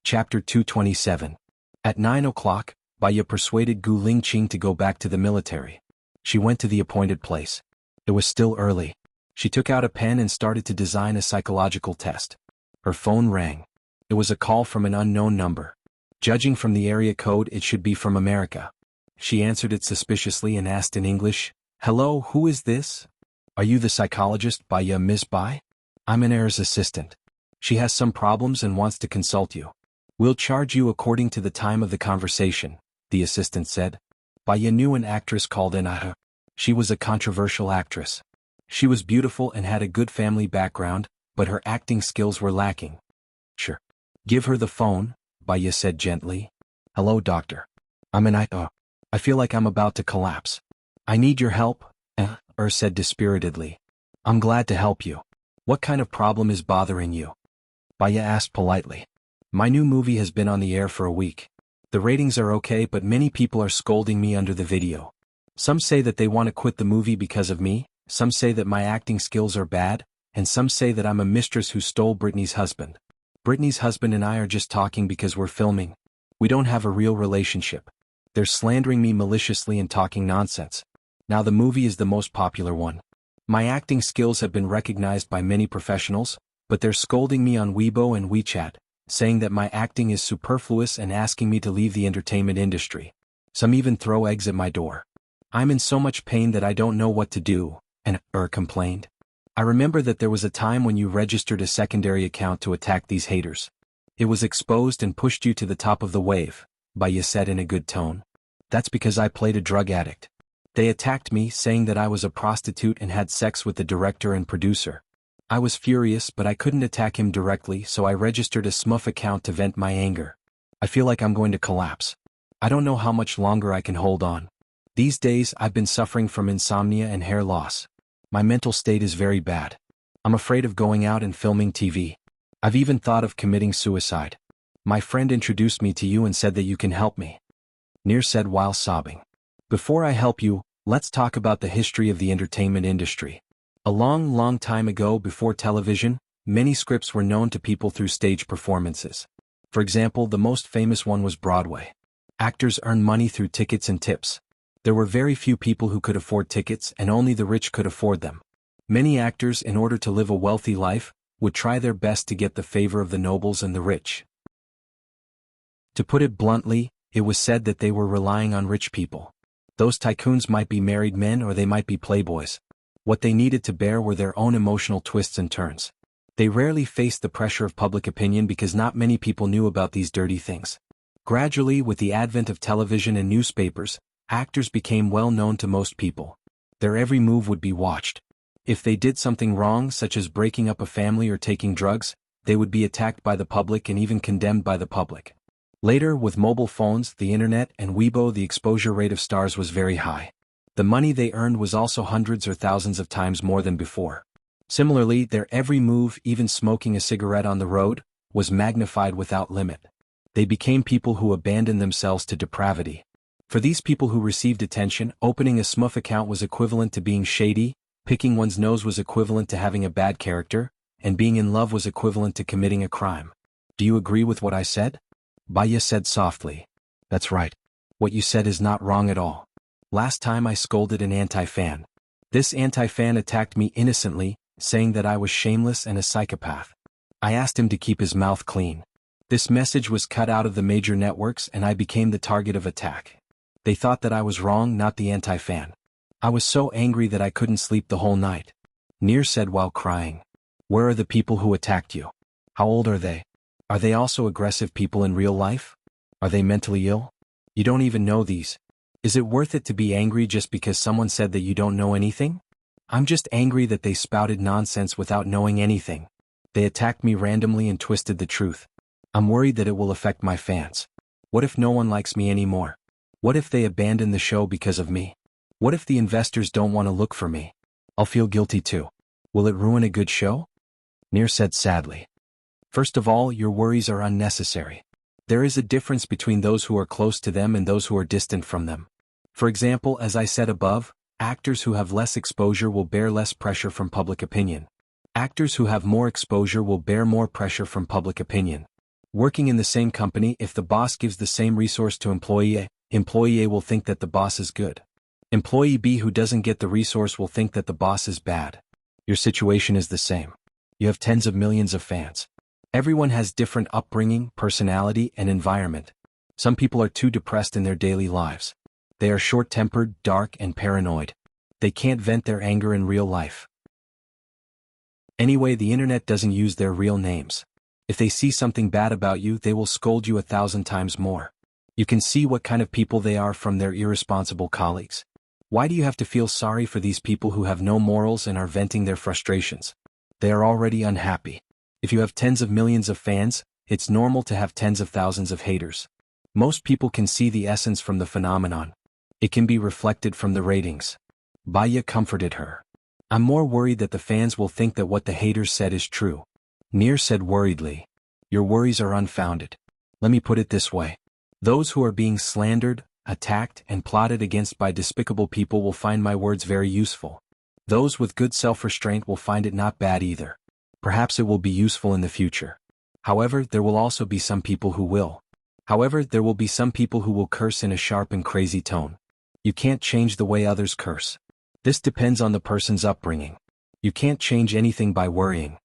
Chapter 227. At 9 o'clock, Baya persuaded Gu Lingqing to go back to the military. She went to the appointed place. It was still early. She took out a pen and started to design a psychological test. Her phone rang. It was a call from an unknown number. Judging from the area code, it should be from America. She answered it suspiciously and asked in English, "Hello, who is this? Are you the psychologist, Baya Miss Bai? I'm an heir's assistant. She has some problems and wants to consult you. We'll charge you according to the time of the conversation," the assistant said. Baya knew an actress called Anaha. She was a controversial actress. She was beautiful and had a good family background, but her acting skills were lacking. "Sure. Give her the phone," Baya said gently. "Hello, doctor. I'm Anaha. I feel like I'm about to collapse. I need your help," said dispiritedly. "I'm glad to help you. What kind of problem is bothering you?" Baya asked politely. "My new movie has been on the air for a week. The ratings are okay, but many people are scolding me under the video. Some say that they want to quit the movie because of me, some say that my acting skills are bad, and some say that I'm a mistress who stole Brittany's husband. Brittany's husband and I are just talking because we're filming. We don't have a real relationship. They're slandering me maliciously and talking nonsense. Now the movie is the most popular one. My acting skills have been recognized by many professionals, but they're scolding me on Weibo and WeChat, saying that my acting is superfluous and asking me to leave the entertainment industry. Some even throw eggs at my door. I'm in so much pain that I don't know what to do," complained. "I remember that there was a time when you registered a secondary account to attack these haters. It was exposed and pushed you to the top of the wave," Baya said in a good tone. "That's because I played a drug addict. They attacked me, saying that I was a prostitute and had sex with the director and producer. I was furious, but I couldn't attack him directly, so I registered a smurf account to vent my anger. I feel like I'm going to collapse. I don't know how much longer I can hold on. These days I've been suffering from insomnia and hair loss. My mental state is very bad. I'm afraid of going out and filming TV. I've even thought of committing suicide. My friend introduced me to you and said that you can help me," Nir said while sobbing. "Before I help you, let's talk about the history of the entertainment industry. A long time ago, before television, many scripts were known to people through stage performances. For example, the most famous one was Broadway. Actors earned money through tickets and tips. There were very few people who could afford tickets, and only the rich could afford them. Many actors, in order to live a wealthy life, would try their best to get the favor of the nobles and the rich. To put it bluntly, it was said that they were relying on rich people. Those tycoons might be married men or they might be playboys. What they needed to bear were their own emotional twists and turns. They rarely faced the pressure of public opinion because not many people knew about these dirty things. Gradually, with the advent of television and newspapers, actors became well known to most people. Their every move would be watched. If they did something wrong, such as breaking up a family or taking drugs, they would be attacked by the public and even condemned by the public. Later, with mobile phones, the internet, and Weibo, the exposure rate of stars was very high. The money they earned was also hundreds or thousands of times more than before. Similarly, their every move, even smoking a cigarette on the road, was magnified without limit. They became people who abandoned themselves to depravity. For these people who received attention, opening a smurf account was equivalent to being shady, picking one's nose was equivalent to having a bad character, and being in love was equivalent to committing a crime. "Do you agree with what I said?" Baya said softly. "That's right. What you said is not wrong at all. Last time I scolded an anti-fan. This anti-fan attacked me innocently, saying that I was shameless and a psychopath. I asked him to keep his mouth clean. This message was cut out of the major networks and I became the target of attack. They thought that I was wrong, not the anti-fan. I was so angry that I couldn't sleep the whole night," Nir said while crying. "Where are the people who attacked you? How old are they? Are they also aggressive people in real life? Are they mentally ill? You don't even know these. Is it worth it to be angry just because someone said that you don't know anything? I'm just angry that they spouted nonsense without knowing anything. They attacked me randomly and twisted the truth. I'm worried that it will affect my fans. What if no one likes me anymore? What if they abandon the show because of me? What if the investors don't want to look for me? I'll feel guilty too. Will it ruin a good show?" Nir said sadly. "First of all, your worries are unnecessary. There is a difference between those who are close to them and those who are distant from them. For example, as I said above, actors who have less exposure will bear less pressure from public opinion. Actors who have more exposure will bear more pressure from public opinion. Working in the same company, if the boss gives the same resource to employee A, employee A will think that the boss is good. Employee B who doesn't get the resource will think that the boss is bad. Your situation is the same. You have tens of millions of fans. Everyone has different upbringing, personality, and environment. Some people are too depressed in their daily lives. They are short-tempered, dark, and paranoid. They can't vent their anger in real life. Anyway, the internet doesn't use their real names. If they see something bad about you, they will scold you 1,000 times more. You can see what kind of people they are from their irresponsible colleagues. Why do you have to feel sorry for these people who have no morals and are venting their frustrations? They are already unhappy. If you have tens of millions of fans, it's normal to have tens of thousands of haters. Most people can see the essence from the phenomenon. It can be reflected from the ratings. Baya comforted her. I'm more worried that the fans will think that what the haters said is true. Nir said worriedly. Your worries are unfounded. Let me put it this way. Those who are being slandered, attacked, and plotted against by despicable people will find my words very useful. Those with good self-restraint will find it not bad either. Perhaps it will be useful in the future. However, there will also be some people who will. Curse in a sharp and crazy tone. You can't change the way others curse. This depends on the person's upbringing. You can't change anything by worrying.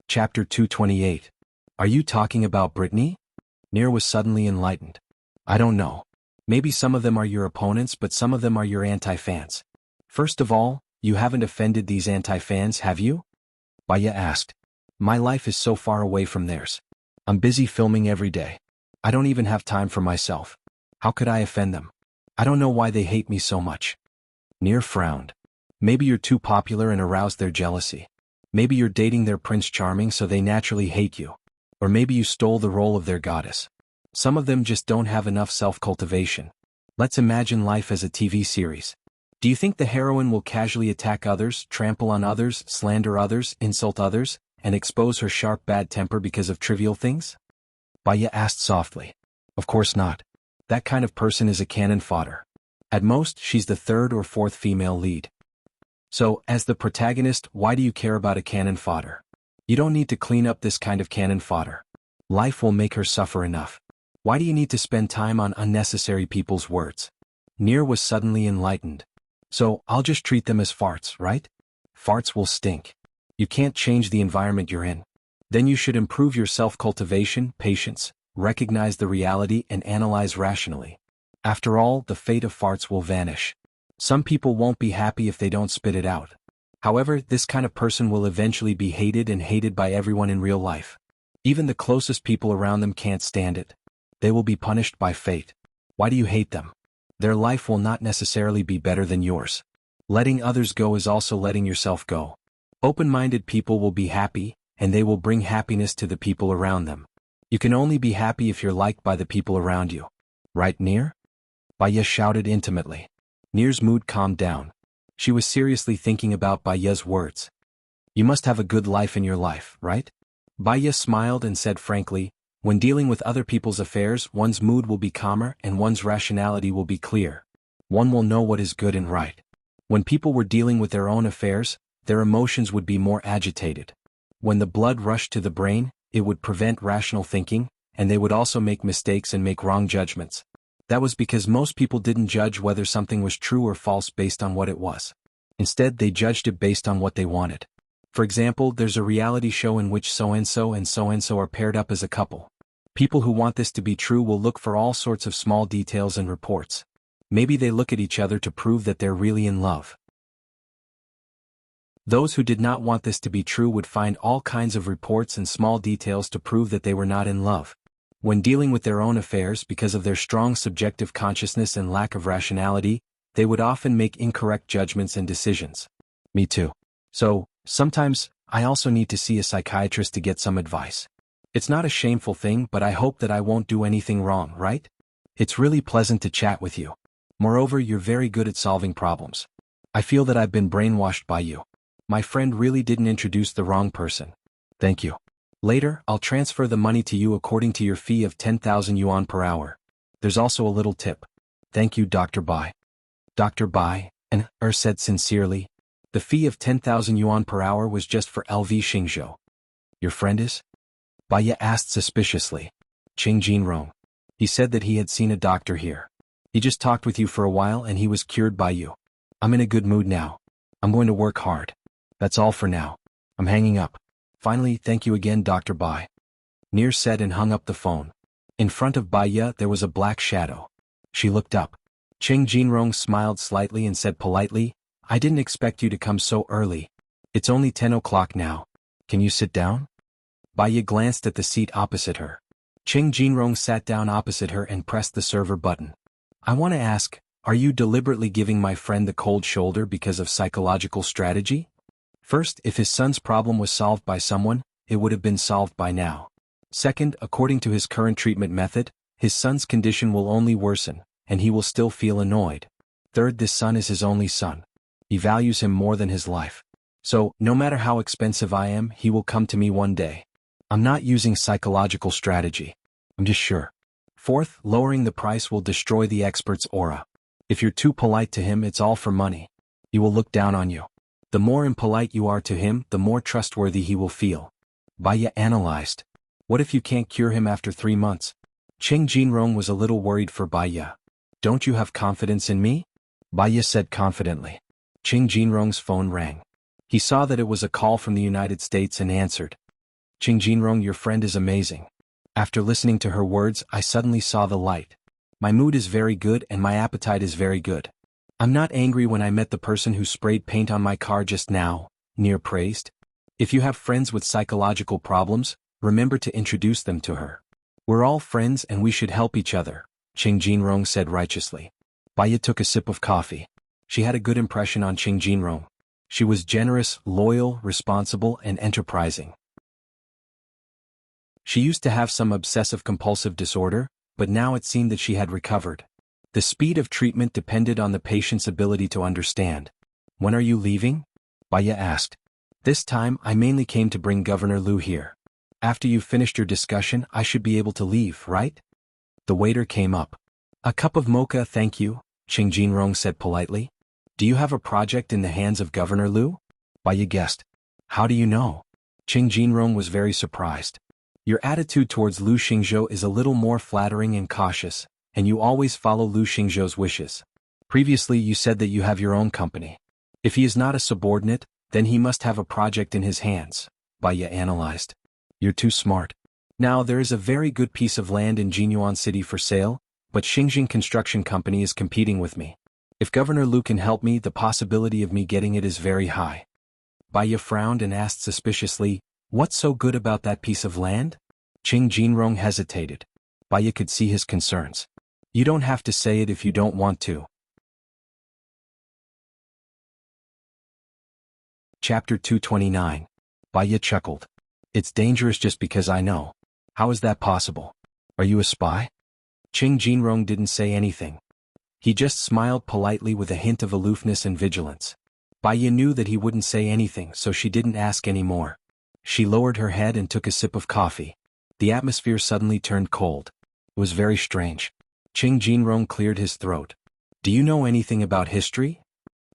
Chapter 228. Are you talking about Brittany? Nir was suddenly enlightened. I don't know. Maybe some of them are your opponents, but some of them are your anti-fans. First of all, you haven't offended these anti-fans, have you? Baya asked. My life is so far away from theirs. I'm busy filming every day. I don't even have time for myself. How could I offend them? I don't know why they hate me so much. Nir frowned. Maybe you're too popular and aroused their jealousy. Maybe you're dating their Prince Charming so they naturally hate you. Or maybe you stole the role of their goddess. Some of them just don't have enough self-cultivation. Let's imagine life as a TV series. Do you think the heroine will casually attack others, trample on others, slander others, insult others, and expose her sharp bad temper because of trivial things? Baya asked softly. Of course not. That kind of person is a cannon fodder. At most, she's the third or fourth female lead. So, as the protagonist, why do you care about a cannon fodder? You don't need to clean up this kind of cannon fodder. Life will make her suffer enough. Why do you need to spend time on unnecessary people's words? Nir was suddenly enlightened. So, I'll just treat them as farts, right? Farts will stink. You can't change the environment you're in. Then you should improve your self-cultivation, patience, recognize the reality and analyze rationally. After all, the fate of farts will vanish. Some people won't be happy if they don't spit it out. However, this kind of person will eventually be hated and hated by everyone in real life. Even the closest people around them can't stand it. They will be punished by fate. Why do you hate them? Their life will not necessarily be better than yours. Letting others go is also letting yourself go. Open-minded people will be happy, and they will bring happiness to the people around them. You can only be happy if you're liked by the people around you. Right, Nir? Baya shouted intimately. Nir's mood calmed down. She was seriously thinking about Baya's words. You must have a good life in your life, right? Baya smiled and said frankly, when dealing with other people's affairs, one's mood will be calmer and one's rationality will be clear. One will know what is good and right. When people were dealing with their own affairs, their emotions would be more agitated. When the blood rushed to the brain, it would prevent rational thinking, and they would also make mistakes and make wrong judgments. That was because most people didn't judge whether something was true or false based on what it was. Instead, they judged it based on what they wanted. For example, there's a reality show in which so-and-so and so-and-so are paired up as a couple. People who want this to be true will look for all sorts of small details and reports. Maybe they look at each other to prove that they're really in love. Those who did not want this to be true would find all kinds of reports and small details to prove that they were not in love. When dealing with their own affairs, because of their strong subjective consciousness and lack of rationality, they would often make incorrect judgments and decisions. Me too. So, sometimes, I also need to see a psychiatrist to get some advice. It's not a shameful thing, but I hope that I won't do anything wrong, right? It's really pleasant to chat with you. Moreover, you're very good at solving problems. I feel that I've been brainwashed by you. My friend really didn't introduce the wrong person. Thank you. Later, I'll transfer the money to you according to your fee of 10,000 yuan per hour. There's also a little tip. Thank you, Dr. Bai. Dr. Bai, said sincerely. The fee of 10,000 yuan per hour was just for LV Xingzhou. Your friend is? Baya asked suspiciously. Ching Jinrong. He said that he had seen a doctor here. He just talked with you for a while and he was cured by you. I'm in a good mood now. I'm going to work hard. That's all for now. I'm hanging up. Finally, thank you again, Dr. Bai. Nir said and hung up the phone. In front of Baya there was a black shadow. She looked up. Ching Jinrong smiled slightly and said politely, I didn't expect you to come so early. It's only 10 o'clock now. Can you sit down? Baya glanced at the seat opposite her. Ching Jinrong sat down opposite her and pressed the server button. I want to ask, are you deliberately giving my friend the cold shoulder because of psychological strategy? First, if his son's problem was solved by someone, it would have been solved by now. Second, according to his current treatment method, his son's condition will only worsen, and he will still feel annoyed. Third, this son is his only son. He values him more than his life. So, no matter how expensive I am, he will come to me one day. I'm not using psychological strategy. I'm just sure. Fourth, lowering the price will destroy the expert's aura. If you're too polite to him, it's all for money. He will look down on you. The more impolite you are to him, the more trustworthy he will feel. Baya analyzed. What if you can't cure him after 3 months? Ching Jinrong was a little worried for Baya. Don't you have confidence in me? Baya said confidently. Ching Jinrong's phone rang. He saw that it was a call from the United States and answered. Ching Jinrong, your friend is amazing. After listening to her words, I suddenly saw the light. My mood is very good and my appetite is very good. I'm not angry when I met the person who sprayed paint on my car just now, Nir praised. If you have friends with psychological problems, remember to introduce them to her. We're all friends and we should help each other, Ching Jinrong said righteously. Baya took a sip of coffee. She had a good impression on Ching Jinrong. She was generous, loyal, responsible, and enterprising. She used to have some obsessive-compulsive disorder, but now it seemed that she had recovered. The speed of treatment depended on the patient's ability to understand. When are you leaving? Baya asked. This time, I mainly came to bring Governor Liu here. After you've finished your discussion, I should be able to leave, right? The waiter came up. A cup of mocha, thank you, Ching Jinrong said politely. Do you have a project in the hands of Governor Liu? Baya guessed. How do you know? Ching Jinrong was very surprised. Your attitude towards Liu Xingzhou is a little more flattering and cautious, and you always follow Liu Xingzhou's wishes. Previously you said that you have your own company. If he is not a subordinate, then he must have a project in his hands, Baya analyzed. You're too smart. Now there is a very good piece of land in Jinyuan City for sale, but Xinjiang Construction Company is competing with me. If Governor Liu can help me, the possibility of me getting it is very high. Baya frowned and asked suspiciously, what's so good about that piece of land? Ching Jinrong hesitated. Baya could see his concerns. You don't have to say it if you don't want to. Chapter 229. Baya chuckled. It's dangerous just because I know. How is that possible? Are you a spy? Ching Jinrong didn't say anything. He just smiled politely with a hint of aloofness and vigilance. Baya knew that he wouldn't say anything, so she didn't ask any more. She lowered her head and took a sip of coffee. The atmosphere suddenly turned cold. It was very strange. Ching Jinrong cleared his throat. Do you know anything about history?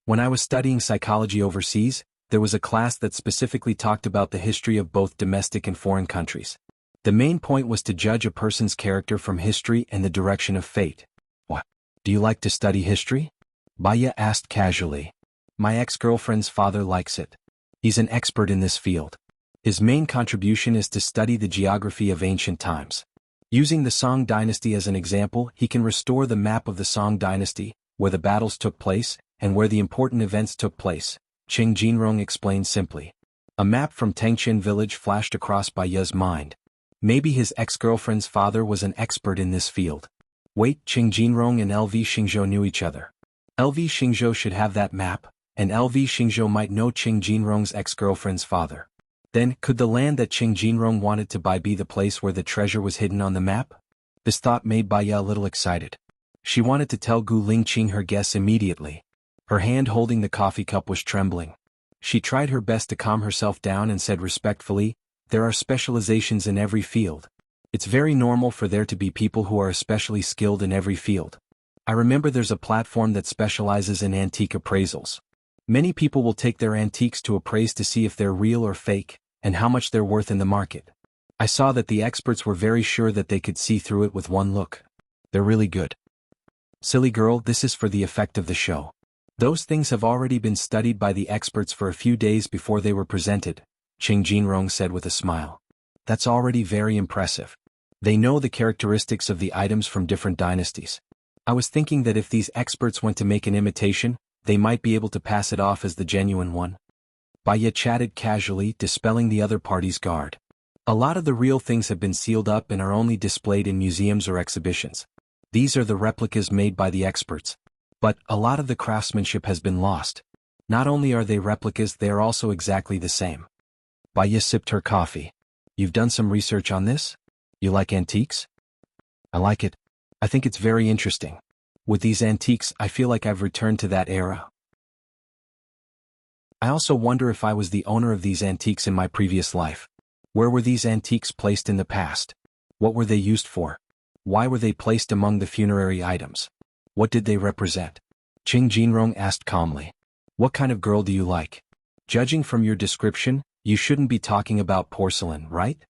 When I was studying psychology overseas, there was a class that specifically talked about the history of both domestic and foreign countries. The main point was to judge a person's character from history and the direction of fate. What? Do you like to study history? Baya asked casually. My ex-girlfriend's father likes it. He's an expert in this field. His main contribution is to study the geography of ancient times. Using the Song dynasty as an example, he can restore the map of the Song dynasty, where the battles took place, and where the important events took place, Ching Jinrong explained simply. A map from Tangqian village flashed across Baya's mind. Maybe his ex-girlfriend's father was an expert in this field. Wait, Ching Jinrong and LV Xingzhou knew each other. LV Xingzhou should have that map, and LV Xingzhou might know Ching Jinrong's ex-girlfriend's father. Then, could the land that Ching Jinrong wanted to buy be the place where the treasure was hidden on the map? This thought made Baya a little excited. She wanted to tell Gu Lingqing her guess immediately. Her hand holding the coffee cup was trembling. She tried her best to calm herself down and said respectfully, there are specializations in every field. It's very normal for there to be people who are especially skilled in every field. I remember there's a platform that specializes in antique appraisals. Many people will take their antiques to appraise to see if they're real or fake, and how much they're worth in the market. I saw that the experts were very sure that they could see through it with one look. They're really good. Silly girl, this is for the effect of the show. Those things have already been studied by the experts for a few days before they were presented, Qing Jinrong said with a smile. That's already very impressive. They know the characteristics of the items from different dynasties. I was thinking that if these experts went to make an imitation, they might be able to pass it off as the genuine one. Baya chatted casually, dispelling the other party's guard. A lot of the real things have been sealed up and are only displayed in museums or exhibitions. These are the replicas made by the experts. But a lot of the craftsmanship has been lost. Not only are they replicas, they are also exactly the same. Baya sipped her coffee. You've done some research on this? You like antiques? I like it. I think it's very interesting. With these antiques, I feel like I've returned to that era. I also wonder if I was the owner of these antiques in my previous life. Where were these antiques placed in the past? What were they used for? Why were they placed among the funerary items? What did they represent? Qing Jinrong asked calmly. What kind of girl do you like? Judging from your description, you shouldn't be talking about porcelain, right?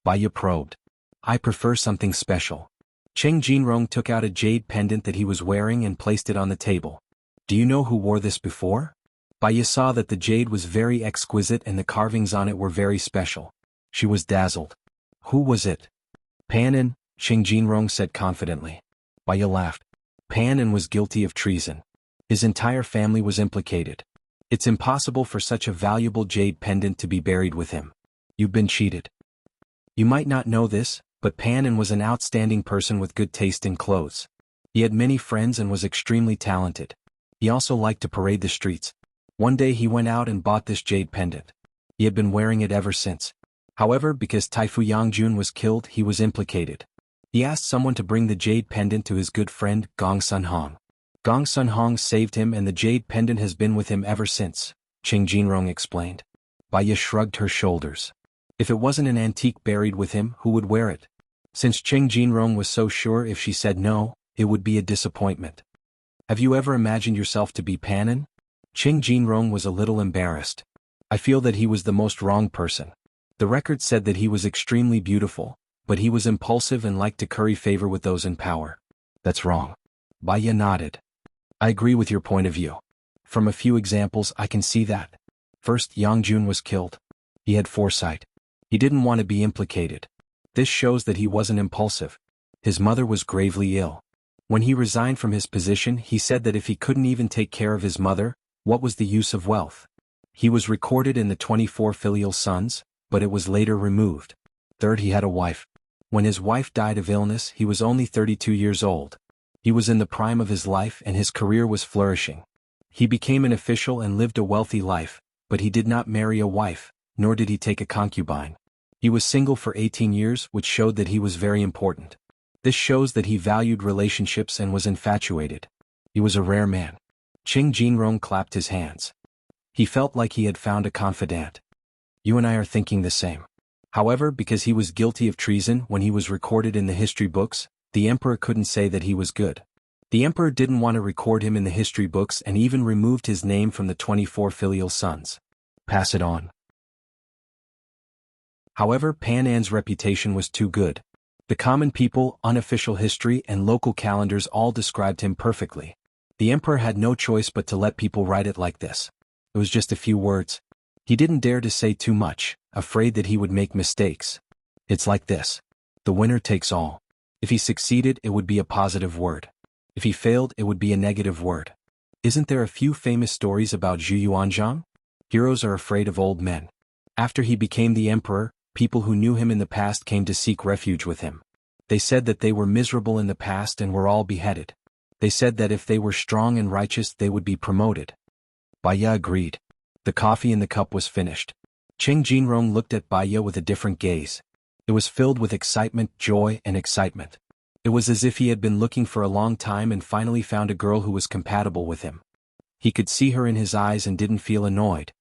Baya probed. I prefer something special. Qing Jinrong took out a jade pendant that he was wearing and placed it on the table. Do you know who wore this before? Baya saw that the jade was very exquisite and the carvings on it were very special. She was dazzled. Who was it? Panin, Qing Jinrong said confidently. Baya laughed. Panin was guilty of treason. His entire family was implicated. It's impossible for such a valuable jade pendant to be buried with him. You've been cheated. You might not know this, but Panin was an outstanding person with good taste in clothes. He had many friends and was extremely talented. He also liked to parade the streets. One day he went out and bought this jade pendant. He had been wearing it ever since. However, because Taifu Yangjun was killed, he was implicated. He asked someone to bring the jade pendant to his good friend, Gong Sun Hong. Gong Sun Hong saved him and the jade pendant has been with him ever since, Qing Jinrong explained. Baya shrugged her shoulders. If it wasn't an antique buried with him, who would wear it? Since Qing Jinrong was so sure if she said no, it would be a disappointment. Have you ever imagined yourself to be Panin? Qing Jinrong was a little embarrassed. I feel that he was the most wrong person. The record said that he was extremely beautiful, but he was impulsive and liked to curry favor with those in power. That's wrong. Baya nodded. I agree with your point of view. From a few examples I can see that. First, Yangjun was killed. He had foresight. He didn't want to be implicated. This shows that he wasn't impulsive. His mother was gravely ill. When he resigned from his position, he said that if he couldn't even take care of his mother, what was the use of wealth? He was recorded in the 24 filial sons, but it was later removed. Third, he had a wife. When his wife died of illness, he was only 32 years old. He was in the prime of his life and his career was flourishing. He became an official and lived a wealthy life, but he did not marry a wife, nor did he take a concubine. He was single for 18 years, which showed that he was very important. This shows that he valued relationships and was infatuated. He was a rare man. Qing Jinrong clapped his hands. He felt like he had found a confidant. You and I are thinking the same. However, because he was guilty of treason when he was recorded in the history books, the emperor couldn't say that he was good. The emperor didn't want to record him in the history books and even removed his name from the 24 filial sons. Pass it on. However, Panin's reputation was too good. The common people, unofficial history, and local calendars all described him perfectly. The emperor had no choice but to let people write it like this. It was just a few words. He didn't dare to say too much, afraid that he would make mistakes. It's like this. The winner takes all. If he succeeded, it would be a positive word. If he failed, it would be a negative word. Isn't there a few famous stories about Zhu Yuanzhang? Heroes are afraid of old men. After he became the emperor, people who knew him in the past came to seek refuge with him. They said that they were miserable in the past and were all beheaded. They said that if they were strong and righteous, they would be promoted. Baya agreed. The coffee in the cup was finished. Qing Jinrong looked at Baya with a different gaze. It was filled with excitement, joy, and excitement. It was as if he had been looking for a long time and finally found a girl who was compatible with him. He could see her in his eyes and didn't feel annoyed.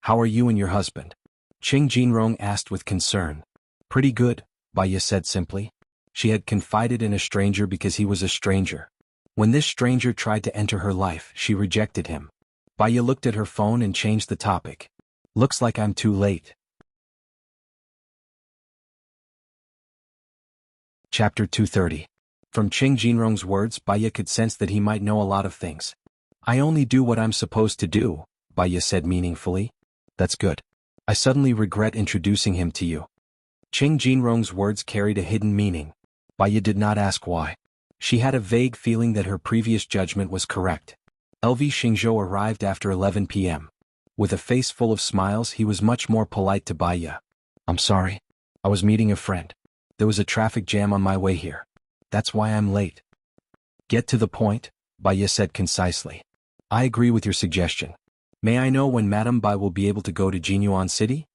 How are you and your husband? Qing Jinrong asked with concern. Pretty good, Baya said simply. She had confided in a stranger because he was a stranger. When this stranger tried to enter her life, she rejected him. Baya looked at her phone and changed the topic. Looks like I'm too late. Chapter 230. From Qing Jinrong's words, Baya could sense that he might know a lot of things. I only do what I'm supposed to do, Baya said meaningfully. That's good. I suddenly regret introducing him to you. Qing Jinrong's words carried a hidden meaning. Baya did not ask why. She had a vague feeling that her previous judgment was correct. LV Xingzhou arrived after 11 p.m. With a face full of smiles, he was much more polite to Baya. I'm sorry. I was meeting a friend. There was a traffic jam on my way here. That's why I'm late. Get to the point, Baya said concisely. I agree with your suggestion. May I know when Madame Bai will be able to go to Jinyuan City?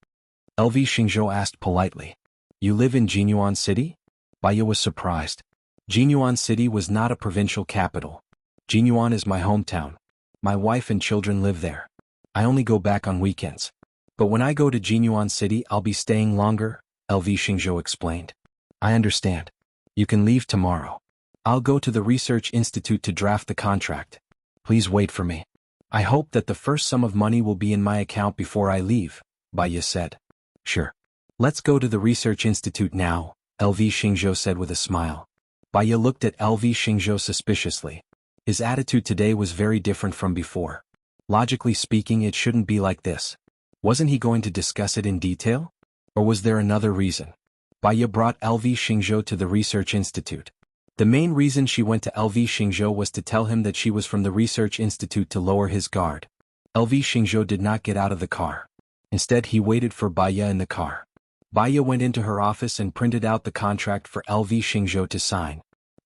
LV Xingzhou asked politely. You live in Jinyuan City? Baya was surprised. Jinyuan City was not a provincial capital. Jinyuan is my hometown. My wife and children live there. I only go back on weekends. But when I go to Jinyuan City, I'll be staying longer, LV Xingzhou explained. I understand. You can leave tomorrow. I'll go to the Research Institute to draft the contract. Please wait for me. I hope that the first sum of money will be in my account before I leave, Baya said. Sure. Let's go to the Research Institute now, LV Xingzhou said with a smile. Baya looked at LV Xingzhou suspiciously. His attitude today was very different from before. Logically speaking, it shouldn't be like this. Wasn't he going to discuss it in detail? Or was there another reason? Baya brought LV Xingzhou to the Research Institute. The main reason she went to LV Xingzhou was to tell him that she was from the Research Institute to lower his guard. LV Xingzhou did not get out of the car. Instead, he waited for Baya in the car. Baya went into her office and printed out the contract for LV Xingzhou to sign.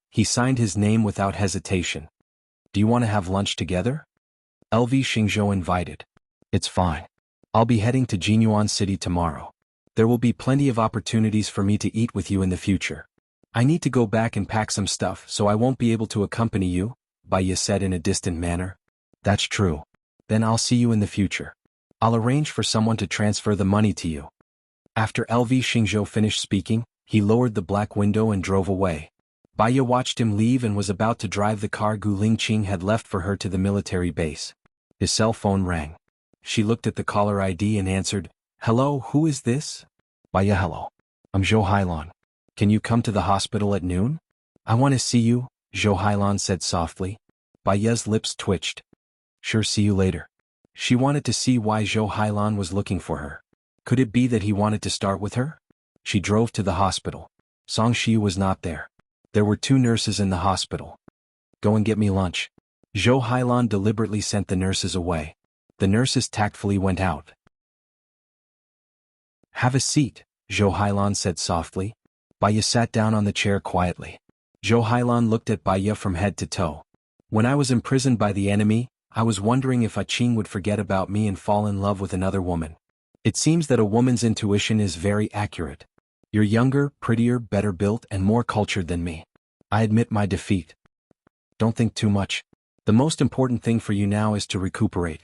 He signed his name without hesitation. Do you want to have lunch together? LV Xingzhou invited. It's fine. I'll be heading to Jinyuan City tomorrow. There will be plenty of opportunities for me to eat with you in the future. I need to go back and pack some stuff, so I won't be able to accompany you, Baya said in a distant manner. That's true. Then I'll see you in the future. I'll arrange for someone to transfer the money to you. After LV Xingzhou finished speaking, he lowered the black window and drove away. Baya watched him leave and was about to drive the car Gu Lingqing had left for her to the military base. His cell phone rang. She looked at the caller ID and answered, Hello, who is this? Baya, hello. I'm Zhou Hailan. Can you come to the hospital at noon? I want to see you, Zhou Hailan said softly. Baya's lips twitched. Sure, see you later. She wanted to see why Zhou Hailan was looking for her. Could it be that he wanted to start with her? She drove to the hospital. Song Shi was not there. There were 2 nurses in the hospital. Go and get me lunch. Zhou Hailan deliberately sent the nurses away. The nurses tactfully went out. Have a seat, Zhou Hailan said softly. Baya sat down on the chair quietly. Zhou Hailan looked at Baya from head to toe. When I was imprisoned by the enemy, I was wondering if Qing would forget about me and fall in love with another woman. It seems that a woman's intuition is very accurate. You're younger, prettier, better built, and more cultured than me. I admit my defeat. Don't think too much. The most important thing for you now is to recuperate.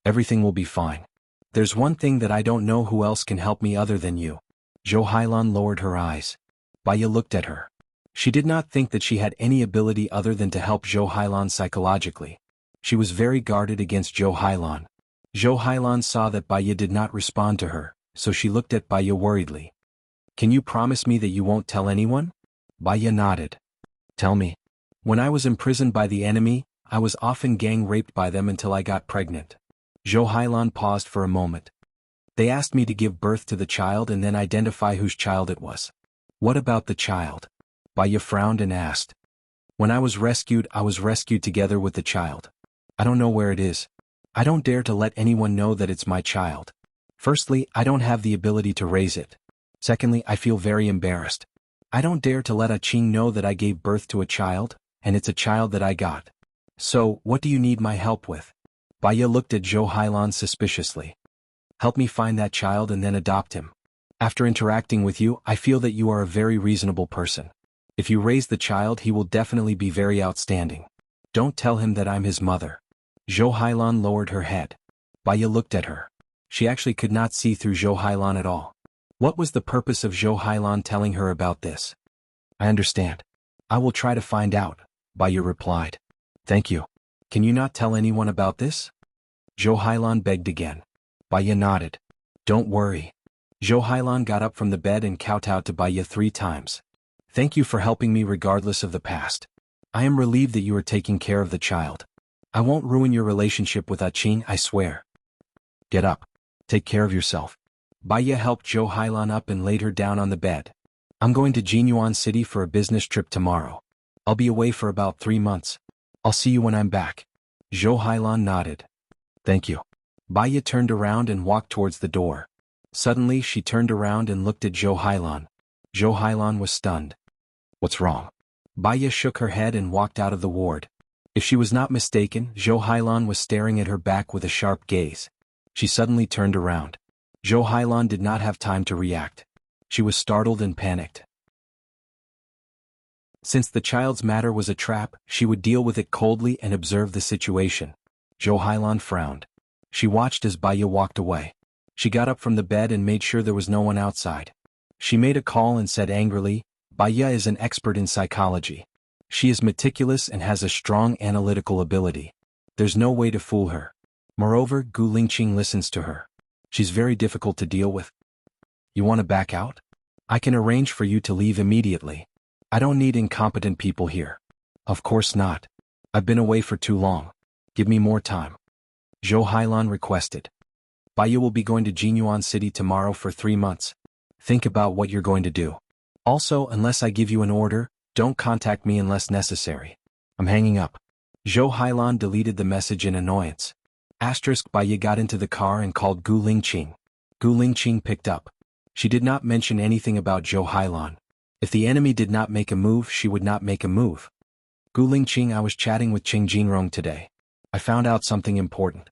Everything will be fine. There's one thing that I don't know who else can help me other than you. Zhou Hailan lowered her eyes. Baya looked at her. She did not think that she had any ability other than to help Zhou Hailan psychologically. She was very guarded against Zhou Hailan. Zhou Hailan saw that Baya did not respond to her, so she looked at Baya worriedly. Can you promise me that you won't tell anyone? Baya nodded. Tell me. When I was imprisoned by the enemy, I was often gang raped by them until I got pregnant. Zhou Hailan paused for a moment. They asked me to give birth to the child and then identify whose child it was. What about the child? Baya frowned and asked. When I was rescued together with the child. I don't know where it is. I don't dare to let anyone know that it's my child. Firstly, I don't have the ability to raise it. Secondly, I feel very embarrassed. I don't dare to let Qing know that I gave birth to a child, and it's a child that I got. So, what do you need my help with? Baya looked at Zhou Hailan suspiciously. Help me find that child and then adopt him. After interacting with you, I feel that you are a very reasonable person. If you raise the child, he will definitely be very outstanding. Don't tell him that I'm his mother. Zhou Hailan lowered her head. Baya looked at her. She actually could not see through Zhou Hailan at all. What was the purpose of Zhou Hailan telling her about this? I understand. I will try to find out, Baya replied. Thank you. Can you not tell anyone about this? Zhou Hailan begged again. Baya nodded. Don't worry. Zhou Hailan got up from the bed and kowtowed to Baya 3 times. Thank you for helping me regardless of the past. I am relieved that you are taking care of the child. I won't ruin your relationship with Achin, I swear. Get up. Take care of yourself. Baya helped Jo Hailan up and laid her down on the bed. I'm going to Jinyuan City for a business trip tomorrow. I'll be away for about 3 months. I'll see you when I'm back. Jo Hailan nodded. Thank you. Baya turned around and walked towards the door. Suddenly she turned around and looked at Jo Hailan. Jo Hailan was stunned. What's wrong? Baya shook her head and walked out of the ward. If she was not mistaken, Jo Hailan was staring at her back with a sharp gaze. She suddenly turned around. Jo Hailan did not have time to react. She was startled and panicked. Since the child's matter was a trap, she would deal with it coldly and observe the situation. Jo Hailan frowned. She watched as Baya walked away. She got up from the bed and made sure there was no one outside. She made a call and said angrily, Baya is an expert in psychology. She is meticulous and has a strong analytical ability. There's no way to fool her. Moreover, Gu Lingqing listens to her. She's very difficult to deal with. You want to back out? I can arrange for you to leave immediately. I don't need incompetent people here. Of course not. I've been away for too long. Give me more time. Jo Hailan requested. Baya will be going to Jinyuan City tomorrow for 3 months. Think about what you're going to do. Also, unless I give you an order, don't contact me unless necessary. I'm hanging up. Jo Hailan deleted the message in annoyance. Baya got into the car and called Gu Lingqing. Gu Lingqing picked up. She did not mention anything about Jo Hailan. If the enemy did not make a move, she would not make a move. Gu Lingqing, I was chatting with Qing Jinrong today. I found out something important.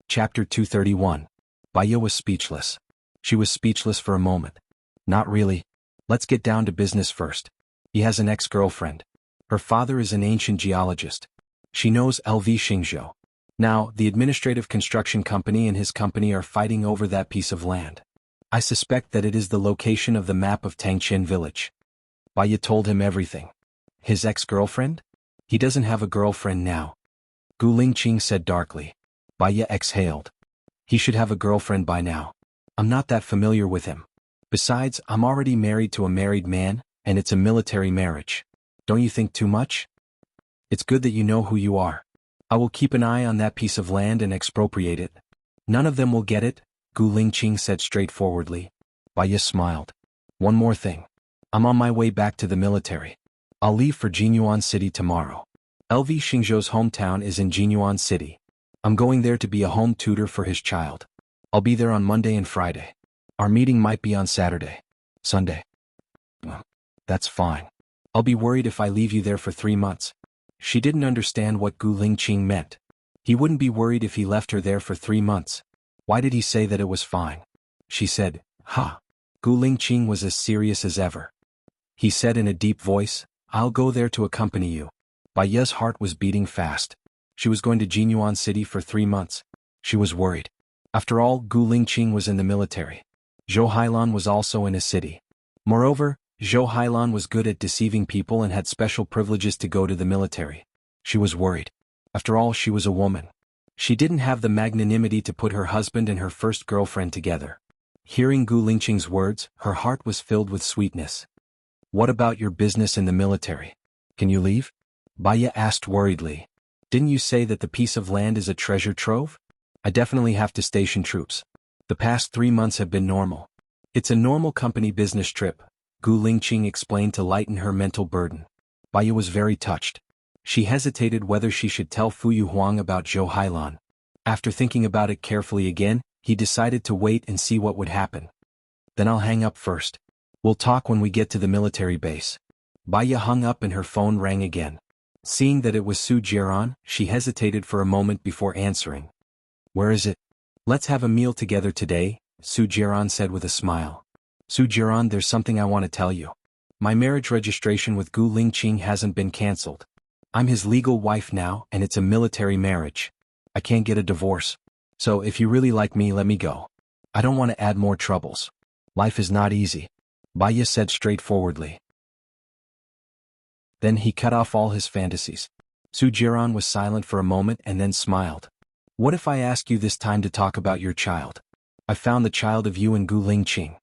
Chapter 231. Baya was speechless. She was speechless for a moment. Not really. Let's get down to business first. He has an ex-girlfriend. Her father is an ancient geologist. She knows LV Xingzhou. Now, the administrative construction company and his company are fighting over that piece of land. I suspect that it is the location of the map of Tangqian village. Baya told him everything. His ex-girlfriend? He doesn't have a girlfriend now. Gu Lingqing said darkly. Baya exhaled. He should have a girlfriend by now. I'm not that familiar with him. Besides, I'm already married to a married man, and it's a military marriage. Don't you think too much? It's good that you know who you are. I will keep an eye on that piece of land and expropriate it. None of them will get it, Gu Lingqing said straightforwardly. Baya smiled. One more thing. I'm on my way back to the military. I'll leave for Jinyuan City tomorrow. LV Xingzhou's hometown is in Jinyuan City. I'm going there to be a home tutor for his child. I'll be there on Monday and Friday. Our meeting might be on Saturday. Sunday. That's fine. I'll be worried if I leave you there for 3 months. She didn't understand what Gu Lingqing meant. He wouldn't be worried if he left her there for 3 months. Why did he say that it was fine? She said, Ha. Gu Lingqing was as serious as ever. He said in a deep voice, I'll go there to accompany you. Baya's heart was beating fast. She was going to Jinyuan City for 3 months. She was worried. After all, Gu Lingqing was in the military. Jo Hailan was also in a city. Moreover, Jo Hailan was good at deceiving people and had special privileges to go to the military. She was worried. After all, she was a woman. She didn't have the magnanimity to put her husband and her first girlfriend together. Hearing Gu Lingqing's words, her heart was filled with sweetness. What about your business in the military? Can you leave? Baya asked worriedly. Didn't you say that the piece of land is a treasure trove? I definitely have to station troops. The past 3 months have been normal. It's a normal company business trip, Gu Lingqing explained to lighten her mental burden. Baya was very touched. She hesitated whether she should tell Fu Yuhuang about Jo Hailan. After thinking about it carefully again, he decided to wait and see what would happen. Then I'll hang up first. We'll talk when we get to the military base. Baya hung up and her phone rang again. Seeing that it was Su Jiran, she hesitated for a moment before answering. Where is it? Let's have a meal together today, Su Jiran said with a smile. Su Jiran, there's something I want to tell you. My marriage registration with Gu Lingqing hasn't been cancelled. I'm his legal wife now, and it's a military marriage. I can't get a divorce. So if you really like me, let me go. I don't want to add more troubles. Life is not easy, Baya said straightforwardly. Then he cut off all his fantasies. Su Jiran was silent for a moment and then smiled. What if I ask you this time to talk about your child? I found the child of you and Gu Lingqing.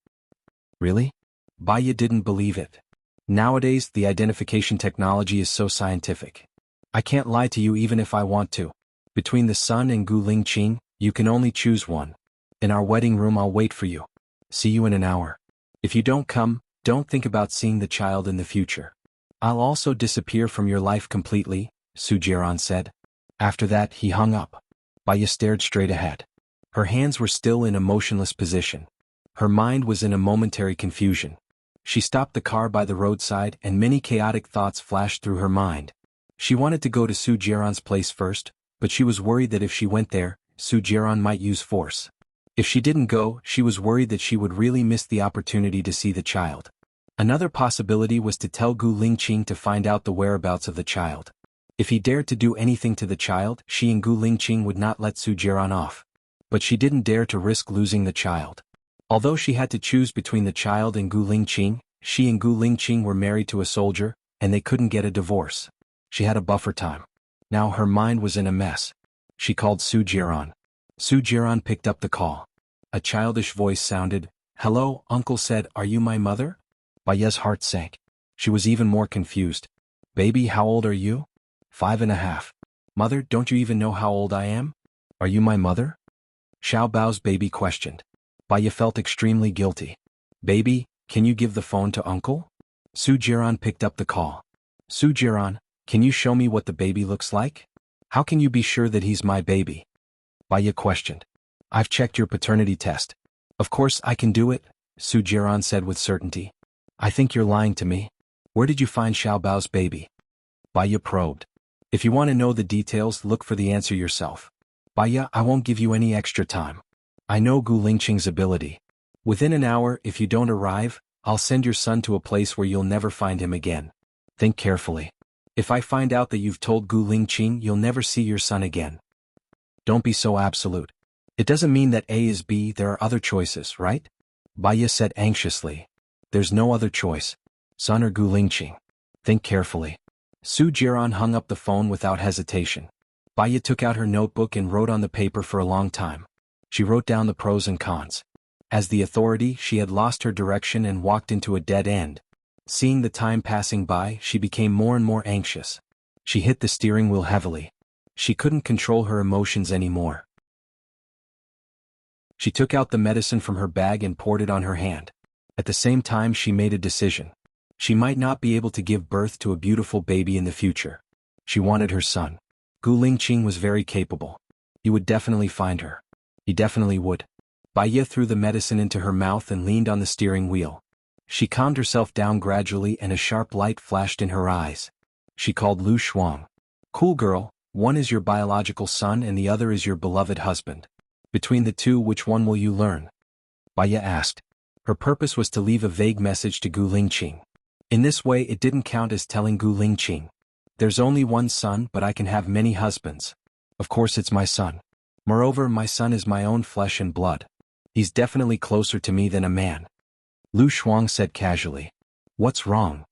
Really? Baya didn't believe it. Nowadays, the identification technology is so scientific. I can't lie to you even if I want to. Between the son and Gu Lingqing, you can only choose one. In our wedding room I'll wait for you. See you in an hour. If you don't come, don't think about seeing the child in the future. I'll also disappear from your life completely, Su Jiran said. After that, he hung up. Baya stared straight ahead. Her hands were still in a motionless position. Her mind was in a momentary confusion. She stopped the car by the roadside and many chaotic thoughts flashed through her mind. She wanted to go to Su Jiran's place first, but she was worried that if she went there, Su Jiran might use force. If she didn't go, she was worried that she would really miss the opportunity to see the child. Another possibility was to tell Gu Lingqing to find out the whereabouts of the child. If he dared to do anything to the child, she and Gu Lingqing would not let Su Jiran off. But she didn't dare to risk losing the child. Although she had to choose between the child and Gu Lingqing, she and Gu Lingqing were married to a soldier, and they couldn't get a divorce. She had a buffer time. Now her mind was in a mess. She called Su Jiran. Su Jiran picked up the call. A childish voice sounded. "Hello," Uncle said, "are you my mother?" Baya's heart sank. She was even more confused. "Baby, how old are you?" 5.5. "Mother, don't you even know how old I am? Are you my mother?" Xiao Bao's baby questioned. Baya felt extremely guilty. "Baby, can you give the phone to Uncle?" Su Jiran picked up the call. "Su Jiran, can you show me what the baby looks like? How can you be sure that he's my baby?" Baya questioned. "I've checked your paternity test." "Of course I can do it," Su Jiran said with certainty. "I think you're lying to me. Where did you find Xiao Bao's baby?" Baya probed. "If you want to know the details, look for the answer yourself." "Baya, I won't give you any extra time. I know Gu Lingqing's ability. Within an hour, if you don't arrive, I'll send your son to a place where you'll never find him again. Think carefully. If I find out that you've told Gu Lingqing, you'll never see your son again. Don't be so absolute. It doesn't mean that A is B, there are other choices, right?" Baya said anxiously. "There's no other choice. Son or Gu Lingqing. Think carefully." Su Jiran hung up the phone without hesitation. Baya took out her notebook and wrote on the paper for a long time. She wrote down the pros and cons. As the authority, she had lost her direction and walked into a dead end. Seeing the time passing by, she became more and more anxious. She hit the steering wheel heavily. She couldn't control her emotions anymore. She took out the medicine from her bag and poured it on her hand. At the same time, she made a decision. She might not be able to give birth to a beautiful baby in the future. She wanted her son. Gu Lingqing was very capable. He would definitely find her. He definitely would. Baya threw the medicine into her mouth and leaned on the steering wheel. She calmed herself down gradually and a sharp light flashed in her eyes. She called Lu Shuang. "Cool girl, one is your biological son and the other is your beloved husband. Between the two, which one will you learn?" Baya asked. Her purpose was to leave a vague message to Gu Lingqing. In this way it didn't count as telling Gu Lingqing. "There's only one son, but I can have many husbands. Of course it's my son. Moreover, my son is my own flesh and blood. He's definitely closer to me than a man." Lu Shuang said casually. "What's wrong?"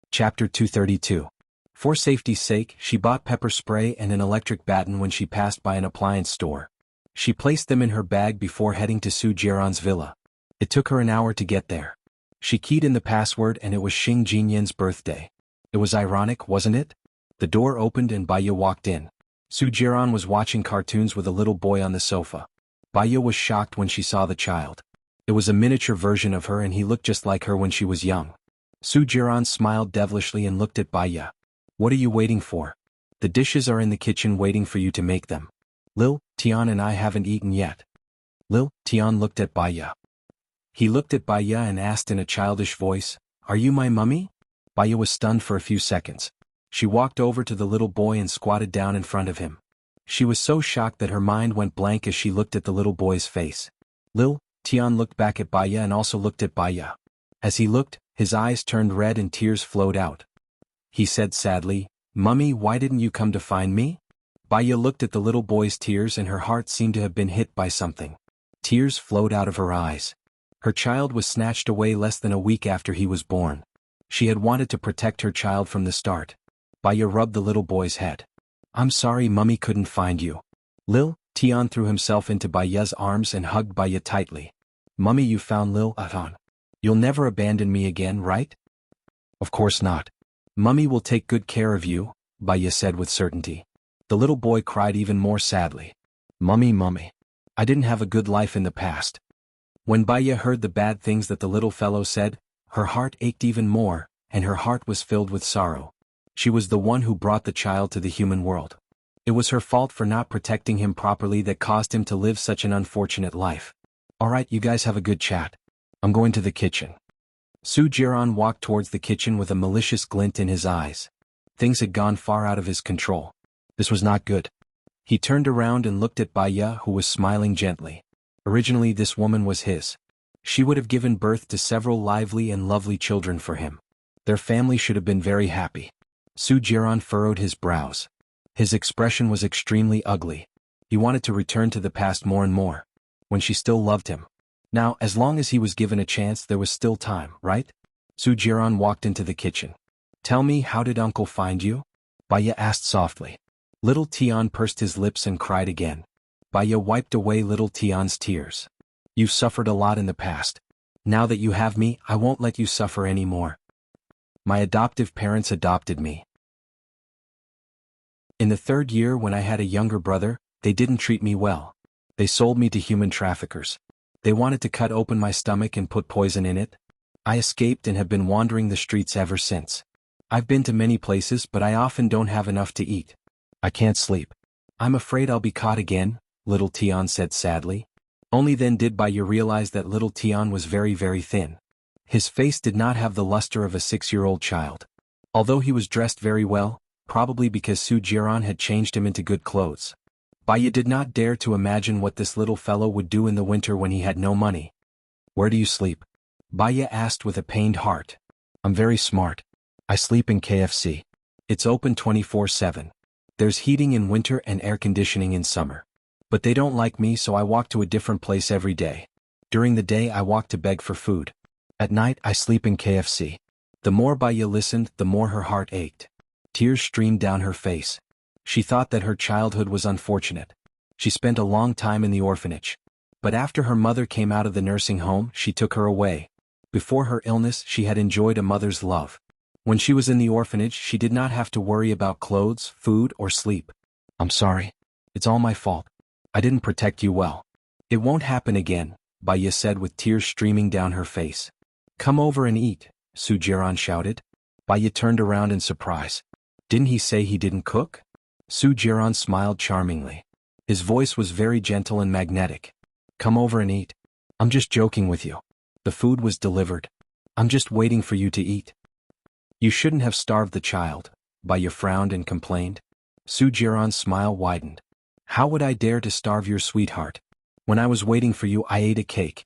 Chapter 232. For safety's sake, she bought pepper spray and an electric baton when she passed by an appliance store. She placed them in her bag before heading to Su Jiran's villa. It took her an hour to get there. She keyed in the password and it was Xing Jinyan's birthday. It was ironic, wasn't it? The door opened and Baya walked in. Su Jiran was watching cartoons with a little boy on the sofa. Baya was shocked when she saw the child. It was a miniature version of her and he looked just like her when she was young. Su Jiran smiled devilishly and looked at Baya. "What are you waiting for? The dishes are in the kitchen waiting for you to make them. Lil, Tian and I haven't eaten yet." Lil, Tian looked at Baya. He looked at Baya and asked in a childish voice, "Are you my mummy?" Baya was stunned for a few seconds. She walked over to the little boy and squatted down in front of him. She was so shocked that her mind went blank as she looked at the little boy's face. Lil, Tian looked back at Baya and also looked at Baya. As he looked, his eyes turned red and tears flowed out. He said sadly, "Mummy, why didn't you come to find me?" Baya looked at the little boy's tears and her heart seemed to have been hit by something. Tears flowed out of her eyes. Her child was snatched away less than a week after he was born. She had wanted to protect her child from the start. Baya rubbed the little boy's head. I'm sorry Mummy couldn't find you. Lil Tian threw himself into Baya's arms and hugged Baya tightly. Mummy, you found Lil Atan. You'll never abandon me again, right? Of course not. Mummy will take good care of you, Baya said with certainty. The little boy cried even more sadly. Mummy, I didn't have a good life in the past. When Baya heard the bad things that the little fellow said, her heart ached even more, and her heart was filled with sorrow. She was the one who brought the child to the human world. It was her fault for not protecting him properly that caused him to live such an unfortunate life. Alright, you guys have a good chat. I'm going to the kitchen. Su Jiran walked towards the kitchen with a malicious glint in his eyes. Things had gone far out of his control. This was not good. He turned around and looked at Baya, who was smiling gently. Originally this woman was his. She would have given birth to several lively and lovely children for him. Their family should have been very happy. Su Jiran furrowed his brows. His expression was extremely ugly. He wanted to return to the past more and more, when she still loved him. Now, as long as he was given a chance, there was still time, right? Su Jiran walked into the kitchen. Tell me, how did Uncle find you? Baya asked softly. Little Tian pursed his lips and cried again. Baya wiped away little Tian's tears. You've suffered a lot in the past. Now that you have me, I won't let you suffer anymore. My adoptive parents adopted me. In the 3rd year, when I had a younger brother, they didn't treat me well. They sold me to human traffickers. They wanted to cut open my stomach and put poison in it. I escaped and have been wandering the streets ever since. I've been to many places, but I often don't have enough to eat. I can't sleep. I'm afraid I'll be caught again, little Tian said sadly. Only then did Baya realize that little Tian was very, very thin. His face did not have the luster of a 6-year-old child. Although he was dressed very well, probably because Su Jiran had changed him into good clothes. Baya did not dare to imagine what this little fellow would do in the winter when he had no money. Where do you sleep? Baya asked with a pained heart. I'm very smart. I sleep in KFC. It's open 24/7. There's heating in winter and air conditioning in summer. But they don't like me, so I walk to a different place every day. During the day I walk to beg for food. At night I sleep in KFC. The more Baya listened, the more her heart ached. Tears streamed down her face. She thought that her childhood was unfortunate. She spent a long time in the orphanage. But after her mother came out of the nursing home, she took her away. Before her illness, she had enjoyed a mother's love. When she was in the orphanage, she did not have to worry about clothes, food, or sleep. I'm sorry. It's all my fault. I didn't protect you well. It won't happen again, Baya said with tears streaming down her face. Come over and eat, Su Jiran shouted. Baya turned around in surprise. Didn't he say he didn't cook? Su Jiran smiled charmingly. His voice was very gentle and magnetic. Come over and eat. I'm just joking with you. The food was delivered. I'm just waiting for you to eat. You shouldn't have starved the child, Baya frowned and complained. Su Jiran's smile widened. How would I dare to starve your sweetheart? When I was waiting for you, I ate a cake.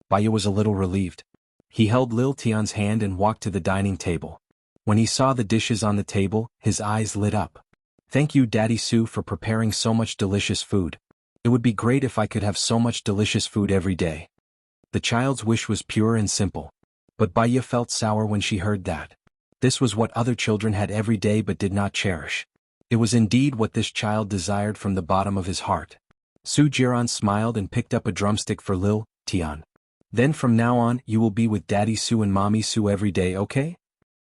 Baya was a little relieved. He held Lil Tian's hand and walked to the dining table. When he saw the dishes on the table, his eyes lit up. Thank you, Daddy Su, for preparing so much delicious food. It would be great if I could have so much delicious food every day. The child's wish was pure and simple. But Baya felt sour when she heard that. This was what other children had every day but did not cherish. It was indeed what this child desired from the bottom of his heart. Su Jiran smiled and picked up a drumstick for Lil Tian. Then from now on, you will be with Daddy Su and Mommy Su every day, okay?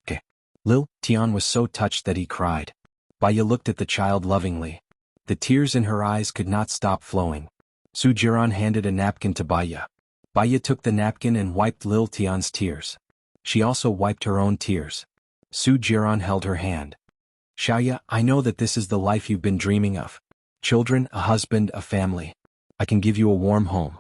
Okay. Lil Tian was so touched that he cried. Baya looked at the child lovingly. The tears in her eyes could not stop flowing. Su Jiran handed a napkin to Baya. Baya took the napkin and wiped Lil Tian's tears. She also wiped her own tears. Su Jiran held her hand. Xiaoya, I know that this is the life you've been dreaming of. Children, a husband, a family. I can give you a warm home.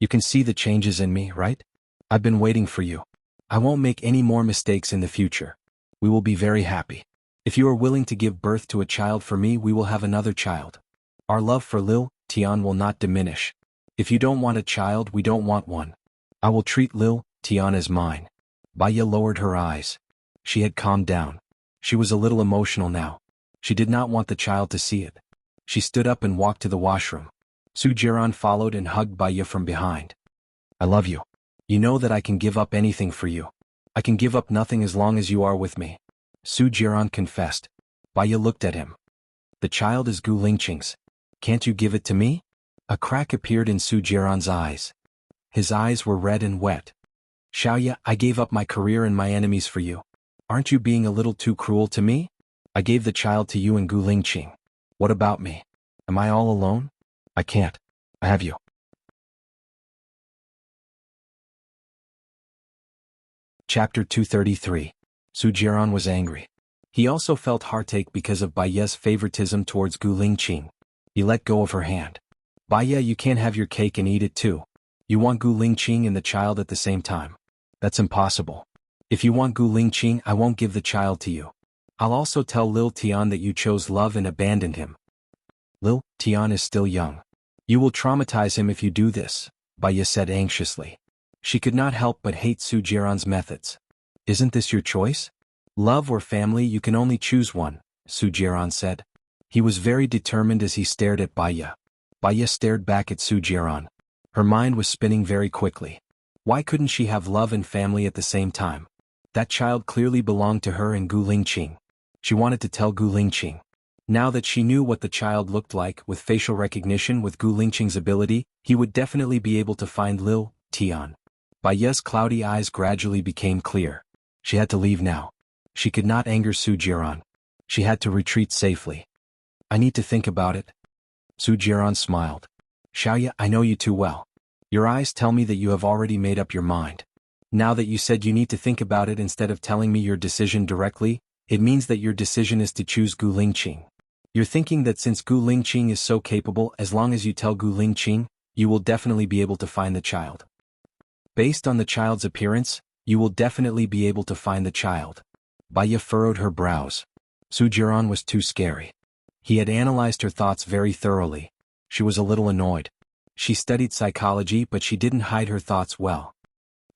You can see the changes in me, right? I've been waiting for you. I won't make any more mistakes in the future. We will be very happy. If you are willing to give birth to a child for me, we will have another child. Our love for Lil Tian will not diminish. If you don't want a child, we don't want one. I will treat Lil Tian as mine. Baya lowered her eyes. She had calmed down. She was a little emotional now. She did not want the child to see it. She stood up and walked to the washroom. Su Jiran followed and hugged Baya from behind. I love you. You know that I can give up anything for you. I can give up nothing as long as you are with me. Su Jiran confessed. Baya looked at him. The child is Gu Lingqing's. Can't you give it to me? A crack appeared in Su Jiran's eyes. His eyes were red and wet. Xiaoya, I gave up my career and my enemies for you. Aren't you being a little too cruel to me? I gave the child to you and Gu Lingqing. What about me? Am I all alone? I can't. I have you. Chapter 233. Su Jiran was angry. He also felt heartache because of Baya's favoritism towards Gu Lingqing. He let go of her hand. Baya, you can't have your cake and eat it too. You want Gu Lingqing and the child at the same time. That's impossible. If you want Gu Lingqing, I won't give the child to you. I'll also tell Lil Tian that you chose love and abandoned him. Lil Tian is still young. You will traumatize him if you do this, Baya said anxiously. She could not help but hate Su Jiran's methods. Isn't this your choice? Love or family, you can only choose one, Su Jiran said. He was very determined as he stared at Baya. Baya stared back at Su Jiran. Her mind was spinning very quickly. Why couldn't she have love and family at the same time? That child clearly belonged to her and Gu Lingqing. She wanted to tell Gu Lingqing. Now that she knew what the child looked like with facial recognition with Gu Lingqing's ability, he would definitely be able to find Lil Tian. Baya's cloudy eyes gradually became clear. She had to leave now. She could not anger Su Jiran. She had to retreat safely. I need to think about it. Su Jiran smiled. Xiaoya, I know you too well. Your eyes tell me that you have already made up your mind. Now that you said you need to think about it instead of telling me your decision directly, it means that your decision is to choose Gu Lingqing. You're thinking that since Gu Lingqing is so capable, as long as you tell Gu Lingqing, you will definitely be able to find the child. Based on the child's appearance, you will definitely be able to find the child. Baya furrowed her brows. Su Jiran was too scary. He had analyzed her thoughts very thoroughly. She was a little annoyed. She studied psychology, but she didn't hide her thoughts well.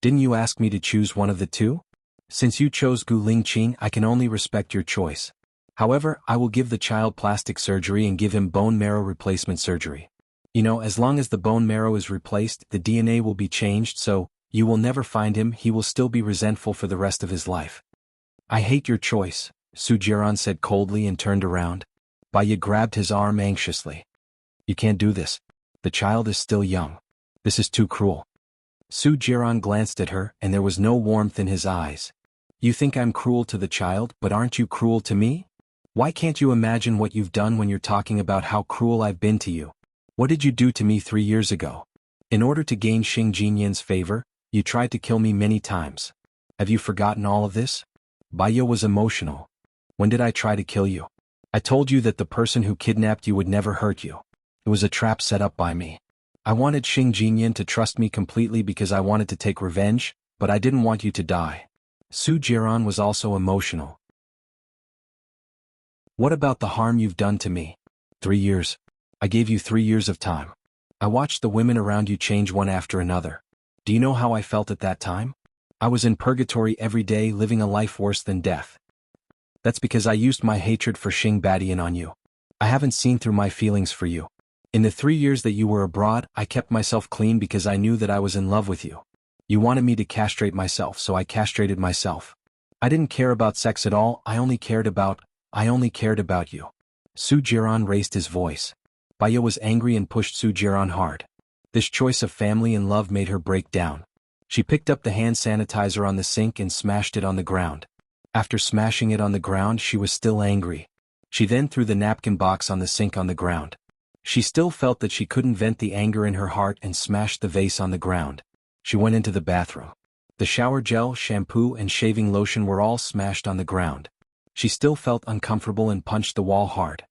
Didn't you ask me to choose one of the two? Since you chose Gu Lingqing, I can only respect your choice. However, I will give the child plastic surgery and give him bone marrow replacement surgery. You know, as long as the bone marrow is replaced, the DNA will be changed, so you will never find him. He will still be resentful for the rest of his life. I hate your choice, Su Jiran said coldly and turned around. Baya grabbed his arm anxiously. You can't do this. The child is still young. This is too cruel. Su Jiran glanced at her, and there was no warmth in his eyes. You think I'm cruel to the child, but aren't you cruel to me? Why can't you imagine what you've done when you're talking about how cruel I've been to you? What did you do to me 3 years ago? In order to gain Xing Jinyan's favor, you tried to kill me many times. Have you forgotten all of this? Baya was emotional. When did I try to kill you? I told you that the person who kidnapped you would never hurt you. It was a trap set up by me. I wanted Xing Jinyan to trust me completely because I wanted to take revenge, but I didn't want you to die. Su Jiran was also emotional. What about the harm you've done to me? 3 years. I gave you 3 years of time. I watched the women around you change one after another. Do you know how I felt at that time? I was in purgatory every day, living a life worse than death. That's because I used my hatred for Xing Badian on you. I haven't seen through my feelings for you. In the 3 years that you were abroad, I kept myself clean because I knew that I was in love with you. You wanted me to castrate myself, so I castrated myself. I didn't care about sex at all, I only cared about you. Su Jiran raised his voice. Baya was angry and pushed Su Jiran hard. This choice of family and love made her break down. She picked up the hand sanitizer on the sink and smashed it on the ground. After smashing it on the ground, she was still angry. She then threw the napkin box on the sink on the ground. She still felt that she couldn't vent the anger in her heart and smashed the vase on the ground. She went into the bathroom. The shower gel, shampoo, and shaving lotion were all smashed on the ground. She still felt uncomfortable and punched the wall hard.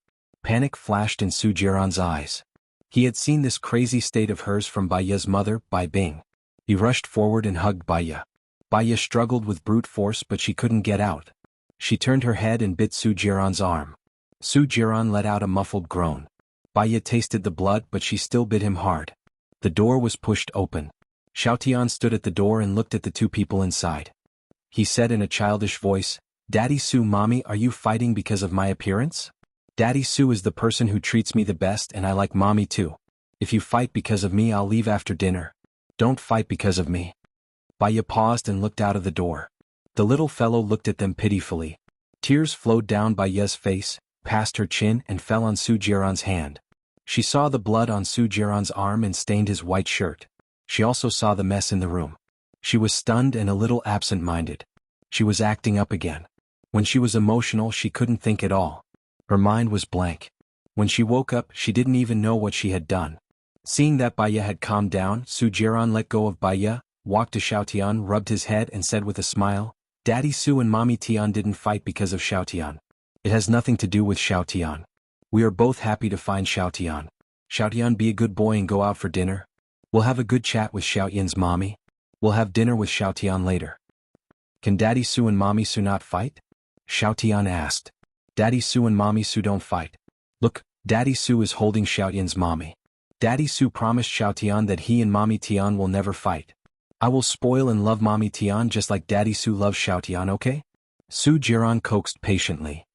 Panic flashed in Su Jiran's eyes. He had seen this crazy state of hers from Baya's mother, Bai Bing. He rushed forward and hugged Baya. Baya struggled with brute force, but she couldn't get out. She turned her head and bit Su Jiran's arm. Su Jiran let out a muffled groan. Baya tasted the blood, but she still bit him hard. The door was pushed open. Xiaotian stood at the door and looked at the two people inside. He said in a childish voice, Daddy Su, Mommy, are you fighting because of my appearance? Daddy Su is the person who treats me the best, and I like Mommy too. If you fight because of me, I'll leave after dinner. Don't fight because of me. Baya paused and looked out of the door. The little fellow looked at them pitifully. Tears flowed down Baye's face, past her chin and fell on Su Jiran's hand. She saw the blood on Su Jiran's arm and stained his white shirt. She also saw the mess in the room. She was stunned and a little absent-minded. She was acting up again. When she was emotional, she couldn't think at all. Her mind was blank. When she woke up, she didn't even know what she had done. Seeing that Baye had calmed down, Su Jiran let go of Baye, walked to Xiaotian, rubbed his head and said with a smile, "Daddy Su and Mommy Tian didn't fight because of Xiaotian. It has nothing to do with Xiaotian. We are both happy to find Xiaotian. Xiaotian, be a good boy and go out for dinner. We'll have a good chat with Xiaotian's mommy. We'll have dinner with Xiaotian later." "Can Daddy Su and Mommy Su not fight?" Xiaotian asked. "Daddy Su and Mommy Su don't fight. Look, Daddy Su is holding Xiaotian's mommy. Daddy Su promised Xiaotian that he and Mommy Tian will never fight. I will spoil and love Mommy Tian just like Daddy Su loves Xiaotian, okay?" Su Jiran coaxed patiently.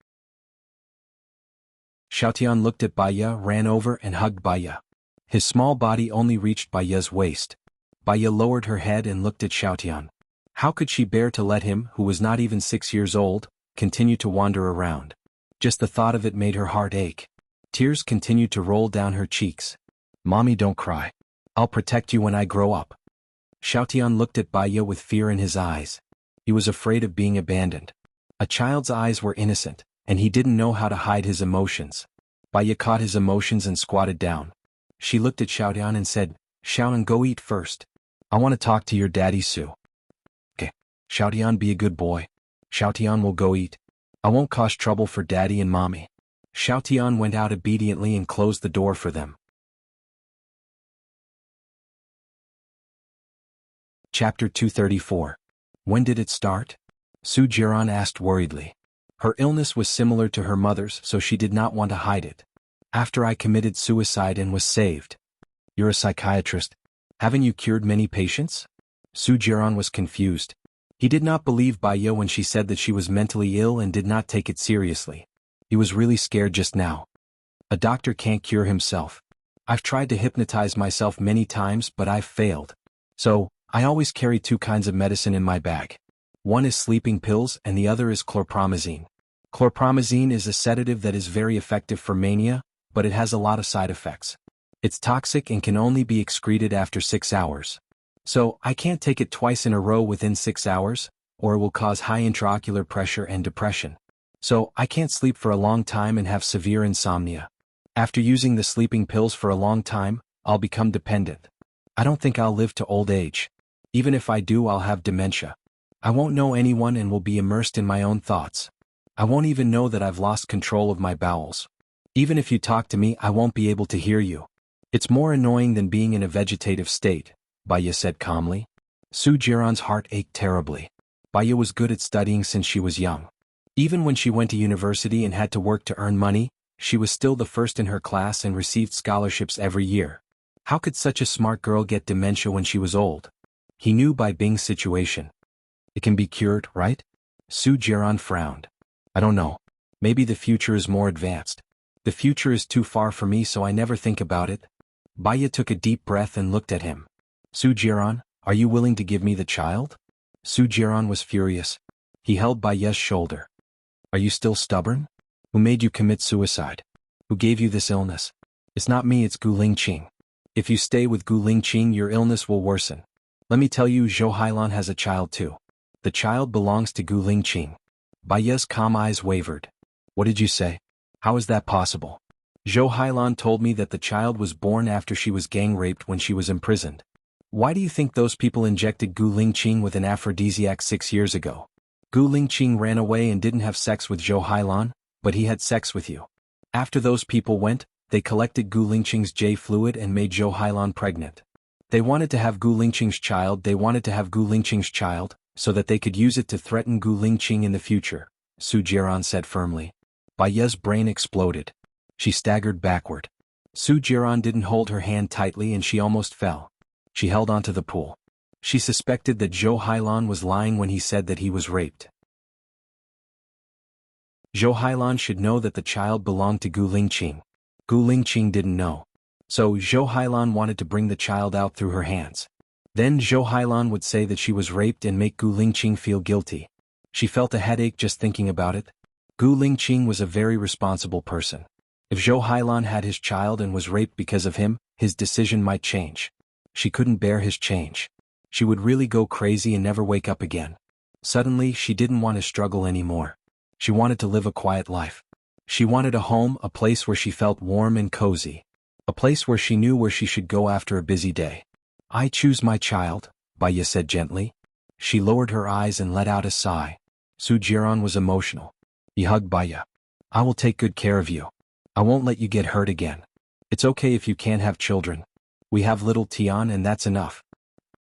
Xiaotian looked at Baye, ran over and hugged Baye. His small body only reached Baye's waist. Baye lowered her head and looked at Xiaotian. How could she bear to let him, who was not even 6 years old, continue to wander around? Just the thought of it made her heart ache. Tears continued to roll down her cheeks. "Mommy, don't cry. I'll protect you when I grow up." Xiaotian looked at Baye with fear in his eyes. He was afraid of being abandoned. A child's eyes were innocent, and he didn't know how to hide his emotions. Baye caught his emotions and squatted down. She looked at Xiaotian and said, "Xiaotian, go eat first. I want to talk to your daddy Su." "Okay. Xiaotian, be a good boy. Xiaotian will go eat. I won't cause trouble for daddy and mommy." Xiaotian went out obediently and closed the door for them. Chapter 234. When did it start? Su Jiran asked worriedly. Her illness was similar to her mother's, so she did not want to hide it. "After I committed suicide and was saved." "You're a psychiatrist. Haven't you cured many patients?" Su Jiran was confused. He did not believe Baye when she said that she was mentally ill and did not take it seriously. He was really scared just now. "A doctor can't cure himself. I've tried to hypnotize myself many times but I've failed. So, I always carry 2 kinds of medicine in my bag. One is sleeping pills and the other is chlorpromazine. Chlorpromazine is a sedative that is very effective for mania, but it has a lot of side effects. It's toxic and can only be excreted after 6 hours. So, I can't take it twice in a row within 6 hours, or it will cause high intraocular pressure and depression. So, I can't sleep for a long time and have severe insomnia. After using the sleeping pills for a long time, I'll become dependent. I don't think I'll live to old age. Even if I do, I'll have dementia. I won't know anyone and will be immersed in my own thoughts. I won't even know that I've lost control of my bowels. Even if you talk to me, I won't be able to hear you. It's more annoying than being in a vegetative state," Baye said calmly. Su Jiran's heart ached terribly. Baye was good at studying since she was young. Even when she went to university and had to work to earn money, she was still the first in her class and received scholarships every year. How could such a smart girl get dementia when she was old? He knew by Bing's situation. "It can be cured, right?" Su Jiran frowned. "I don't know. Maybe the future is more advanced. The future is too far for me, so I never think about it." Baye took a deep breath and looked at him. "Su Jiran, are you willing to give me the child?" Su Jiran was furious. He held Baye's shoulder. "Are you still stubborn? Who made you commit suicide? Who gave you this illness? It's not me, it's Gu Lingqing. If you stay with Gu Lingqing, your illness will worsen. Let me tell you, Zhou Hailan has a child too. The child belongs to Gu Lingqing." Baye's calm eyes wavered. "What did you say? How is that possible?" "Zhou Hailan told me that the child was born after she was gang-raped when she was imprisoned. Why do you think those people injected Gu Lingqing with an aphrodisiac 6 years ago? Gu Lingqing ran away and didn't have sex with Zhou Hailan, but he had sex with you. After those people went, they collected Gu Lingqing's J fluid and made Zhou Hailan pregnant. They wanted to have Gu Lingqing's child, so that they could use it to threaten Gu Lingqing in the future," Su Jiran said firmly. Baye's brain exploded. She staggered backward. Su Jiran didn't hold her hand tightly and she almost fell. She held onto the pool. She suspected that Zhou Hailan was lying when he said that he was raped. Zhou Hailan should know that the child belonged to Gu Lingqing. Gu Lingqing didn't know. So Zhou Hailan wanted to bring the child out through her hands. Then Zhou Hailan would say that she was raped and make Gu Lingqing feel guilty. She felt a headache just thinking about it. Gu Lingqing was a very responsible person. If Zhou Hailan had his child and was raped because of him, his decision might change. She couldn't bear his change. She would really go crazy and never wake up again. Suddenly, she didn't want to struggle anymore. She wanted to live a quiet life. She wanted a home, a place where she felt warm and cozy. A place where she knew where she should go after a busy day. I choose my child, Baya said gently. She lowered her eyes and let out a sigh. Su Jiran was emotional. He hugged Baya. I will take good care of you. I won't let you get hurt again. It's okay if you can't have children. We have little Tian and that's enough.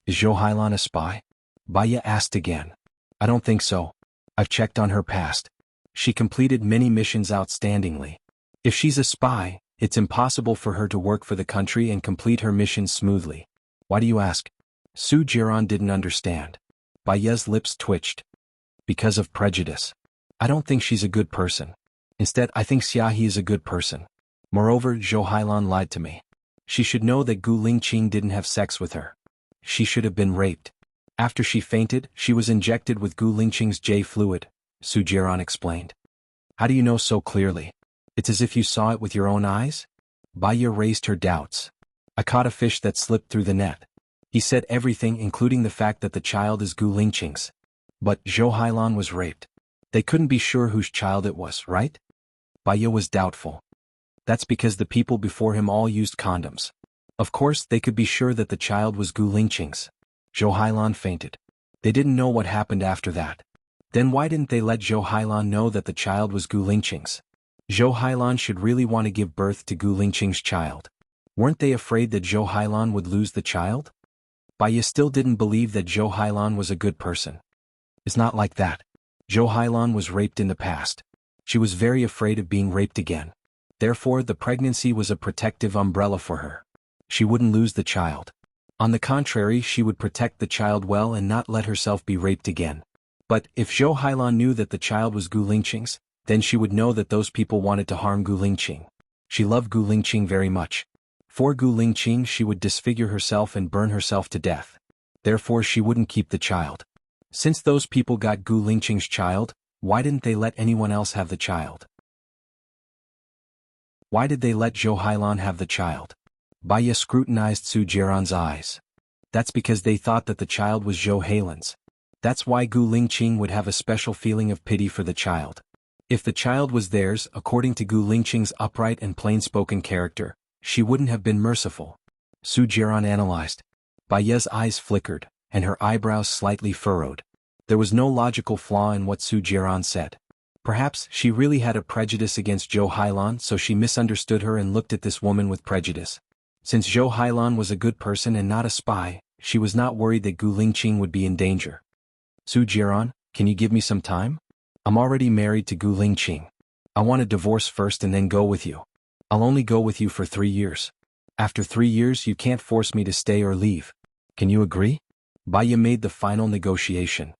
Is Zhou Hailan a spy? Baya asked again. I don't think so. I've checked on her past. She completed many missions outstandingly. If she's a spy, it's impossible for her to work for the country and complete her missions smoothly. Why do you ask? Su Jiran didn't understand. Baya's lips twitched. Because of prejudice. I don't think she's a good person. Instead, I think Xiaohe is a good person. Moreover, Zhou Hailan lied to me. She should know that Gu Lingqing didn't have sex with her. She should have been raped. After she fainted, she was injected with Gu Lingqing's J fluid, Su Jiran explained. How do you know so clearly? It's as if you saw it with your own eyes? Baya raised her doubts. I caught a fish that slipped through the net. He said everything, including the fact that the child is Gu Lingqing's. But Zhou Hailan was raped. They couldn't be sure whose child it was, right? Baya was doubtful. That's because the people before him all used condoms. Of course, they could be sure that the child was Gu Lingqing's. Zhou Hailan fainted. They didn't know what happened after that. Then why didn't they let Zhou Hailan know that the child was Gu Lingqing's? Zhou Hailan should really want to give birth to Gu Lingqing's child. Weren't they afraid that Zhou Hailan would lose the child? Baya still didn't believe that Zhou Hailan was a good person. It's not like that. Zhou Hailan was raped in the past. She was very afraid of being raped again. Therefore, the pregnancy was a protective umbrella for her. She wouldn't lose the child. On the contrary, she would protect the child well and not let herself be raped again. But if Zhou Hailan knew that the child was Gu Lingqing's, then she would know that those people wanted to harm Gu Lingqing. She loved Gu Lingqing very much. For Gu Lingqing, she would disfigure herself and burn herself to death. Therefore, she wouldn't keep the child. Since those people got Gu Lingqing's child, why didn't they let anyone else have the child? Why did they let Zhou Hailan have the child? Baya scrutinized Su Jiran's eyes. That's because they thought that the child was Zhou Hailan's. That's why Gu Lingqing would have a special feeling of pity for the child. If the child was theirs, according to Gu Lingqing's upright and plain-spoken character, she wouldn't have been merciful. Su Jiran analyzed. Baya's eyes flickered, and her eyebrows slightly furrowed. There was no logical flaw in what Su Jiran said. Perhaps she really had a prejudice against Zhou Hailan, so she misunderstood her and looked at this woman with prejudice. Since Zhou Hailan was a good person and not a spy, she was not worried that Gu Lingqing would be in danger. Su Jiran, can you give me some time? I'm already married to Gu Lingqing. I want a divorce first and then go with you. I'll only go with you for 3 years. After 3 years you can't force me to stay or leave. Can you agree? Baya made the final negotiation.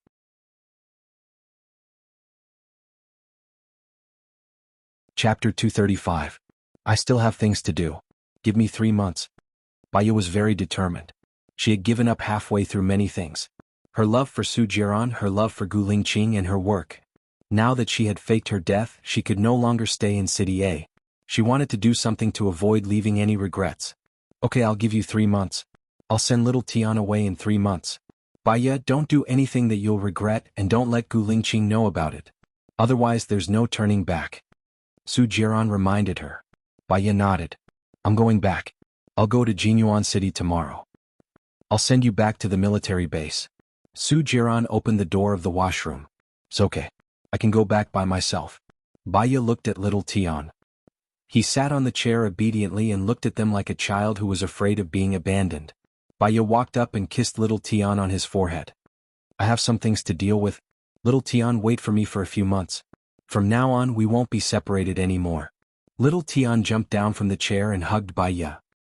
Chapter 235. I still have things to do. Give me 3 months. Baya was very determined. She had given up halfway through many things. Her love for Su Jiran, her love for Gu Lingqing, and her work. Now that she had faked her death, she could no longer stay in City A. She wanted to do something to avoid leaving any regrets. Okay, I'll give you 3 months. I'll send little Tian away in 3 months. Baya, don't do anything that you'll regret and don't let Gu Lingqing know about it. Otherwise there's no turning back. Su Jiran reminded her. Baya nodded. I'm going back. I'll go to Jinyuan City tomorrow. I'll send you back to the military base. Su Jiran opened the door of the washroom. It's okay. I can go back by myself. Baya looked at little Tian. He sat on the chair obediently and looked at them like a child who was afraid of being abandoned. Baya walked up and kissed little Tian on his forehead. I have some things to deal with. Little Tian, wait for me for a few months. From now on we won't be separated anymore. Little Tian jumped down from the chair and hugged Baya.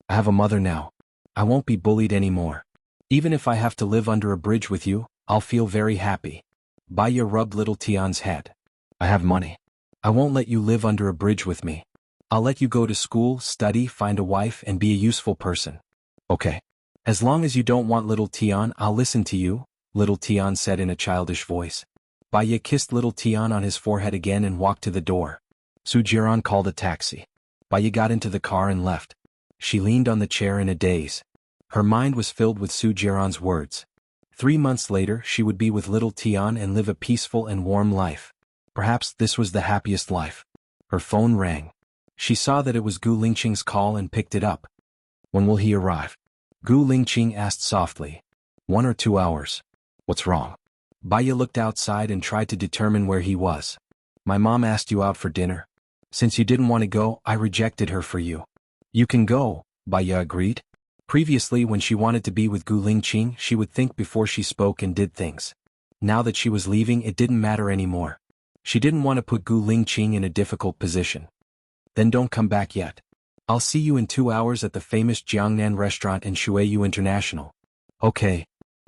I have a mother now. I won't be bullied anymore. Even if I have to live under a bridge with you, I'll feel very happy. Baya rubbed little Tian's head. I have money. I won't let you live under a bridge with me. I'll let you go to school, study, find a wife, and be a useful person. Okay. As long as you don't want little Tian, I'll listen to you, little Tian said in a childish voice. Baya kissed little Tian on his forehead again and walked to the door. Su Jiran called a taxi. Baya got into the car and left. She leaned on the chair in a daze. Her mind was filled with Su Jiran's words. 3 months later she would be with little Tian and live a peaceful and warm life. Perhaps this was the happiest life. Her phone rang. She saw that it was Gu Lingqing's call and picked it up. When will he arrive? Gu Lingqing asked softly. 1 or 2 hours. What's wrong? Baya looked outside and tried to determine where he was. My mom asked you out for dinner. Since you didn't want to go, I rejected her for you. You can go, Baya agreed. Previously, when she wanted to be with Gu Lingqing, she would think before she spoke and did things. Now that she was leaving, it didn't matter anymore. She didn't want to put Gu Lingqing in a difficult position. Then don't come back yet. I'll see you in 2 hours at the famous Jiangnan restaurant in Shuiyu International. Okay.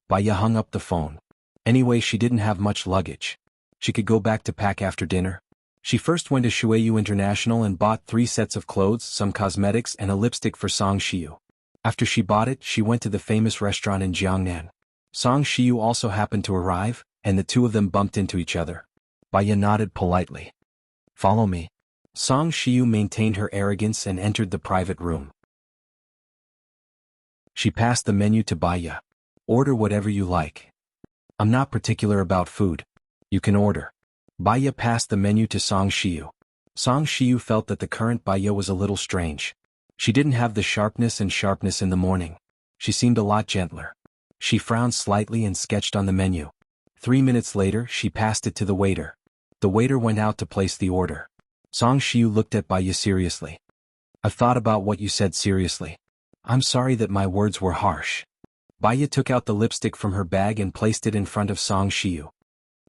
Baya hung up the phone. Anyway, she didn't have much luggage. She could go back to pack after dinner. She first went to Shuiyu International and bought 3 sets of clothes, some cosmetics and a lipstick for Song Shiyu. After she bought it, she went to the famous restaurant in Jiangnan. Song Shiyu also happened to arrive, and the two of them bumped into each other. Baya nodded politely. Follow me. Song Shiyu maintained her arrogance and entered the private room. She passed the menu to Baya. Order whatever you like. I'm not particular about food. You can order. Baya passed the menu to Song Shiyu. Song Shiyu felt that the current Baya was a little strange. She didn't have the sharpness in the morning. She seemed a lot gentler. She frowned slightly and sketched on the menu. 3 minutes later, she passed it to the waiter. The waiter went out to place the order. Song Shiyu looked at Baya seriously. I've thought about what you said seriously. I'm sorry that my words were harsh. Baya took out the lipstick from her bag and placed it in front of Song Shiyu.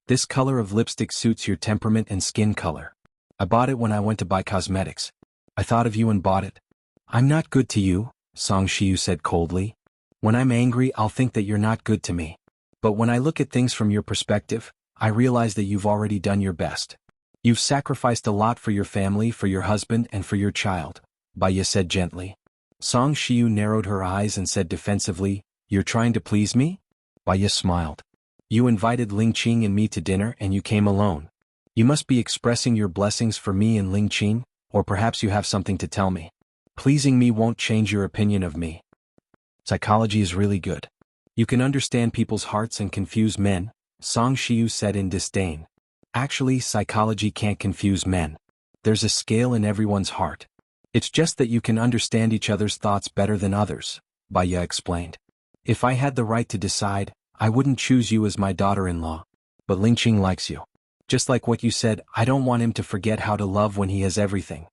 This color of lipstick suits your temperament and skin color. I bought it when I went to buy cosmetics. I thought of you and bought it. I'm not good to you, Song Shiyu said coldly. When I'm angry, I'll think that you're not good to me. But when I look at things from your perspective, I realize that you've already done your best. You've sacrificed a lot for your family, for your husband, and for your child, Baya said gently. Song Shiyu narrowed her eyes and said defensively, You're trying to please me? Baya smiled. You invited Lingqing and me to dinner and you came alone. You must be expressing your blessings for me and Lingqing, or perhaps you have something to tell me. Pleasing me won't change your opinion of me. Psychology is really good. You can understand people's hearts and confuse men, Song Shiyu said in disdain. Actually, psychology can't confuse men. There's a scale in everyone's heart. It's just that you can understand each other's thoughts better than others, Baya explained. If I had the right to decide, I wouldn't choose you as my daughter-in-law. But Lingqing likes you. Just like what you said, I don't want him to forget how to love when he has everything.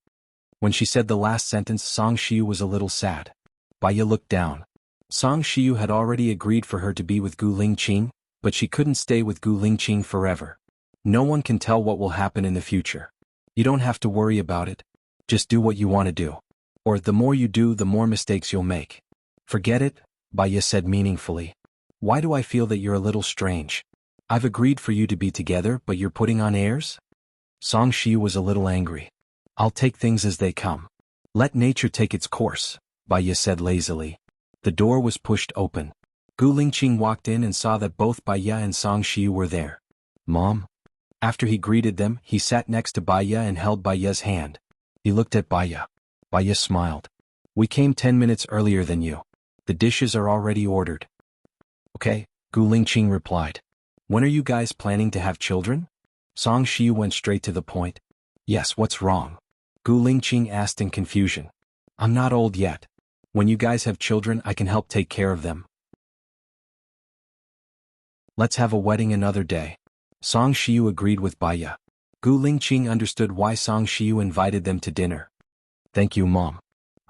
When she said the last sentence, Song Shiyu was a little sad. Baya looked down. Song Shiyu had already agreed for her to be with Gu Lingqing, but she couldn't stay with Gu Lingqing forever. No one can tell what will happen in the future. You don't have to worry about it. Just do what you want to do. Or the more you do, the more mistakes you'll make. Forget it, Baya said meaningfully. Why do I feel that you're a little strange? I've agreed for you to be together, but you're putting on airs? Song Shiyu was a little angry. I'll take things as they come. Let nature take its course, Baya said lazily. The door was pushed open. Gu Lingqing walked in and saw that both Baya and Song Shiyu were there. Mom? After he greeted them, he sat next to Baya and held Baya's hand. He looked at Baya. Baya smiled. We came 10 minutes earlier than you. The dishes are already ordered. Okay, Gu Lingqing replied. When are you guys planning to have children? Song Shiyu went straight to the point. Yes, what's wrong? Gu Lingqing asked in confusion. I'm not old yet. When you guys have children, I can help take care of them. Let's have a wedding another day. Song Shiyu agreed with Baya. Gu Lingqing understood why Song Shiyu invited them to dinner. Thank you, Mom.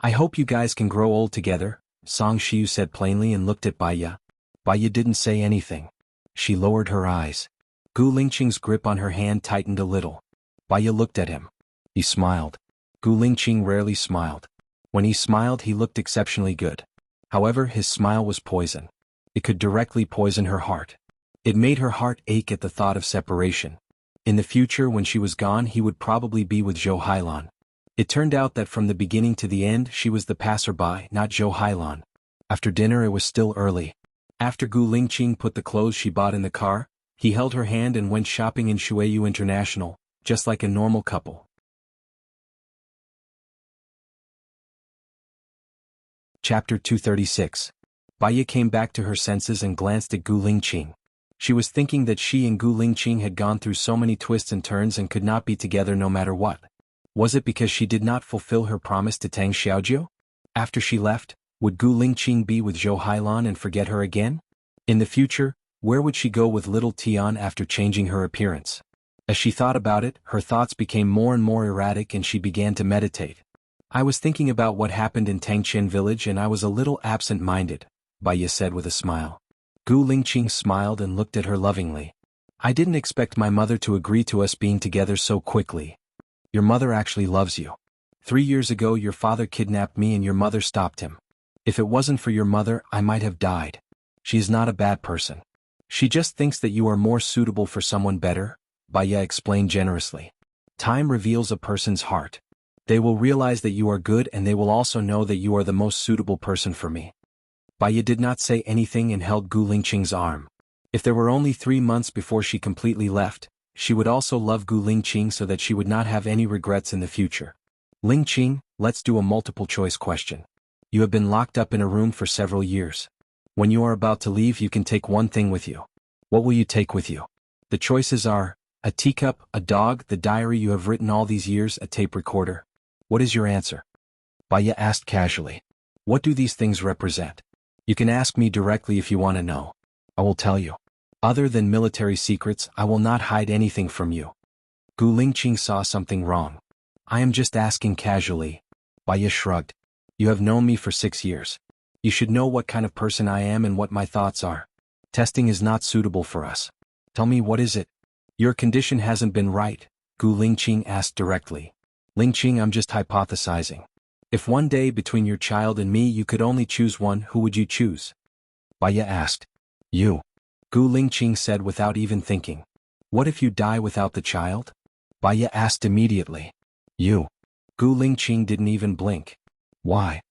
I hope you guys can grow old together, Song Shiyu said plainly and looked at Baya. Baya didn't say anything. She lowered her eyes. Gu Lingqing's grip on her hand tightened a little. Baya looked at him. He smiled. Gu Lingqing rarely smiled. When he smiled, he looked exceptionally good. However, his smile was poison. It could directly poison her heart. It made her heart ache at the thought of separation. In the future, when she was gone, he would probably be with Zhou Hailan. It turned out that from the beginning to the end, she was the passerby, not Zhou Hailan. After dinner, it was still early. After Gu Lingqing put the clothes she bought in the car, He held her hand and went shopping in Shueyu International, just like a normal couple. Chapter 236. Baya came back to her senses and glanced at Gu Lingqing. She was thinking that she and Gu Lingqing had gone through so many twists and turns and could not be together no matter what. Was it because she did not fulfill her promise to Tang Xiaojiu? After she left, would Gu Lingqing be with Zhou Hailan and forget her again? In the future, where would she go with little Tian after changing her appearance? As she thought about it, her thoughts became more and more erratic and she began to meditate. I was thinking about what happened in Tangqian village and I was a little absent-minded, Baya said with a smile. Gu Lingqing smiled and looked at her lovingly. I didn't expect my mother to agree to us being together so quickly. Your mother actually loves you. 3 years ago your father kidnapped me and your mother stopped him. If it wasn't for your mother, I might have died. She is not a bad person. She just thinks that you are more suitable for someone better, Baya explained generously. Time reveals a person's heart. They will realize that you are good and they will also know that you are the most suitable person for me. Baya did not say anything and held Gu Lingqing's arm. If there were only 3 months before she completely left, she would also love Gu Lingqing so that she would not have any regrets in the future. Lingqing, let's do a multiple-choice question. You have been locked up in a room for several years. When you are about to leave, you can take one thing with you. What will you take with you? The choices are a teacup, a dog, the diary you have written all these years, a tape recorder. What is your answer? Baya asked casually. What do these things represent? You can ask me directly if you want to know. I will tell you. Other than military secrets, I will not hide anything from you. Gu Lingqing saw something wrong. I am just asking casually. Baya shrugged. You have known me for 6 years. You should know what kind of person I am and what my thoughts are. Testing is not suitable for us. Tell me, what is it? Your condition hasn't been right, Gu Lingqing asked directly. Lingqing, I'm just hypothesizing. If one day between your child and me you could only choose one, who would you choose? Baya asked. You. Gu Lingqing said without even thinking. What if you die without the child? Baya asked immediately. You. Gu Lingqing didn't even blink. Why?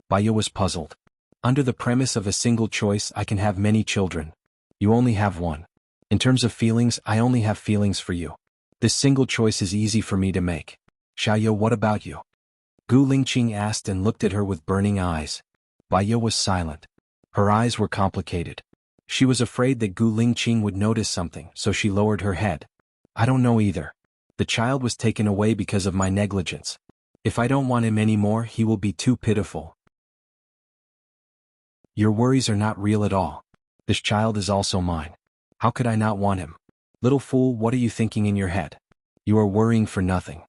Baya was puzzled. Under the premise of a single choice, I can have many children. You only have one. In terms of feelings, I only have feelings for you. This single choice is easy for me to make. Xiaoyu, what about you? Gu Lingqing asked and looked at her with burning eyes. Baya was silent. Her eyes were complicated. She was afraid that Gu Lingqing would notice something, so she lowered her head. I don't know either. The child was taken away because of my negligence. If I don't want him anymore, he will be too pitiful. Your worries are not real at all. This child is also mine. How could I not want him? Little fool, what are you thinking in your head? You are worrying for nothing.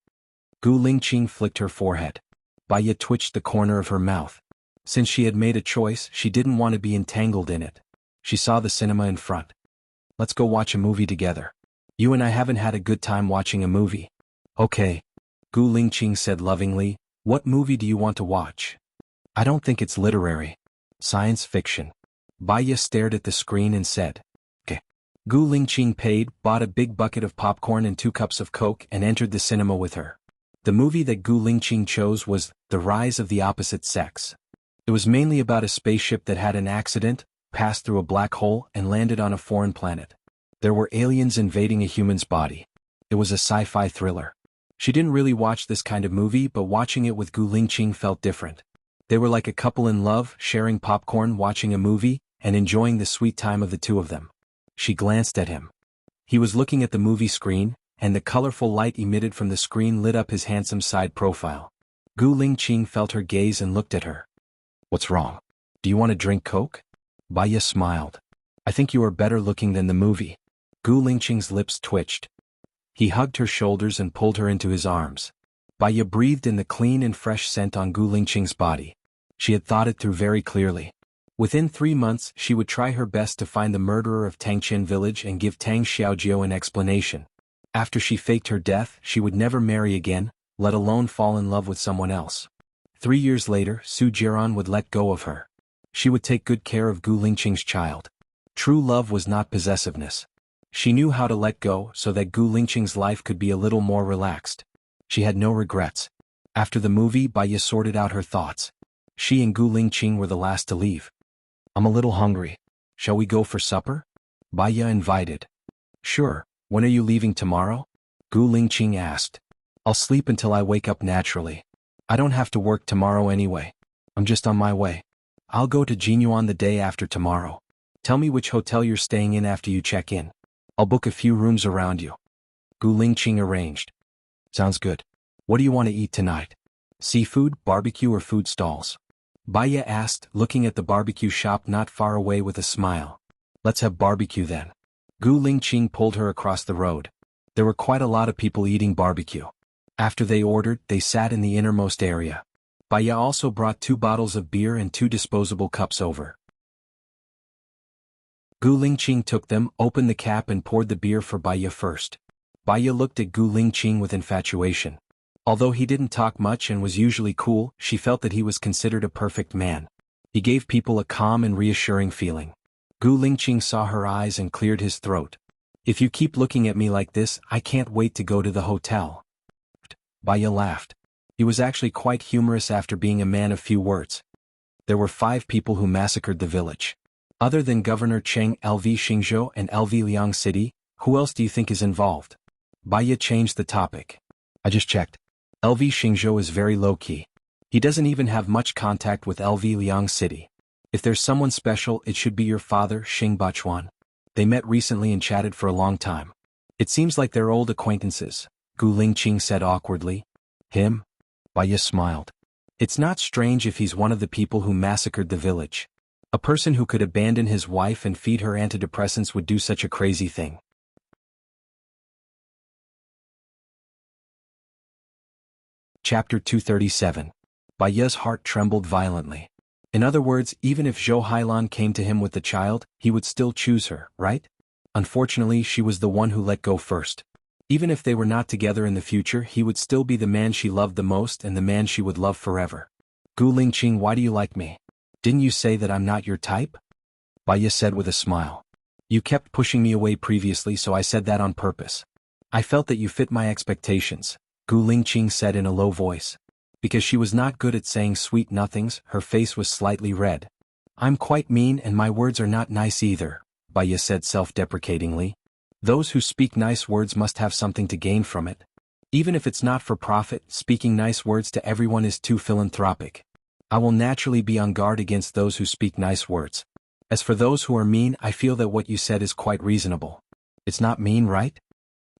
Gu Lingqing flicked her forehead. Baya twitched the corner of her mouth. Since she had made a choice, she didn't want to be entangled in it. She saw the cinema in front. Let's go watch a movie together. You and I haven't had a good time watching a movie. Okay. Gu Lingqing said lovingly. What movie do you want to watch? I don't think it's literary. Science fiction. Baya stared at the screen and said. Okay. Gu Lingqing paid, bought a big bucket of popcorn and 2 cups of Coke and entered the cinema with her. The movie that Gu Lingqing chose was The Rise of the Opposite Sex. It was mainly about a spaceship that had an accident, passed through a black hole and landed on a foreign planet. There were aliens invading a human's body. It was a sci-fi thriller. She didn't really watch this kind of movie, but watching it with Gu Lingqing felt different. They were like a couple in love, sharing popcorn, watching a movie, and enjoying the sweet time of the two of them. She glanced at him. He was looking at the movie screen, and the colorful light emitted from the screen lit up his handsome side profile. Gu Lingqing felt her gaze and looked at her. What's wrong? Do you want to drink Coke? Baya smiled. I think you are better looking than the movie. Gu Lingqing's lips twitched. He hugged her shoulders and pulled her into his arms. Baya breathed in the clean and fresh scent on Gu Lingqing's body. She had thought it through very clearly. Within 3 months, she would try her best to find the murderer of Tangqian village and give Tang Xiaojiu an explanation. After she faked her death, she would never marry again, let alone fall in love with someone else. 3 years later, Su Jiran would let go of her. She would take good care of Gu Lingqing's child. True love was not possessiveness. She knew how to let go so that Gu Lingqing's life could be a little more relaxed. She had no regrets. After the movie, Baya sorted out her thoughts. She and Gu Lingqing were the last to leave. I'm a little hungry. Shall we go for supper? Baya invited. Sure, when are you leaving tomorrow? Gu Lingqing asked. I'll sleep until I wake up naturally. I don't have to work tomorrow anyway. I'm just on my way. I'll go to Jinyuan the day after tomorrow. Tell me which hotel you're staying in after you check in. I'll book a few rooms around you. Gu Lingqing arranged. Sounds good. What do you want to eat tonight? Seafood, barbecue or food stalls? Baya asked, looking at the barbecue shop not far away with a smile. Let's have barbecue then. Gu Lingqing pulled her across the road. There were quite a lot of people eating barbecue. After they ordered, they sat in the innermost area. Baya also brought 2 bottles of beer and 2 disposable cups over. Gu Lingqing took them, opened the cap and poured the beer for Baya first. Baya looked at Gu Lingqing with infatuation. Although he didn't talk much and was usually cool, she felt that he was considered a perfect man. He gave people a calm and reassuring feeling. Gu Lingqing saw her eyes and cleared his throat. If you keep looking at me like this, I can't wait to go to the hotel. Baya laughed. He was actually quite humorous after being a man of few words. There were 5 people who massacred the village. Other than Governor Cheng, LV Xingzhou and LV Liang City, who else do you think is involved? Baya changed the topic. I just checked. LV Xingzhou is very low-key. He doesn't even have much contact with LV Liang City. If there's someone special, it should be your father, Xing Bachuan. They met recently and chatted for a long time. It seems like they're old acquaintances, Gu Lingqing said awkwardly. Him? Baya smiled. It's not strange if he's one of the people who massacred the village. A person who could abandon his wife and feed her antidepressants would do such a crazy thing. Chapter 237. Baya's heart trembled violently. In other words, even if Zhou Hailan came to him with the child, he would still choose her, right? Unfortunately, she was the one who let go first. Even if they were not together in the future, he would still be the man she loved the most and the man she would love forever. Gu Lingqing, why do you like me? Didn't you say that I'm not your type? Baya said with a smile. You kept pushing me away previously, so I said that on purpose. I felt that you fit my expectations, Gu Lingqing said in a low voice. Because she was not good at saying sweet nothings, her face was slightly red. I'm quite mean and my words are not nice either, Baya said self-deprecatingly. Those who speak nice words must have something to gain from it. Even if it's not for profit, speaking nice words to everyone is too philanthropic. I will naturally be on guard against those who speak nice words. As for those who are mean, I feel that what you said is quite reasonable. It's not mean, right?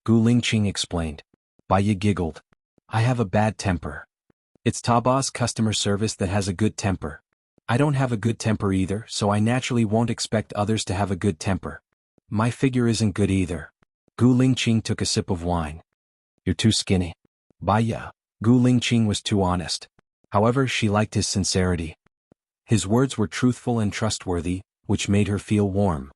Gu Lingqing explained. Baya giggled. I have a bad temper. It's Taba's customer service that has a good temper. I don't have a good temper either, so I naturally won't expect others to have a good temper. My figure isn't good either. Gu Lingqing took a sip of wine. You're too skinny. Baya. Gu Lingqing was too honest. However, she liked his sincerity. His words were truthful and trustworthy, which made her feel warm.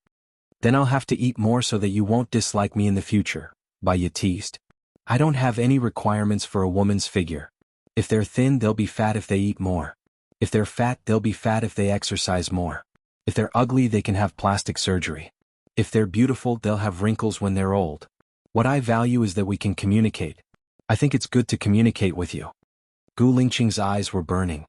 Then I'll have to eat more so that you won't dislike me in the future, Baya teased. I don't have any requirements for a woman's figure. If they're thin, they'll be fat if they eat more. If they're fat, they'll be fat if they exercise more. If they're ugly, they can have plastic surgery. If they're beautiful, they'll have wrinkles when they're old. What I value is that we can communicate. I think it's good to communicate with you. Gu Lingqing's eyes were burning.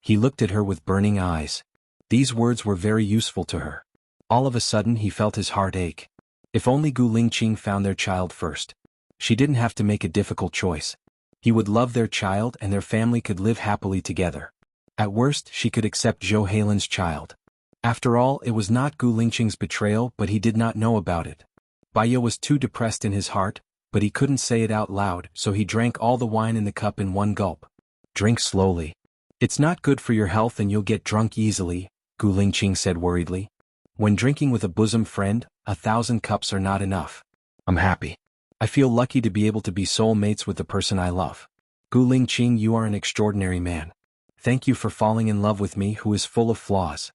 He looked at her with burning eyes. These words were very useful to her. All of a sudden he felt his heart ache. If only Gu Lingqing found their child first. She didn't have to make a difficult choice. He would love their child and their family could live happily together. At worst, she could accept Zhou Hailan's child. After all, it was not Gu Lingqing's betrayal, but he did not know about it. Baya was too depressed in his heart, but he couldn't say it out loud, so he drank all the wine in the cup in one gulp. Drink slowly. It's not good for your health and you'll get drunk easily, Gu Lingqing said worriedly. When drinking with a bosom friend, 1,000 cups are not enough. I'm happy. I feel lucky to be able to be soulmates with the person I love. Gu Lingqing, you are an extraordinary man. Thank you for falling in love with me who is full of flaws.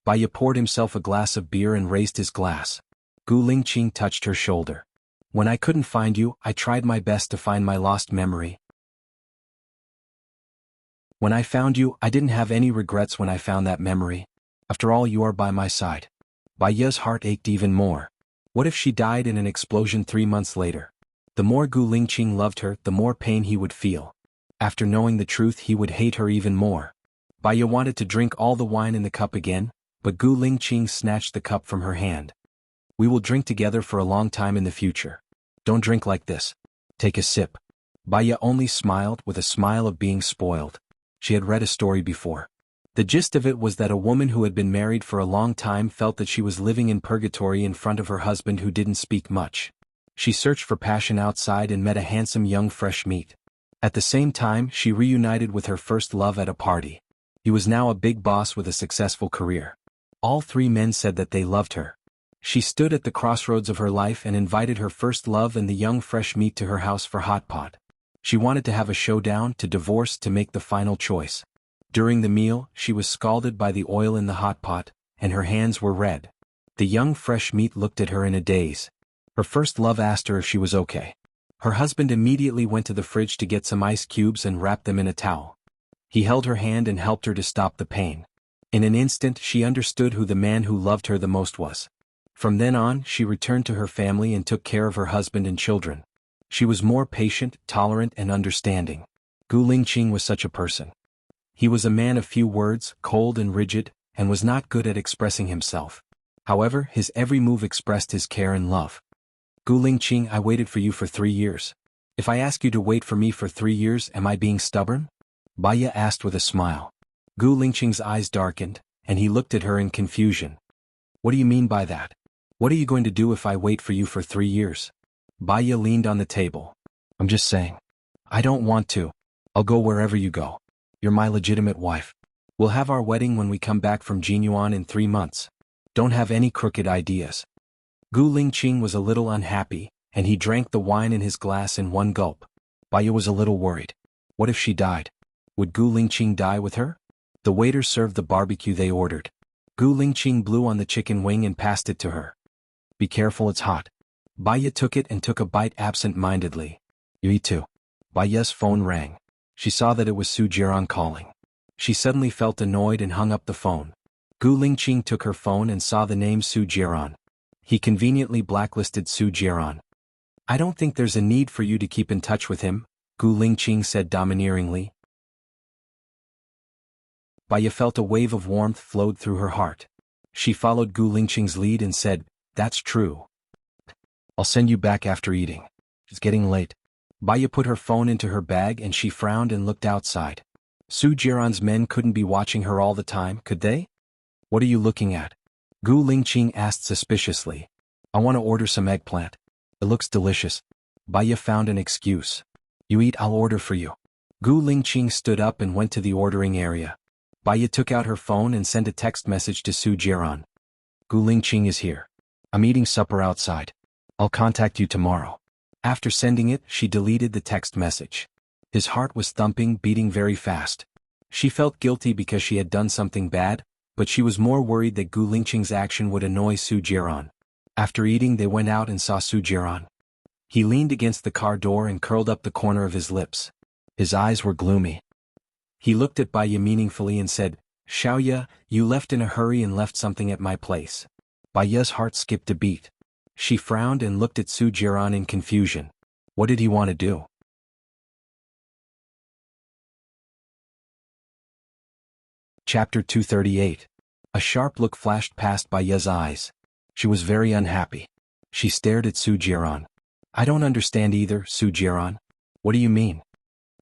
Baya poured himself a glass of beer and raised his glass. Gu Lingqing touched her shoulder. When I couldn't find you, I tried my best to find my lost memory. When I found you, I didn't have any regrets when I found that memory. After all, you are by my side. Baya's heart ached even more. What if she died in an explosion 3 months later? The more Gu Lingqing loved her, the more pain he would feel. After knowing the truth, he would hate her even more. Baya wanted to drink all the wine in the cup again, but Gu Lingqing snatched the cup from her hand. We will drink together for a long time in the future. Don't drink like this. Take a sip. Baya only smiled with a smile of being spoiled. She had read a story before. The gist of it was that a woman who had been married for a long time felt that she was living in purgatory in front of her husband who didn't speak much. She searched for passion outside and met a handsome young fresh meat. At the same time, she reunited with her first love at a party. He was now a big boss with a successful career. All three men said that they loved her. She stood at the crossroads of her life and invited her first love and the young fresh meat to her house for hot pot. She wanted to have a showdown, to divorce, to make the final choice. During the meal, she was scalded by the oil in the hot pot, and her hands were red. The young fresh meat looked at her in a daze. Her first love asked her if she was okay. Her husband immediately went to the fridge to get some ice cubes and wrapped them in a towel. He held her hand and helped her to stop the pain. In an instant, she understood who the man who loved her the most was. From then on, she returned to her family and took care of her husband and children. She was more patient, tolerant, and understanding. Gu Lingqing was such a person. He was a man of few words, cold and rigid, and was not good at expressing himself. However, his every move expressed his care and love. Gu Lingqing, I waited for you for 3 years. If I ask you to wait for me for 3 years, am I being stubborn? Baya asked with a smile. Gu Lingqing's eyes darkened, and he looked at her in confusion. What do you mean by that? What are you going to do if I wait for you for 3 years? Baya leaned on the table. I'm just saying. I don't want to. I'll go wherever you go. You're my legitimate wife. We'll have our wedding when we come back from Jinyuan in 3 months. Don't have any crooked ideas. Gu Lingqing was a little unhappy, and he drank the wine in his glass in one gulp. Baya was a little worried. What if she died? Would Gu Lingqing die with her? The waiter served the barbecue they ordered. Gu Lingqing blew on the chicken wing and passed it to her. Be careful, it's hot. Baya took it and took a bite absent-mindedly. You eat too. Baya's phone rang. She saw that it was Su Jiran calling. She suddenly felt annoyed and hung up the phone. Gu Lingqing took her phone and saw the name Su Jiran. He conveniently blacklisted Su Jiran. I don't think there's a need for you to keep in touch with him, Gu Lingqing said domineeringly. Baya felt a wave of warmth flowed through her heart. She followed Gu Lingqing's lead and said, That's true. I'll send you back after eating. It's getting late. Baya put her phone into her bag and she frowned and looked outside. Su Jiran's men couldn't be watching her all the time, could they? What are you looking at? Gu Lingqing asked suspiciously. I want to order some eggplant. It looks delicious. Baya found an excuse. You eat, I'll order for you. Gu Lingqing stood up and went to the ordering area. Baya took out her phone and sent a text message to Su Jiran. Gu Lingqing is here. I'm eating supper outside. I'll contact you tomorrow. After sending it, she deleted the text message. His heart was thumping, beating very fast. She felt guilty because she had done something bad, but she was more worried that Gu Lingqing's action would annoy Su Jiran. After eating, they went out and saw Su Jiran. He leaned against the car door and curled up the corner of his lips. His eyes were gloomy. He looked at Baya meaningfully and said, Xiaoya, you left in a hurry and left something at my place. Baya's heart skipped a beat. She frowned and looked at Su Jiran in confusion. What did he want to do? Chapter 238. A sharp look flashed past Baya's eyes. She was very unhappy. She stared at Su Jiran. I don't understand either, Su Jiran. What do you mean?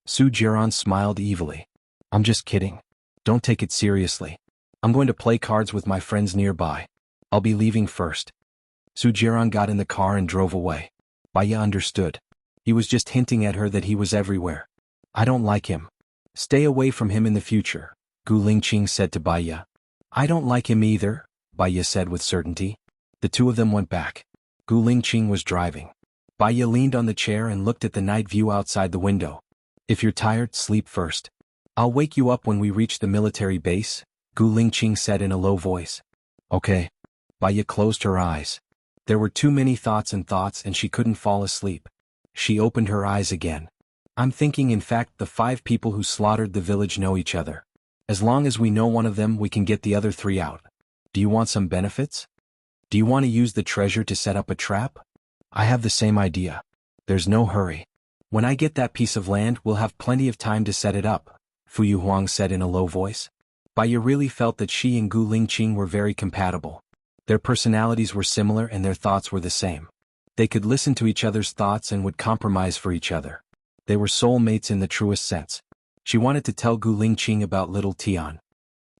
Su Jiran smiled evilly. I'm just kidding. Don't take it seriously. I'm going to play cards with my friends nearby. I'll be leaving first. Su Jiran got in the car and drove away. Baya understood. He was just hinting at her that he was everywhere. I don't like him. Stay away from him in the future, Gu Lingqing said to Baya. I don't like him either, Baya said with certainty. The two of them went back. Gu Lingqing was driving. Baya leaned on the chair and looked at the night view outside the window. If you're tired, sleep first. I'll wake you up when we reach the military base, Gu Lingqing said in a low voice. Okay. Baya closed her eyes. There were too many thoughts and she couldn't fall asleep. She opened her eyes again. I'm thinking, in fact, the 5 people who slaughtered the village know each other. As long as we know one of them, we can get the other 3 out. Do you want some benefits? Do you want to use the treasure to set up a trap? I have the same idea. There's no hurry. When I get that piece of land, we'll have plenty of time to set it up, Fu Yuhuang said in a low voice. Baya really felt that she and Gu Lingqing were very compatible. Their personalities were similar and their thoughts were the same. They could listen to each other's thoughts and would compromise for each other. They were soulmates in the truest sense. She wanted to tell Gu Lingqing about little Tian.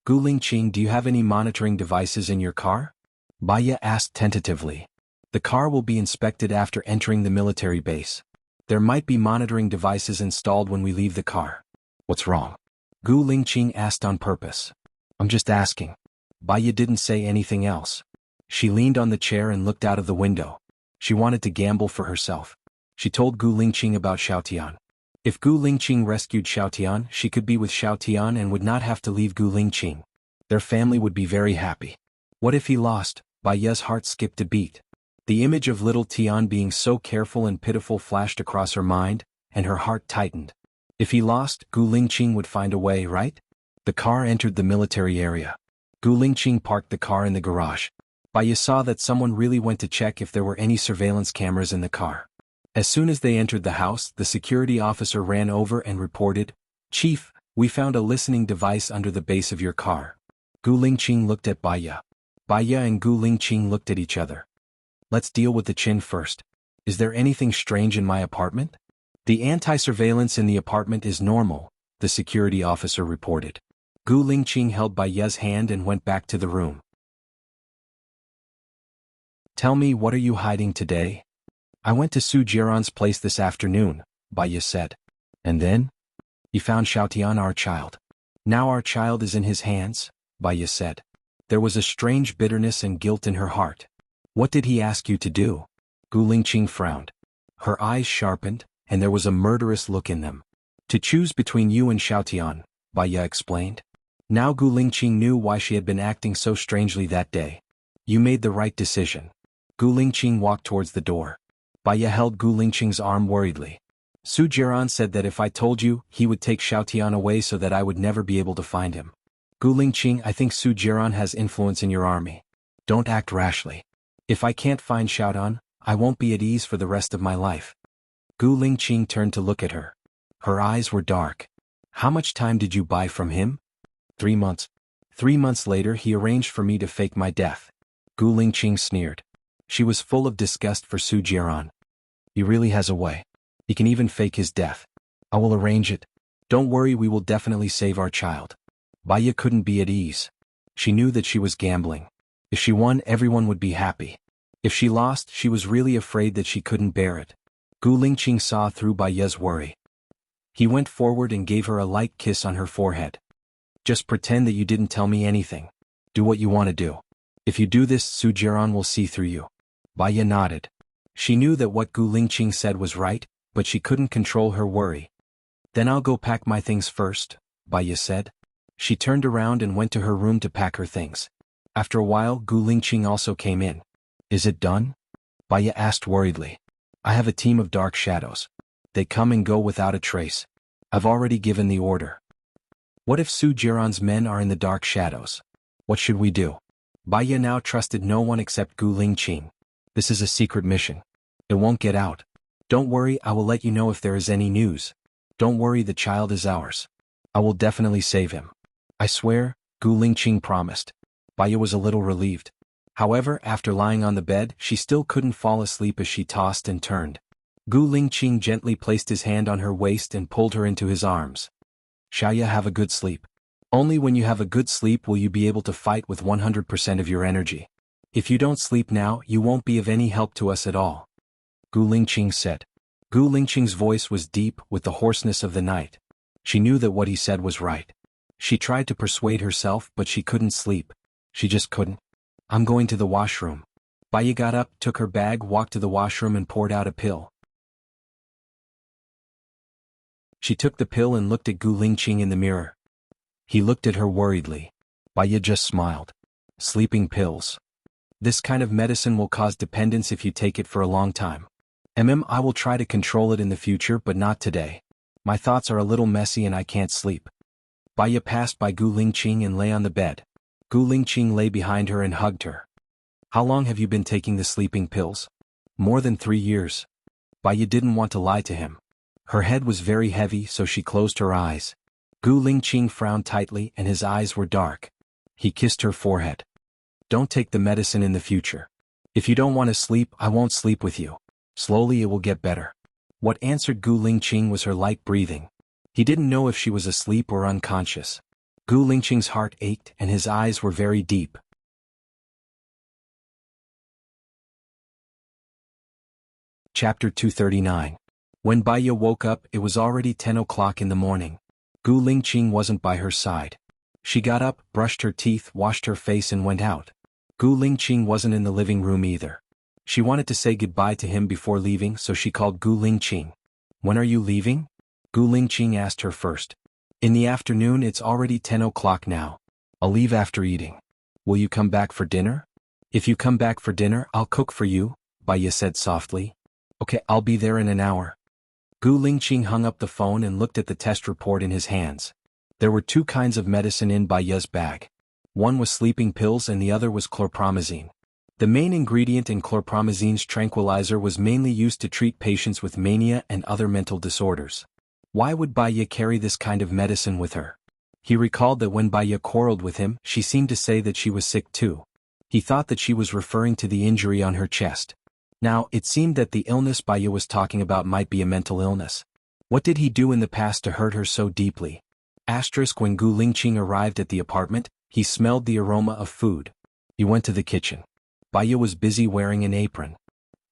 Gu Lingqing, do you have any monitoring devices in your car? Baya asked tentatively. The car will be inspected after entering the military base. There might be monitoring devices installed when we leave the car. What's wrong? Gu Lingqing asked on purpose. I'm just asking. Baya didn't say anything else. She leaned on the chair and looked out of the window. She wanted to gamble for herself. She told Gu Lingqing about Xiaotian. If Gu Lingqing rescued Xiaotian, she could be with Xiaotian and would not have to leave Gu Lingqing. Their family would be very happy. What if he lost? Baya's heart skipped a beat. The image of little Tian being so careful and pitiful flashed across her mind, and her heart tightened. If he lost, Gu Lingqing would find a way, right? The car entered the military area. Gu Lingqing parked the car in the garage. Baya saw that someone really went to check if there were any surveillance cameras in the car. As soon as they entered the house, the security officer ran over and reported, "Chief, we found a listening device under the base of your car." Gu Lingqing looked at Baya. Baya and Gu Lingqing looked at each other. Let's deal with the chin first. Is there anything strange in my apartment? The anti-surveillance in the apartment is normal, the security officer reported. Gu Lingqing held Baya's hand and went back to the room. Tell me, what are you hiding today? I went to Su Jiran's place this afternoon, Baya said. And then? You found Xiaotian, our child. Now our child is in his hands, Baya said. There was a strange bitterness and guilt in her heart. What did he ask you to do? Gu Lingqing frowned. Her eyes sharpened, and there was a murderous look in them. To choose between you and Xiaotian, Baya explained. Now Gu Lingqing knew why she had been acting so strangely that day. You made the right decision. Gu Lingqing walked towards the door. Baya held Gu Lingqing's arm worriedly. Su Jiran said that if I told you, he would take Xiaotian away so that I would never be able to find him. Gu Lingqing, I think Su Jiran has influence in your army. Don't act rashly. If I can't find Xiaotian, I won't be at ease for the rest of my life. Gu Lingqing turned to look at her. Her eyes were dark. How much time did you buy from him? 3 months. 3 months later he arranged for me to fake my death. Gu Lingqing sneered. She was full of disgust for Su Jiran. He really has a way. He can even fake his death. I will arrange it. Don't worry, we will definitely save our child. Baya couldn't be at ease. She knew that she was gambling. If she won, everyone would be happy. If she lost, she was really afraid that she couldn't bear it. Gu Lingqing saw through Baya's worry. He went forward and gave her a light kiss on her forehead. Just pretend that you didn't tell me anything. Do what you want to do. If you do this, Su Jiran will see through you. Baya nodded. She knew that what Gu Lingqing said was right, but she couldn't control her worry. Then I'll go pack my things first, Baya said. She turned around and went to her room to pack her things. After a while, Gu Lingqing also came in. Is it done? Baya asked worriedly. I have a team of dark shadows. They come and go without a trace. I've already given the order. What if Su Jiran's men are in the dark shadows? What should we do? Baya now trusted no one except Gu Lingqing. This is a secret mission. It won't get out. Don't worry, I will let you know if there is any news. Don't worry, the child is ours. I will definitely save him. I swear, Gu Lingqing promised. Baya was a little relieved. However, after lying on the bed, she still couldn't fall asleep as she tossed and turned. Gu Lingqing gently placed his hand on her waist and pulled her into his arms. Shall you have a good sleep? Only when you have a good sleep will you be able to fight with 100% of your energy. If you don't sleep now, you won't be of any help to us at all. Gu Lingqing said. Gu Lingqing's voice was deep with the hoarseness of the night. She knew that what he said was right. She tried to persuade herself, but she couldn't sleep. She just couldn't. I'm going to the washroom. Baya got up, took her bag, walked to the washroom and poured out a pill. She took the pill and looked at Gu Lingqing in the mirror. He looked at her worriedly. Baya just smiled. Sleeping pills. This kind of medicine will cause dependence if you take it for a long time. I will try to control it in the future, but not today. My thoughts are a little messy and I can't sleep. Baya passed by Gu Lingqing and lay on the bed. Gu Lingqing lay behind her and hugged her. How long have you been taking the sleeping pills? More than 3 years. Baya didn't want to lie to him. Her head was very heavy, so she closed her eyes. Gu Lingqing frowned tightly and his eyes were dark. He kissed her forehead. Don't take the medicine in the future. If you don't want to sleep, I won't sleep with you. Slowly it will get better. What answered Gu Lingqing was her light breathing. He didn't know if she was asleep or unconscious. Gu Lingqing's heart ached and his eyes were very deep. Chapter 239. When Baiya woke up, it was already 10 o'clock in the morning. Gu Lingqing wasn't by her side. She got up, brushed her teeth, washed her face and went out. Gu Lingqing wasn't in the living room either. She wanted to say goodbye to him before leaving, so she called Gu Lingqing. When are you leaving? Gu Lingqing asked her first. In the afternoon, it's already 10 o'clock now. I'll leave after eating. Will you come back for dinner? If you come back for dinner, I'll cook for you, Baiya said softly. Okay, I'll be there in an hour. Gu Lingqing hung up the phone and looked at the test report in his hands. There were 2 kinds of medicine in Baiya's bag. One was sleeping pills and the other was chlorpromazine. The main ingredient in chlorpromazine's tranquilizer was mainly used to treat patients with mania and other mental disorders. Why would Baiya carry this kind of medicine with her? He recalled that when Baiya quarreled with him, she seemed to say that she was sick too. He thought that she was referring to the injury on her chest. Now, it seemed that the illness Baiya was talking about might be a mental illness. What did he do in the past to hurt her so deeply? When Gu Lingqing arrived at the apartment, he smelled the aroma of food. He went to the kitchen. Baiya was busy wearing an apron.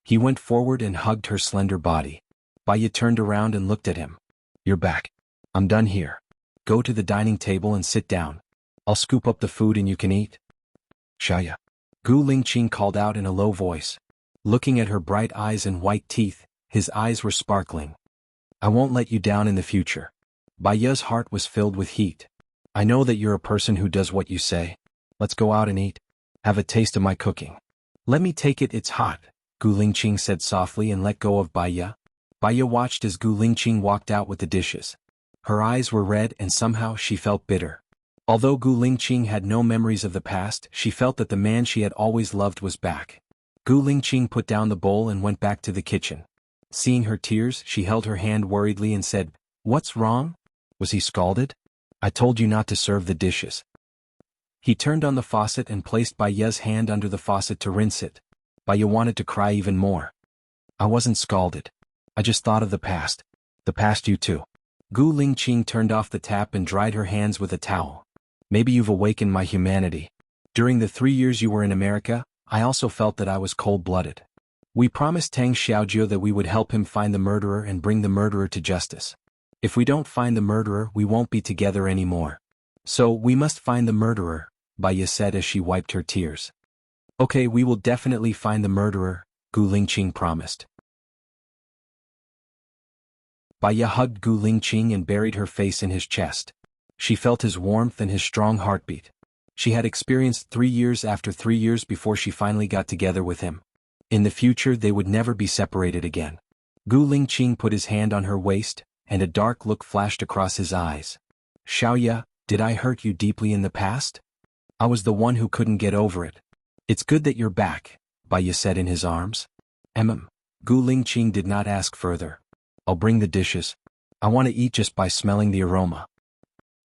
He went forward and hugged her slender body. Baiya turned around and looked at him. You're back. I'm done here. Go to the dining table and sit down. I'll scoop up the food and you can eat. Xiaoya. Gu Lingqing called out in a low voice. Looking at her bright eyes and white teeth, his eyes were sparkling. I won't let you down in the future. Baiya's heart was filled with heat. I know that you're a person who does what you say. Let's go out and eat. Have a taste of my cooking. Let me take it, it's hot, Gu Lingqing said softly and let go of Baiya. Baiya watched as Gu Lingqing walked out with the dishes. Her eyes were red and somehow she felt bitter. Although Gu Lingqing had no memories of the past, she felt that the man she had always loved was back. Gu Lingqing put down the bowl and went back to the kitchen. Seeing her tears, she held her hand worriedly and said, What's wrong? Was he scalded? I told you not to serve the dishes. He turned on the faucet and placed Baiya's hand under the faucet to rinse it. Baiya wanted to cry even more. I wasn't scalded. I just thought of the past. The past you too. Gu Lingqing turned off the tap and dried her hands with a towel. Maybe you've awakened my humanity. During the 3 years you were in America, I also felt that I was cold-blooded. We promised Tang Xiaojiu that we would help him find the murderer and bring the murderer to justice. If we don't find the murderer, we won't be together anymore. So, we must find the murderer, Baiya said as she wiped her tears. Okay, we will definitely find the murderer, Gu Lingqing promised. Baiya hugged Gu Lingqing and buried her face in his chest. She felt his warmth and his strong heartbeat. She had experienced 3 years after 3 years before she finally got together with him. In the future they would never be separated again. Gu Lingqing put his hand on her waist, and a dark look flashed across his eyes. Xiaoya, did I hurt you deeply in the past? I was the one who couldn't get over it. It's good that you're back, Baiya said in his arms. Gu Lingqing did not ask further. I'll bring the dishes. I want to eat just by smelling the aroma.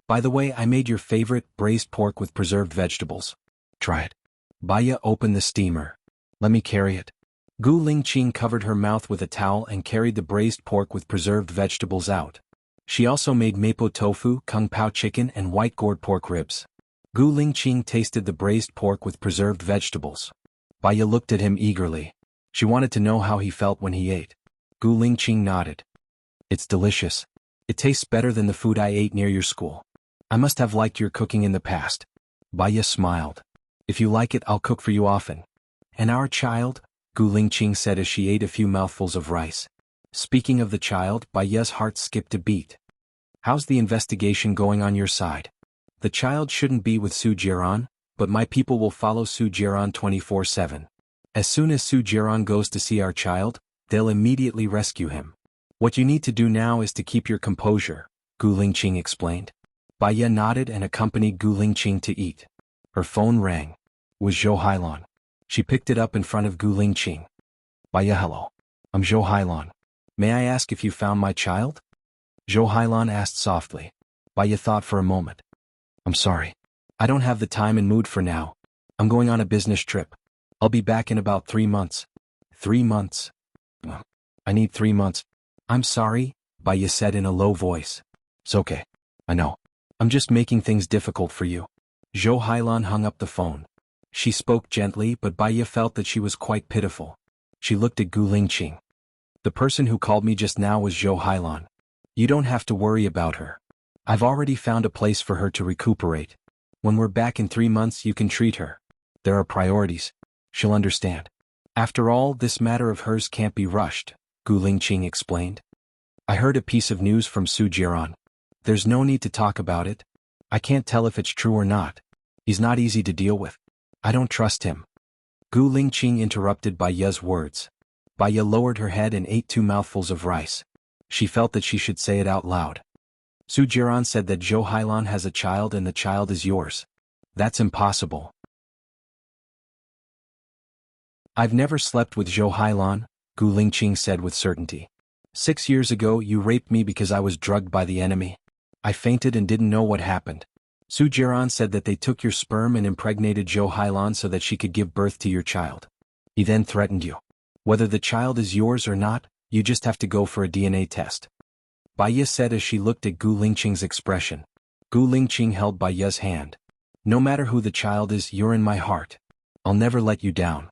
By the way, I made your favorite braised pork with preserved vegetables. Try it. Baiya opened the steamer. Let me carry it. Gu Lingqing covered her mouth with a towel and carried the braised pork with preserved vegetables out. She also made mapo tofu, kung pao chicken and white gourd pork ribs. Gu Lingqing tasted the braised pork with preserved vegetables. Baiya looked at him eagerly. She wanted to know how he felt when he ate. Gu Lingqing nodded. It's delicious. It tastes better than the food I ate near your school. I must have liked your cooking in the past. Baiya smiled. If you like it, I'll cook for you often. And our child? Gu Lingqing said as she ate a few mouthfuls of rice. Speaking of the child, Baiya's heart skipped a beat. How's the investigation going on your side? The child shouldn't be with Su Jiran, but my people will follow Su Jiran 24/7. As soon as Su Jiran goes to see our child, they'll immediately rescue him. What you need to do now is to keep your composure, Gu Lingqing explained. Baiya nodded and accompanied Gu Lingqing to eat. Her phone rang. It was Zhou Hailan. She picked it up in front of Gu Lingqing. Baiya, hello. I'm Zhou Hailan. May I ask if you found my child? Zhou Hailan asked softly. Baiya thought for a moment. I'm sorry. I don't have the time and mood for now. I'm going on a business trip. I'll be back in about 3 months. 3 months? Ugh, I need 3 months. I'm sorry, Baya said in a low voice. It's okay. I know. I'm just making things difficult for you. Zhou Hailan hung up the phone. She spoke gently, but Baya felt that she was quite pitiful. She looked at Gu Lingqing. The person who called me just now was Zhou Hailan. You don't have to worry about her. I've already found a place for her to recuperate. When we're back in 3 months, you can treat her. There are priorities. She'll understand. After all, this matter of hers can't be rushed, Gu Lingqing explained. I heard a piece of news from Su Jiran. There's no need to talk about it. I can't tell if it's true or not. He's not easy to deal with. I don't trust him. Gu Lingqing interrupted Baya's words. Baya lowered her head and ate 2 mouthfuls of rice. She felt that she should say it out loud. Su Jiran said that Zhou Hailan has a child and the child is yours. That's impossible. I've never slept with Zhou Hailan, Gu Lingqing said with certainty. 6 years ago you raped me because I was drugged by the enemy. I fainted and didn't know what happened. Su Jiran said that they took your sperm and impregnated Zhou Hailan so that she could give birth to your child. He then threatened you. Whether the child is yours or not, you just have to go for a DNA test. Baya said as she looked at Gu Lingqing's expression. Gu Lingqing held Baya's hand. No matter who the child is, you're in my heart. I'll never let you down.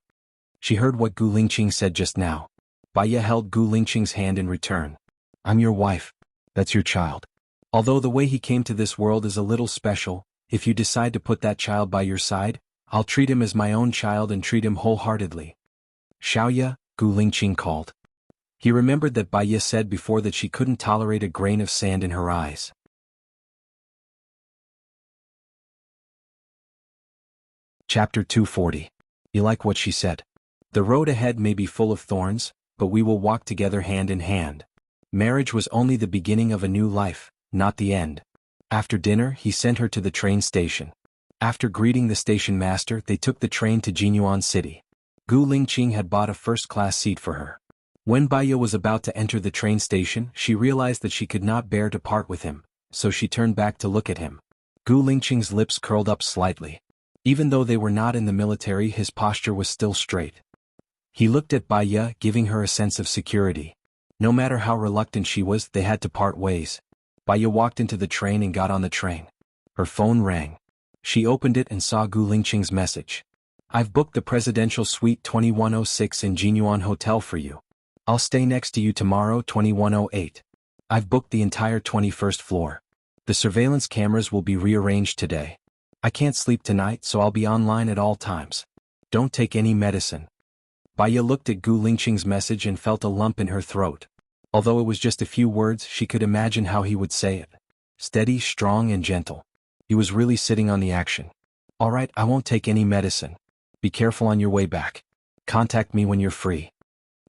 She heard what Gu Lingqing said just now. Baya held Gu Lingqing's hand in return. I'm your wife. That's your child. Although the way he came to this world is a little special, if you decide to put that child by your side, I'll treat him as my own child and treat him wholeheartedly. Xiaoya, Gu Lingqing called. He remembered that Baya said before that she couldn't tolerate a grain of sand in her eyes. Chapter 240. You like what she said? The road ahead may be full of thorns, but we will walk together hand in hand. Marriage was only the beginning of a new life, not the end. After dinner, he sent her to the train station. After greeting the station master, they took the train to Jinyuan City. Gu Lingqing had bought a first-class seat for her. When Baya was about to enter the train station, she realized that she could not bear to part with him, so she turned back to look at him. Gu Lingqing's lips curled up slightly. Even though they were not in the military, his posture was still straight. He looked at Baya, giving her a sense of security. No matter how reluctant she was, they had to part ways. Baya walked into the train and got on the train. Her phone rang. She opened it and saw Gu Lingqing's message. I've booked the presidential suite 2106 in Jinyuan Hotel for you. I'll stay next to you tomorrow 2108. I've booked the entire 21st floor. The surveillance cameras will be rearranged today. I can't sleep tonight, so I'll be online at all times. Don't take any medicine. Baya looked at Gu Lingqing's message and felt a lump in her throat. Although it was just a few words, she could imagine how he would say it. Steady, strong, and gentle. He was really sitting on the action. All right, I won't take any medicine. Be careful on your way back. Contact me when you're free.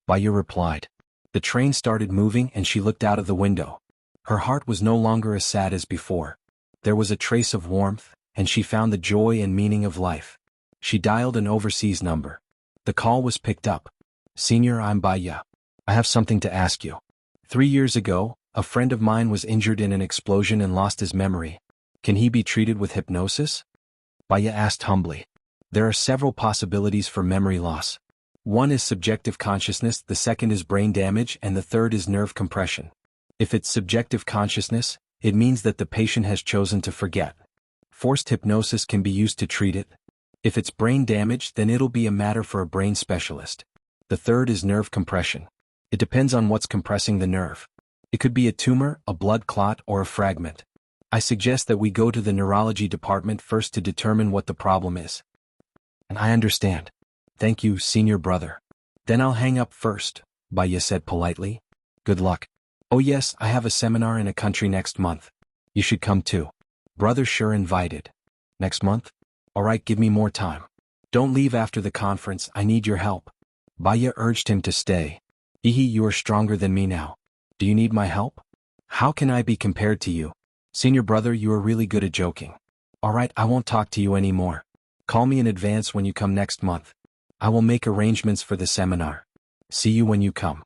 Baya replied. The train started moving and she looked out of the window. Her heart was no longer as sad as before. There was a trace of warmth, and she found the joy and meaning of life. She dialed an overseas number. The call was picked up. Senior, I'm Baya. I have something to ask you. 3 years ago, a friend of mine was injured in an explosion and lost his memory. Can he be treated with hypnosis? Baya asked humbly. There are several possibilities for memory loss. One is subjective consciousness, the second is brain damage, and the third is nerve compression. If it's subjective consciousness, it means that the patient has chosen to forget. Forced hypnosis can be used to treat it. If it's brain damage, then it'll be a matter for a brain specialist. The third is nerve compression. It depends on what's compressing the nerve. It could be a tumor, a blood clot, or a fragment. I suggest that we go to the neurology department first to determine what the problem is. And I understand. Thank you, senior brother. Then I'll hang up first, Baya said politely. Good luck. Oh yes, I have a seminar in a country next month. You should come too. Brother sure invited. Next month? All right, give me more time. Don't leave after the conference, I need your help. Baya urged him to stay. Ihi, you are stronger than me now. Do you need my help? How can I be compared to you? Senior brother, you are really good at joking. All right, I won't talk to you anymore. Call me in advance when you come next month. I will make arrangements for the seminar. See you when you come.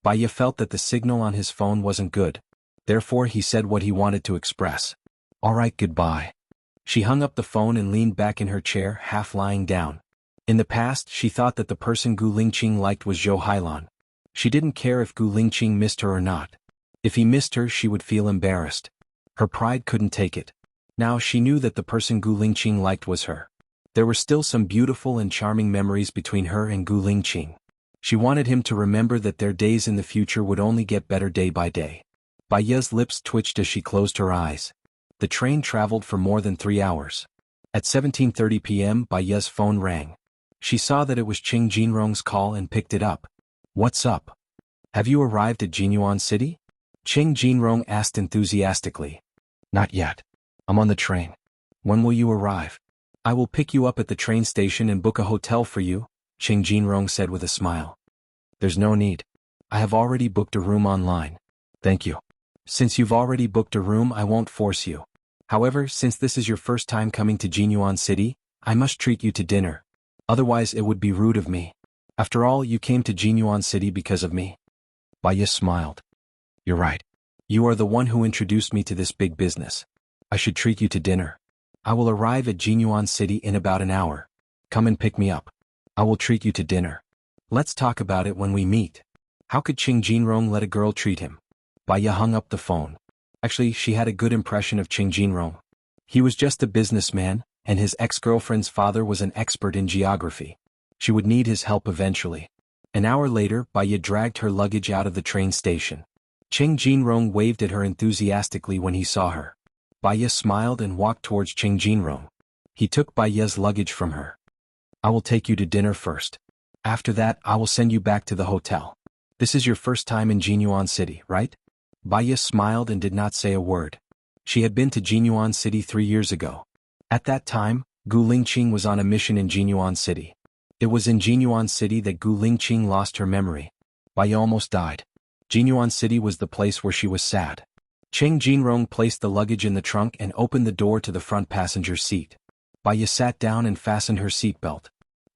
Baya felt that the signal on his phone wasn't good. Therefore he said what he wanted to express. All right, goodbye. She hung up the phone and leaned back in her chair, half lying down. In the past, she thought that the person Gu Lingqing liked was Zhou Hailan. She didn't care if Gu Lingqing missed her or not. If he missed her, she would feel embarrassed. Her pride couldn't take it. Now she knew that the person Gu Lingqing liked was her. There were still some beautiful and charming memories between her and Gu Lingqing. She wanted him to remember that their days in the future would only get better day by day. Bai Ye's lips twitched as she closed her eyes. The train traveled for more than 3 hours. At 17:30 p.m., Bai Ye's phone rang. She saw that it was Qing Jinrong's call and picked it up. "What's up? Have you arrived at Jinyuan City?" Qing Jinrong asked enthusiastically. "Not yet. I'm on the train. When will you arrive?" "I will pick you up at the train station and book a hotel for you," Qing Jinrong said with a smile. "There's no need. I have already booked a room online. Thank you. Since you've already booked a room, I won't force you. However, since this is your first time coming to Jinyuan City, I must treat you to dinner. Otherwise it would be rude of me. After all, you came to Jinyuan City because of me." Bai Ye smiled. "You're right. You are the one who introduced me to this big business. I should treat you to dinner. I will arrive at Jinyuan City in about an hour. Come and pick me up. I will treat you to dinner. Let's talk about it when we meet." How could Qing Jinrong let a girl treat him? Bai Ye hung up the phone. Actually, she had a good impression of Qing Jinrong. He was just a businessman, and his ex-girlfriend's father was an expert in geography. She would need his help eventually. An hour later, Bai Ye dragged her luggage out of the train station. Qing Jinrong waved at her enthusiastically when he saw her. Bai Ye smiled and walked towards Qing Jinrong. He took Bai Ye's luggage from her. "I will take you to dinner first. After that, I will send you back to the hotel. This is your first time in Jinyuan City, right?" Bai Ye smiled and did not say a word. She had been to Jinyuan City 3 years ago. At that time, Gu Lingqing was on a mission in Jinyuan City. It was in Jinyuan City that Gu Lingqing lost her memory. Bai Ye almost died. Jinyuan City was the place where she was sad. Qing Jinrong placed the luggage in the trunk and opened the door to the front passenger seat. Bai Ye sat down and fastened her seatbelt.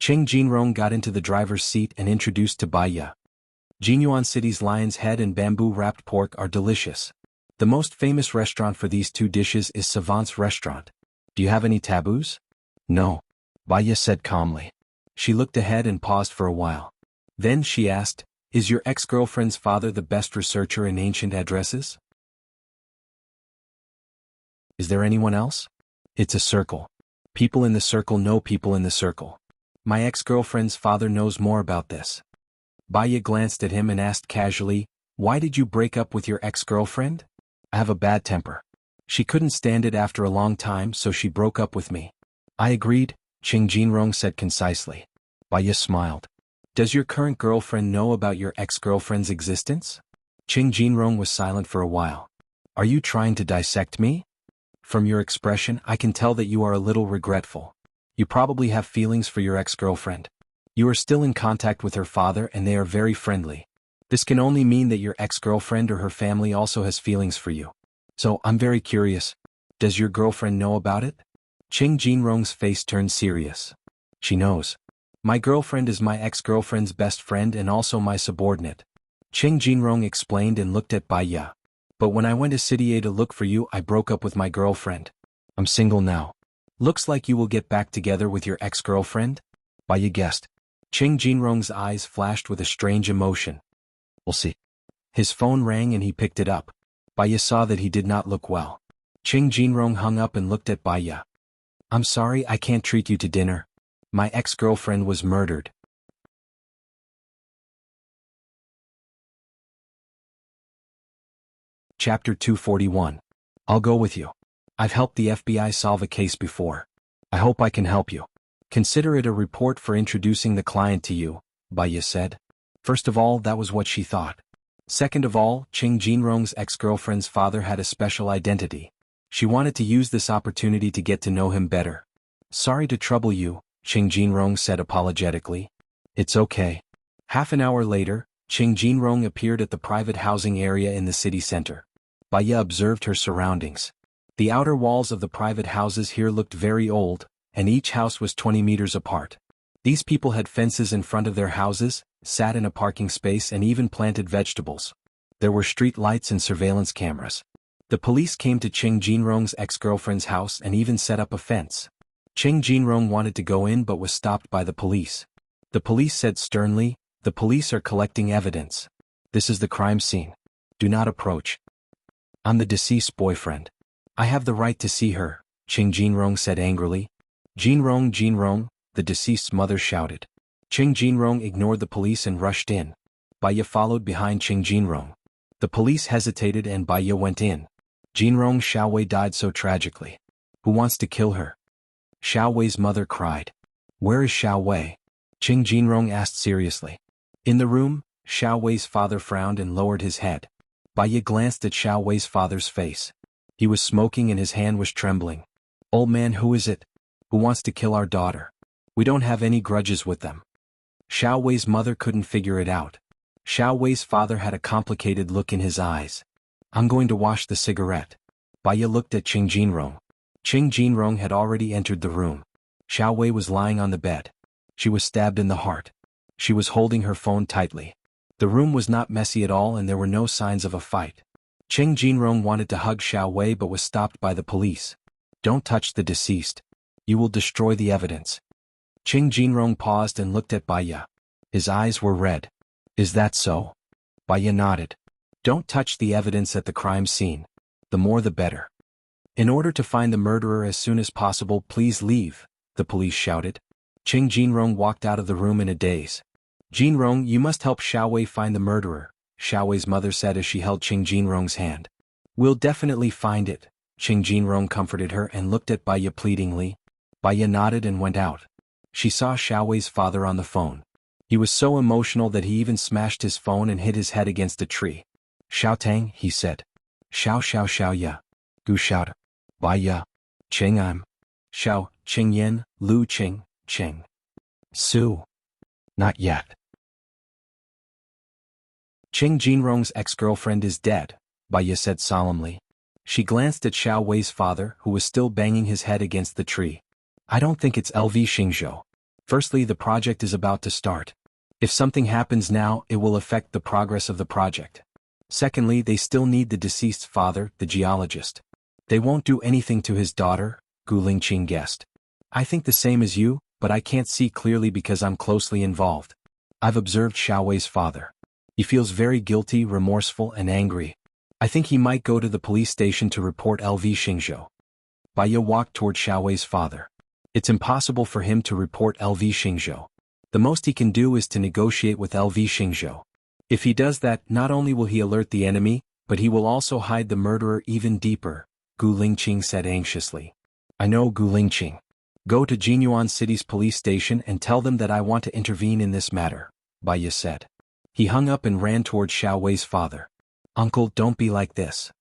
Qing Jinrong got into the driver's seat and introduced to Bai Ye. Jinyuan City's lion's head and bamboo-wrapped pork are delicious. The most famous restaurant for these 2 dishes is Savant's restaurant. "Do you have any taboos?" "No," Bai Ye said calmly. She looked ahead and paused for a while. Then she asked, "Is your ex-girlfriend's father the best researcher in ancient addresses?" "Is there anyone else?" "It's a circle. People in the circle know people in the circle. My ex-girlfriend's father knows more about this." Bai Ye glanced at him and asked casually, "Why did you break up with your ex-girlfriend?" "I have a bad temper. She couldn't stand it after a long time, so she broke up with me." "I agreed," Qing Jinrong said concisely. Bai Ye smiled. "Does your current girlfriend know about your ex-girlfriend's existence?" Qing Jinrong was silent for a while. "Are you trying to dissect me? From your expression, I can tell that you are a little regretful. You probably have feelings for your ex-girlfriend. You are still in contact with her father and they are very friendly. This can only mean that your ex-girlfriend or her family also has feelings for you. So, I'm very curious. Does your girlfriend know about it?" Qing Jinrong's face turned serious. "She knows. My girlfriend is my ex-girlfriend's best friend and also my subordinate." Qing Jinrong explained and looked at Bai Ye. "But when I went to City A to look for you, I broke up with my girlfriend. I'm single now. Looks like you will get back together with your ex-girlfriend?" Bai Ye guessed. Qing Jinrong's eyes flashed with a strange emotion. "We'll see." His phone rang and he picked it up. Bai Ye saw that he did not look well. Qing Jinrong hung up and looked at Bai Ye. "I'm sorry I can't treat you to dinner. My ex-girlfriend was murdered." Chapter 241. I'll go with you. I've helped the FBI solve a case before. I hope I can help you. Consider it a report for introducing the client to you, Bai Ye said. First of all, that was what she thought. Second of all, Qing Jinrong's ex-girlfriend's father had a special identity. She wanted to use this opportunity to get to know him better. "Sorry to trouble you," Qing Jinrong said apologetically. "It's okay." Half an hour later, Qing Jinrong appeared at the private housing area in the city center. Bai Ye observed her surroundings. The outer walls of the private houses here looked very old, and each house was 20 meters apart. These people had fences in front of their houses, sat in a parking space and even planted vegetables. There were street lights and surveillance cameras. The police came to Cheng Jinrong's ex-girlfriend's house and even set up a fence. Cheng Jinrong wanted to go in but was stopped by the police. The police said sternly, "The police are collecting evidence. This is the crime scene. Do not approach." "I'm the deceased boyfriend. I have the right to see her," Cheng Jinrong said angrily. "Jinrong, Jinrong," the deceased's mother shouted. Cheng Jinrong ignored the police and rushed in. Baya followed behind Cheng Jinrong. The police hesitated and Baya went in. "Jinrong Xiaowei died so tragically. Who wants to kill her?" Xiaowei's mother cried. "Where is Xiaowei?" Cheng Jinrong asked seriously. "In the room." Xiaowei's father frowned and lowered his head. Baya glanced at Xiaowei's father's face. He was smoking and his hand was trembling. "Old man, who is it? Who wants to kill our daughter? We don't have any grudges with them." Xiaowei's mother couldn't figure it out. Xiaowei's father had a complicated look in his eyes. "I'm going to wash the cigarette." Baya looked at Cheng Jinrong. Cheng Jinrong had already entered the room. Xiaowei was lying on the bed. She was stabbed in the heart. She was holding her phone tightly. The room was not messy at all and there were no signs of a fight. Cheng Jinrong wanted to hug Xiaowei but was stopped by the police. "Don't touch the deceased. You will destroy the evidence." Cheng Jinrong paused and looked at Baya. His eyes were red. "Is that so?" Baya nodded. "Don't touch the evidence at the crime scene. The more the better. In order to find the murderer as soon as possible, please leave," the police shouted. Cheng Jinrong walked out of the room in a daze. "Jinrong, you must help Xiaowei find the murderer," Xiaowei's mother said as she held Cheng Jinrong's hand. "We'll definitely find it," Cheng Jinrong comforted her and looked at Baya pleadingly. Baya nodded and went out. She saw Xiaowei's father on the phone. He was so emotional that he even smashed his phone and hit his head against a tree. "Xiaotang," he said. "Xiao xiao xiao ya. Gu xiao. Baya. Cheng I'm. Xiao, Cheng Yen, Lu Cheng, Cheng. Su. Not yet." "Cheng Jinrong's ex-girlfriend is dead," Baya said solemnly. She glanced at Xiaowei's father, who was still banging his head against the tree. "I don't think it's LV Xingzhou. Firstly, the project is about to start. If something happens now, it will affect the progress of the project. Secondly, they still need the deceased's father, the geologist. They won't do anything to his daughter," Gu Lingqing guessed. "I think the same as you, but I can't see clearly because I'm closely involved. I've observed Xiaowei's father. He feels very guilty, remorseful, and angry. I think he might go to the police station to report LV Xingzhou." Baya walked toward Xiaowei's father. "It's impossible for him to report LV Xingzhou. The most he can do is to negotiate with LV Xingzhou. If he does that, not only will he alert the enemy, but he will also hide the murderer even deeper," Gu Lingqing said anxiously. "I know, Gu Lingqing. Go to Jinyuan City's police station and tell them that I want to intervene in this matter," Baya said. He hung up and ran toward Xiaowei's father. "Uncle, don't be like this."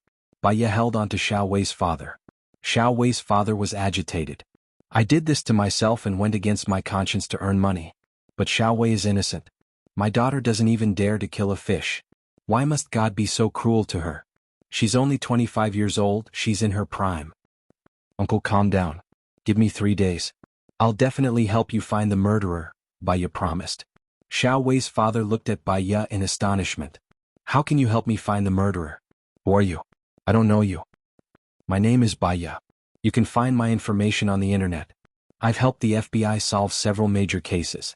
Baya held onto Xiaowei's father. Xiaowei's father was agitated. "I did this to myself and went against my conscience to earn money. But Xiaowei is innocent. My daughter doesn't even dare to kill a fish. Why must God be so cruel to her? She's only 25 years old, she's in her prime." "Uncle, calm down. Give me 3 days. I'll definitely help you find the murderer," Baya promised. Xiaowei's father looked at Baya in astonishment. "How can you help me find the murderer? Who are you? I don't know you." "My name is Baya. You can find my information on the internet. I've helped the FBI solve several major cases.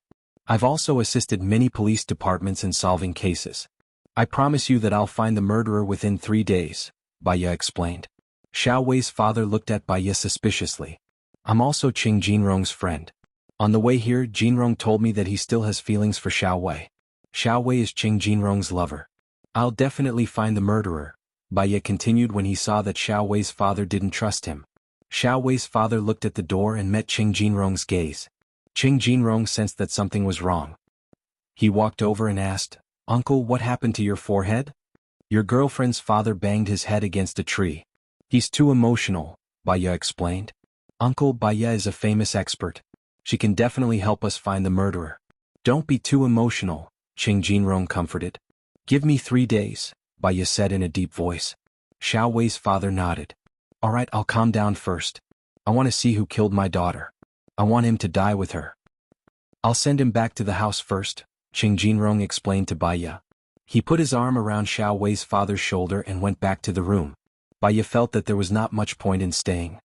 I've also assisted many police departments in solving cases. I promise you that I'll find the murderer within 3 days," Baya explained. Xiaowei's father looked at Baya suspiciously. "I'm also Cheng Jinrong's friend. On the way here, Jinrong told me that he still has feelings for Xiaowei. Xiaowei is Cheng Jinrong's lover. I'll definitely find the murderer," Baya continued when he saw that Xiaowei's father didn't trust him. Xiaowei's father looked at the door and met Cheng Jinrong's gaze. Cheng Jinrong sensed that something was wrong. He walked over and asked, "Uncle, what happened to your forehead?" "Your girlfriend's father banged his head against a tree. He's too emotional," Baya explained. "Uncle, Baya is a famous expert. She can definitely help us find the murderer." "Don't be too emotional," Cheng Jinrong comforted. "Give me 3 days," Baya said in a deep voice. Xiaowei's father nodded. "All right, I'll calm down first. I want to see who killed my daughter. I want him to die with her." "I'll send him back to the house first," Cheng Jinrong explained to Baya. He put his arm around Xiaowei's father's shoulder and went back to the room. Baya felt that there was not much point in staying.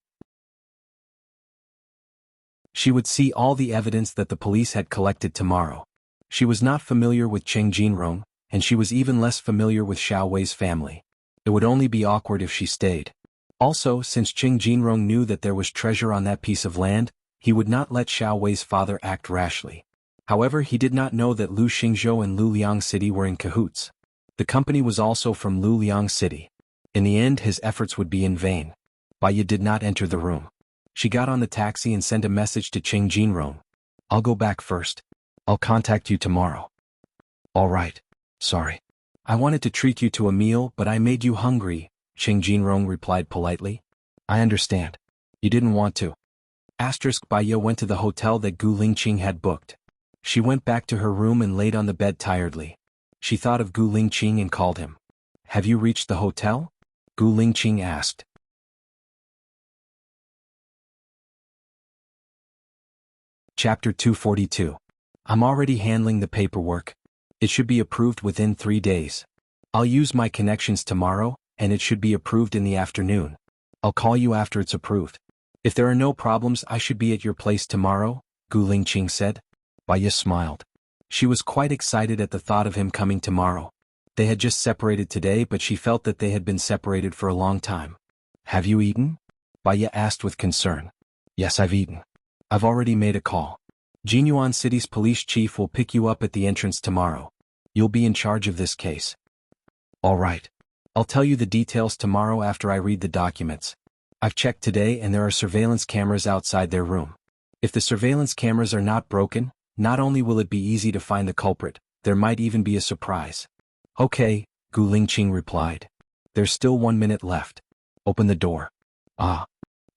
She would see all the evidence that the police had collected tomorrow. She was not familiar with Cheng Jinrong, and she was even less familiar with Xiao Wei's family. It would only be awkward if she stayed. Also, since Cheng Jinrong knew that there was treasure on that piece of land, he would not let Xiao Wei's father act rashly. However, he did not know that Lu Xingzhou and Luliang City were in cahoots. The company was also from Luliang City. In the end, his efforts would be in vain. Baya did not enter the room. She got on the taxi and sent a message to Cheng Jinrong. I'll go back first. I'll contact you tomorrow. All right. Sorry. I wanted to treat you to a meal, but I made you hungry, Cheng Jinrong replied politely. I understand. You didn't want to. Baya went to the hotel that Gu Lingqing had booked. She went back to her room and laid on the bed tiredly. She thought of Gu Lingqing and called him. Have you reached the hotel? Gu Lingqing asked. Chapter 242. I'm already handling the paperwork. It should be approved within 3 days. I'll use my connections tomorrow, and it should be approved in the afternoon. I'll call you after it's approved. If there are no problems, I should be at your place tomorrow, Gu Lingqing said. Baya smiled. She was quite excited at the thought of him coming tomorrow. They had just separated today, but she felt that they had been separated for a long time. Have you eaten? Baya asked with concern. Yes, I've eaten. I've already made a call. Jinyuan City's police chief will pick you up at the entrance tomorrow. You'll be in charge of this case. All right. I'll tell you the details tomorrow after I read the documents. I've checked today and there are surveillance cameras outside their room. If the surveillance cameras are not broken, not only will it be easy to find the culprit, there might even be a surprise. Okay, Gu Lingqing replied. There's still 1 minute left. Open the door. Ah.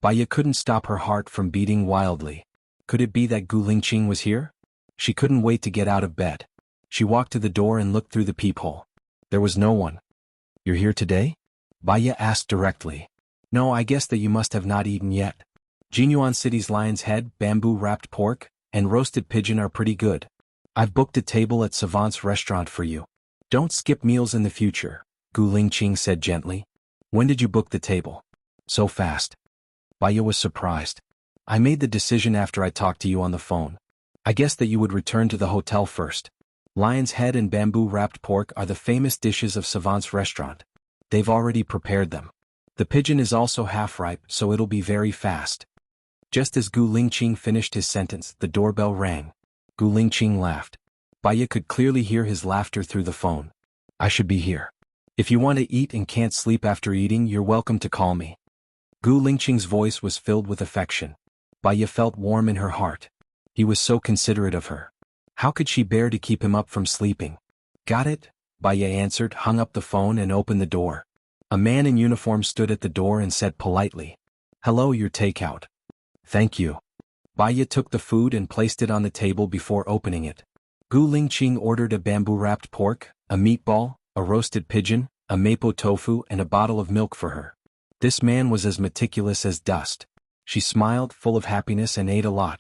Baya couldn't stop her heart from beating wildly. Could it be that Gu Lingqing was here? She couldn't wait to get out of bed. She walked to the door and looked through the peephole. There was no one. You're here today? Baya asked directly. No, I guess that you must have not eaten yet. Jinyuan City's lion's head, bamboo-wrapped pork, and roasted pigeon are pretty good. I've booked a table at Savant's restaurant for you. Don't skip meals in the future, Gu Lingqing said gently. When did you book the table? So fast. Baya was surprised. I made the decision after I talked to you on the phone. I guessed that you would return to the hotel first. Lion's head and bamboo-wrapped pork are the famous dishes of Savant's restaurant. They've already prepared them. The pigeon is also half-ripe, so it'll be very fast. Just as Gu Lingqing finished his sentence, the doorbell rang. Gu Lingqing laughed. Baya could clearly hear his laughter through the phone. I should be here. If you want to eat and can't sleep after eating, you're welcome to call me. Gu Lingqing's voice was filled with affection. Baya felt warm in her heart. He was so considerate of her. How could she bear to keep him up from sleeping? Got it, Baya answered, hung up the phone and opened the door. A man in uniform stood at the door and said politely, Hello, your takeout. Thank you. Baya took the food and placed it on the table before opening it. Gu Lingqing ordered a bamboo-wrapped pork, a meatball, a roasted pigeon, a mapo tofu and a bottle of milk for her. This man was as meticulous as dust. She smiled, full of happiness, and ate a lot.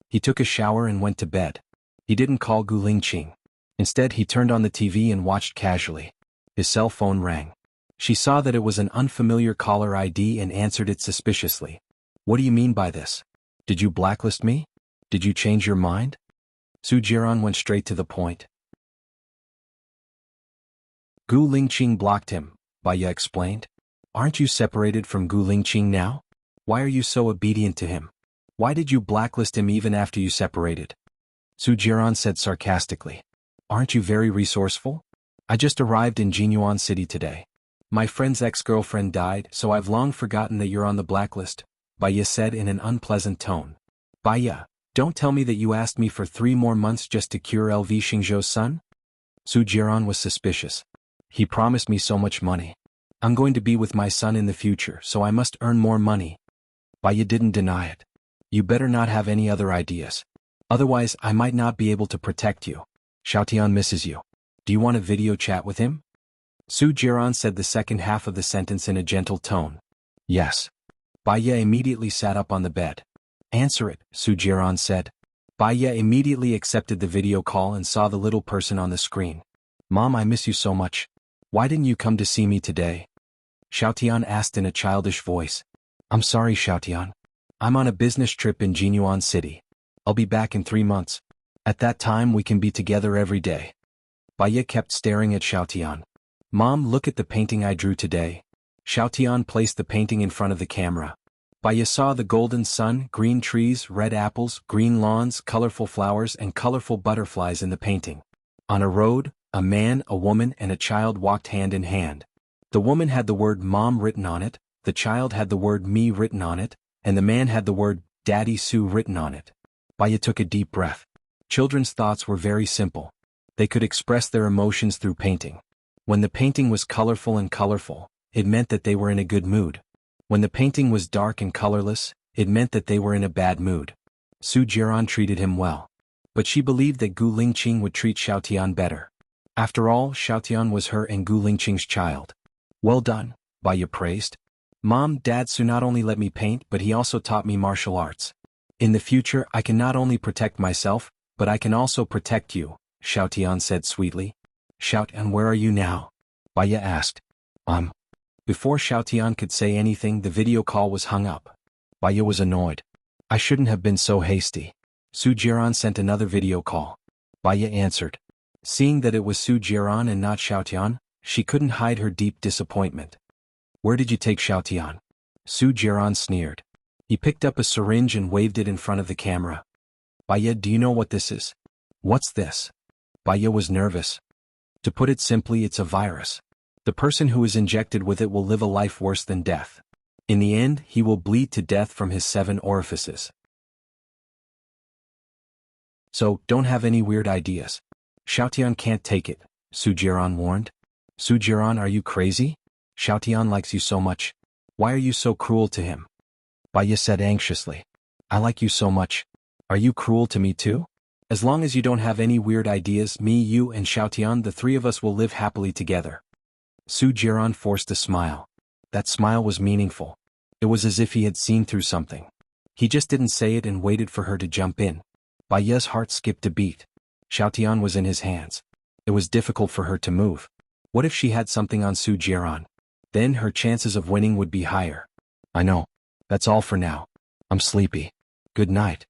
He took a shower and went to bed. He didn't call Gu Lingqing. Instead, he turned on the TV and watched casually. His cell phone rang. She saw that it was an unfamiliar caller ID and answered it suspiciously. What do you mean by this? Did you blacklist me? Did you change your mind? Su Jiran went straight to the point. Gu Lingqing blocked him, Baya explained. Aren't you separated from Gu Lingqing now? Why are you so obedient to him? Why did you blacklist him even after you separated? Su Jiran said sarcastically. Aren't you very resourceful? I just arrived in Jinyuan City today. My friend's ex-girlfriend died, so I've long forgotten that you're on the blacklist, Baya said in an unpleasant tone. Baya, don't tell me that you asked me for 3 more months just to cure LV Xingzhou's son? Su Jiran was suspicious. He promised me so much money. I'm going to be with my son in the future, so I must earn more money. Baya didn't deny it. You better not have any other ideas. Otherwise, I might not be able to protect you. Xiaotian misses you. Do you want a video chat with him? Su Jiran said the second half of the sentence in a gentle tone. Yes. Baya immediately sat up on the bed. Answer it, Su Jiran said. Baya immediately accepted the video call and saw the little person on the screen. Mom, I miss you so much. Why didn't you come to see me today? Xiaotian asked in a childish voice. I'm sorry, Xiaotian. I'm on a business trip in Jinyuan City. I'll be back in 3 months. At that time we can be together every day. Baiya kept staring at Xiaotian. Mom, look at the painting I drew today. Xiaotian placed the painting in front of the camera. Baiya saw the golden sun, green trees, red apples, green lawns, colorful flowers and colorful butterflies in the painting. On a road, a man, a woman and a child walked hand in hand. The woman had the word Mom written on it, the child had the word Me written on it, and the man had the word Daddy Sue written on it. Baiya took a deep breath. Children's thoughts were very simple. They could express their emotions through painting. When the painting was colorful, it meant that they were in a good mood. When the painting was dark and colorless, it meant that they were in a bad mood. Su Jiran treated him well. But she believed that Gu Lingqing would treat Xiaotian better. After all, Xiaotian was her and Gu Lingqing's child. Well done, Baiya praised. Mom, Dad Su not only let me paint but he also taught me martial arts. In the future I can not only protect myself, but I can also protect you, Xiaotian said sweetly. Xiaotian, where are you now? Baiya asked. Before Xiaotian could say anything, the video call was hung up. Baiya was annoyed. I shouldn't have been so hasty. Su Jiran sent another video call. Baiya answered. Seeing that it was Su Jiran and not Xiaotian, she couldn't hide her deep disappointment. Where did you take Xiaotian? Su Jiran sneered. He picked up a syringe and waved it in front of the camera. Baiya, do you know what this is? What's this? Baiya was nervous. To put it simply, it's a virus. The person who is injected with it will live a life worse than death. In the end, he will bleed to death from his 7 orifices. So, don't have any weird ideas. Xiaotian can't take it, Su Jiran warned. Su Jiran, are you crazy? Xiaotian likes you so much. Why are you so cruel to him? Baiya said anxiously. I like you so much. Are you cruel to me too? As long as you don't have any weird ideas, me, you and Xiaotian, the 3 of us will live happily together. Su Jiran forced a smile. That smile was meaningful. It was as if he had seen through something. He just didn't say it and waited for her to jump in. Baiya's heart skipped a beat. Xiaotian was in his hands. It was difficult for her to move. What if she had something on Su Jiran? Then her chances of winning would be higher. I know. That's all for now. I'm sleepy. Good night.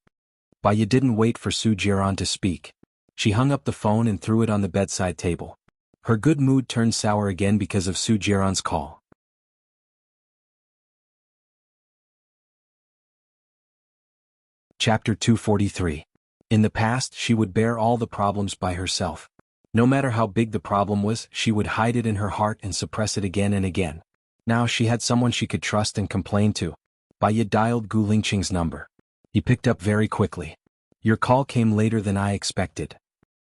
Baiya didn't wait for Su Jiran to speak. She hung up the phone and threw it on the bedside table. Her good mood turned sour again because of Su Jiran's call. Chapter 243. In the past, she would bear all the problems by herself. No matter how big the problem was, she would hide it in her heart and suppress it again and again. Now she had someone she could trust and complain to. Baiya dialed Gu Lingqing's number. He picked up very quickly. Your call came later than I expected.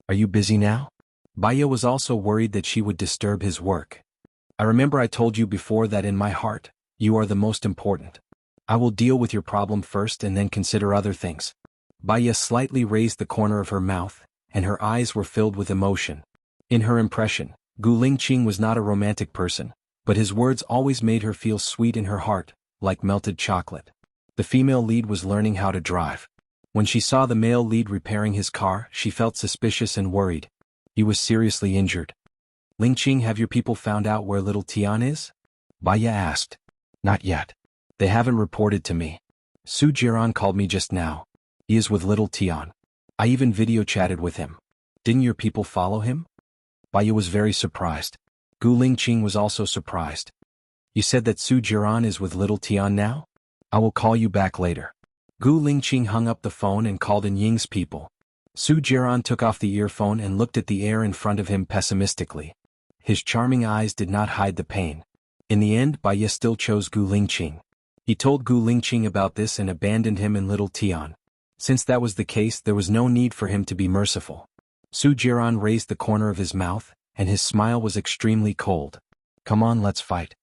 Are you busy now? Baiya was also worried that she would disturb his work. I remember I told you before that in my heart, you are the most important. I will deal with your problem first and then consider other things. Baiya slightly raised the corner of her mouth, and her eyes were filled with emotion. In her impression, Gu Lingqing was not a romantic person, but his words always made her feel sweet in her heart, like melted chocolate. The female lead was learning how to drive. When she saw the male lead repairing his car, she felt suspicious and worried. He was seriously injured. Lingqing, have your people found out where little Tian is? Baiya asked. Not yet. They haven't reported to me. Su Jiran called me just now. He is with little Tian. I even video chatted with him. Didn't your people follow him? Baiya was very surprised. Gu Lingqing was also surprised. You said that Su Jiran is with little Tian now? I will call you back later. Gu Lingqing hung up the phone and called in Ying's people. Su Jiran took off the earphone and looked at the air in front of him pessimistically. His charming eyes did not hide the pain. In the end, Baiya still chose Gu Lingqing. He told Gu Lingqing about this and abandoned him and little Tian. Since that was the case, there was no need for him to be merciful. Su Jiran raised the corner of his mouth, and his smile was extremely cold. Come on, let's fight.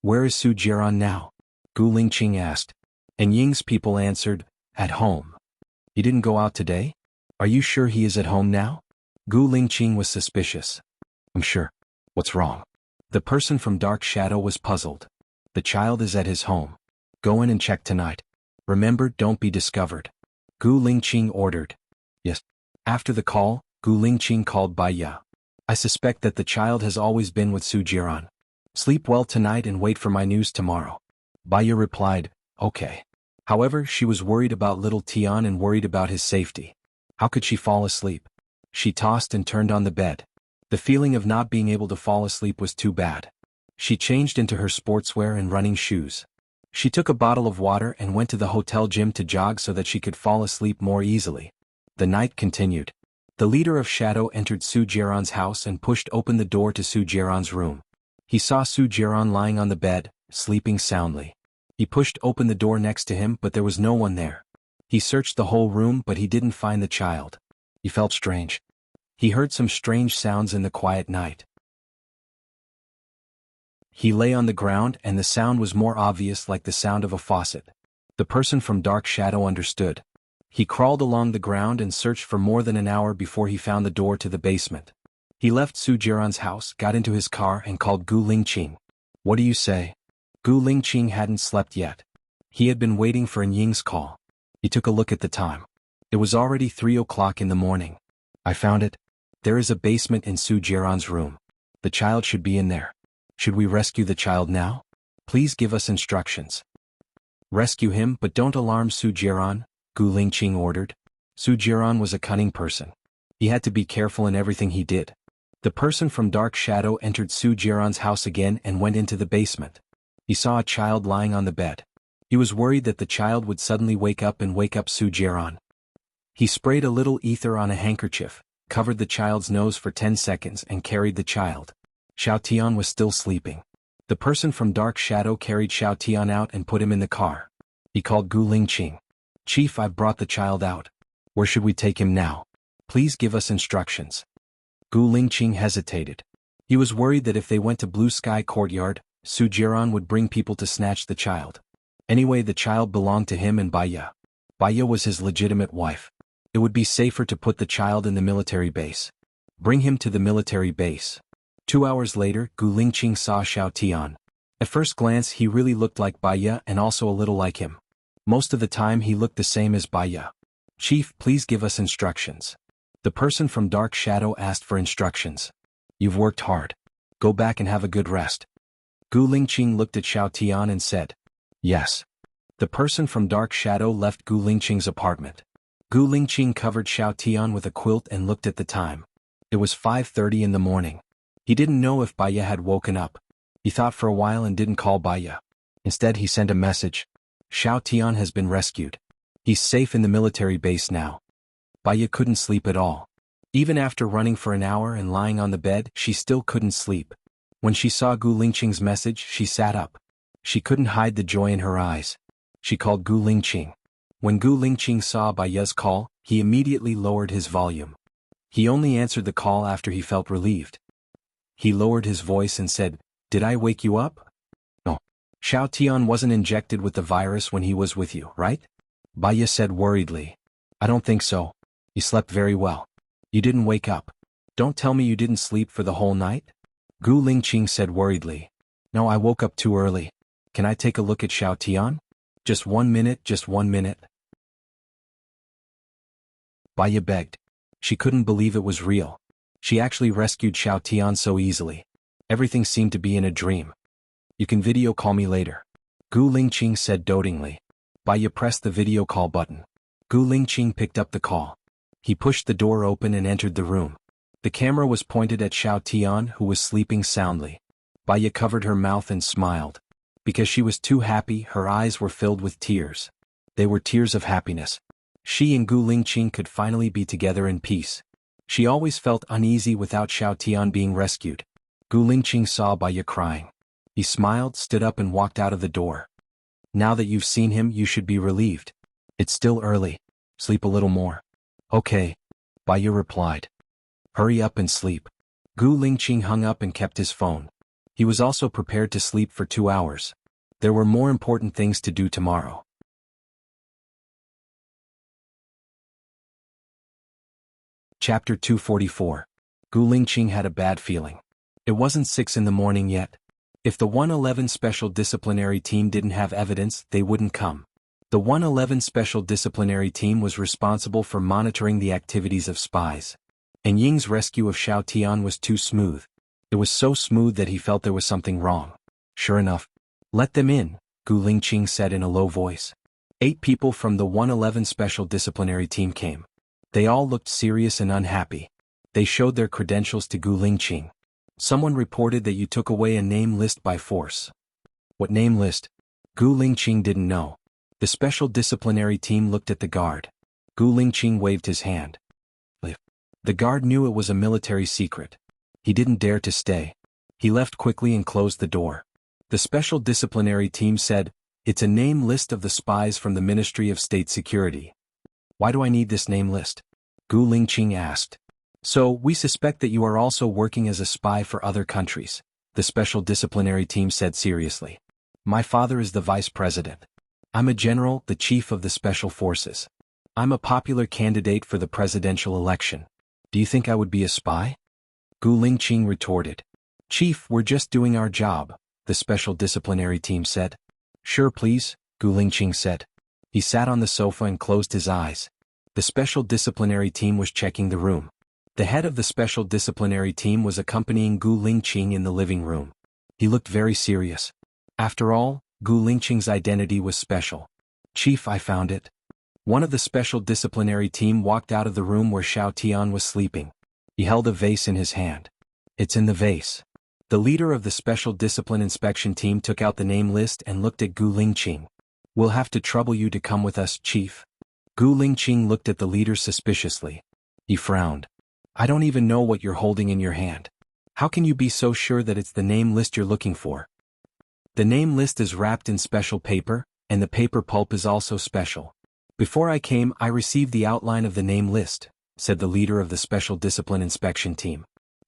Where is Su Jiran now? Gu Lingqing asked. And Ying's people answered, at home. He didn't go out today? Are you sure he is at home now? Gu Lingqing was suspicious. I'm sure. What's wrong? The person from Dark Shadow was puzzled. The child is at his home. Go in and check tonight. Remember, don't be discovered. Gu Lingqing ordered. Yes. After the call, Gu Lingqing called Baiya. I suspect that the child has always been with Su Jiran. Sleep well tonight and wait for my news tomorrow. Baya replied, okay. However, she was worried about little Tian and worried about his safety. How could she fall asleep? She tossed and turned on the bed. The feeling of not being able to fall asleep was too bad. She changed into her sportswear and running shoes. She took a bottle of water and went to the hotel gym to jog so that she could fall asleep more easily. The night continued. The leader of Shadow entered Su Jiran's house and pushed open the door to Su Jiran's room. He saw Su Jiran lying on the bed, sleeping soundly. He pushed open the door next to him, but there was no one there. He searched the whole room, but he didn't find the child. He felt strange. He heard some strange sounds in the quiet night. He lay on the ground and the sound was more obvious, like the sound of a faucet. The person from Dark Shadow understood. He crawled along the ground and searched for more than an hour before he found the door to the basement. He left Su Jiran's house, got into his car and called Gu Lingqing. What do you say? Gu Lingqing hadn't slept yet. He had been waiting for Ying's call. He took a look at the time. It was already 3 o'clock in the morning. I found it. There is a basement in Su Jiran's room. The child should be in there. Should we rescue the child now? Please give us instructions. Rescue him, but don't alarm Su Jiran, Gu Lingqing ordered. Su Jiran was a cunning person. He had to be careful in everything he did. The person from Dark Shadow entered Su Jiran's house again and went into the basement. He saw a child lying on the bed. He was worried that the child would suddenly wake up and wake up Su Jiran. He sprayed a little ether on a handkerchief, covered the child's nose for 10 seconds and carried the child. Xiao Tian was still sleeping. The person from Dark Shadow carried Xiao Tian out and put him in the car. He called Gu Lingqing. Chief, I've brought the child out. Where should we take him now? Please give us instructions. Gu Lingqing hesitated. He was worried that if they went to Blue Sky Courtyard, Su Jiran would bring people to snatch the child. Anyway, the child belonged to him and Baya. Baya was his legitimate wife. It would be safer to put the child in the military base. Bring him to the military base. 2 hours later, Gu Lingqing saw Xiao Tian. At first glance, he really looked like Baya and also a little like him. Most of the time he looked the same as Baya. Chief, please give us instructions. The person from Dark Shadow asked for instructions. You've worked hard. Go back and have a good rest. Gu Lingqing looked at Xiao Tian and said, yes. The person from Dark Shadow left Gu Lingqing's apartment. Gu Lingqing covered Xiao Tian with a quilt and looked at the time. It was 5:30 in the morning. He didn't know if Baya had woken up. He thought for a while and didn't call Baya. Instead he sent a message. Xiao Tian has been rescued. He's safe in the military base now. Baya couldn't sleep at all. Even after running for an hour and lying on the bed, she still couldn't sleep. When she saw Gu Lingqing's message, she sat up. She couldn't hide the joy in her eyes. She called Gu Lingqing. When Gu Lingqing saw Baya's call, he immediately lowered his volume. He only answered the call after he felt relieved. He lowered his voice and said, did I wake you up? No. Xiao Tian wasn't injected with the virus when he was with you, right? Baya said worriedly. I don't think so. You slept very well. You didn't wake up. Don't tell me you didn't sleep for the whole night? Gu Lingqing said worriedly. No, I woke up too early. Can I take a look at Xiao Tian? Just 1 minute, just 1 minute. Baya begged. She couldn't believe it was real. She actually rescued Xiao Tian so easily. Everything seemed to be in a dream. You can video call me later. Gu Lingqing said dotingly. Baya pressed the video call button. Gu Lingqing picked up the call. He pushed the door open and entered the room. The camera was pointed at Xiao Tian, who was sleeping soundly. Baya covered her mouth and smiled. Because she was too happy, her eyes were filled with tears. They were tears of happiness. She and Gu Lingqing could finally be together in peace. She always felt uneasy without Xiao Tian being rescued. Gu Lingqing saw Baya crying. He smiled, stood up and walked out of the door. Now that you've seen him, you should be relieved. It's still early. Sleep a little more. Okay. Baya replied. Hurry up and sleep. Gu Lingqing hung up and kept his phone. He was also prepared to sleep for 2 hours. There were more important things to do tomorrow. Chapter 244. Gu Lingqing had a bad feeling. It wasn't 6 in the morning yet. If the 111 Special Disciplinary Team didn't have evidence, they wouldn't come. The 111 Special Disciplinary Team was responsible for monitoring the activities of spies. And Ying's rescue of Xiao Tian was too smooth. It was so smooth that he felt there was something wrong. Sure enough. Let them in, Gu Lingqing said in a low voice. 8 people from the 111 Special Disciplinary Team came. They all looked serious and unhappy. They showed their credentials to Gu Lingqing. Someone reported that you took away a name list by force. What name list? Gu Lingqing didn't know. The Special Disciplinary Team looked at the guard. Gu Lingqing waved his hand. The guard knew it was a military secret. He didn't dare to stay. He left quickly and closed the door. The Special Disciplinary Team said, "It's a name list of the spies from the Ministry of State Security." Why do I need this name list? Gu Lingqing asked. So, we suspect that you are also working as a spy for other countries, the Special Disciplinary Team said seriously. My father is the vice president. I'm a general, the chief of the special forces. I'm a popular candidate for the presidential election. Do you think I would be a spy? Gu Lingqing retorted. Chief, we're just doing our job, the Special Disciplinary Team said. Sure please, Gu Lingqing said. He sat on the sofa and closed his eyes. The Special Disciplinary Team was checking the room. The head of the Special Disciplinary Team was accompanying Gu Lingqing in the living room. He looked very serious. After all, Gu Lingqing's identity was special. Chief, I found it. One of the Special Disciplinary Team walked out of the room where Xiao Tian was sleeping. He held a vase in his hand. It's in the vase. The leader of the Special Discipline Inspection Team took out the name list and looked at Gu Lingqing. We'll have to trouble you to come with us, Chief. Gu Lingqing looked at the leader suspiciously. He frowned. I don't even know what you're holding in your hand. How can you be so sure that it's the name list you're looking for? The name list is wrapped in special paper, and the paper pulp is also special. Before I came, I received the outline of the name list, said the leader of the Special Discipline Inspection Team.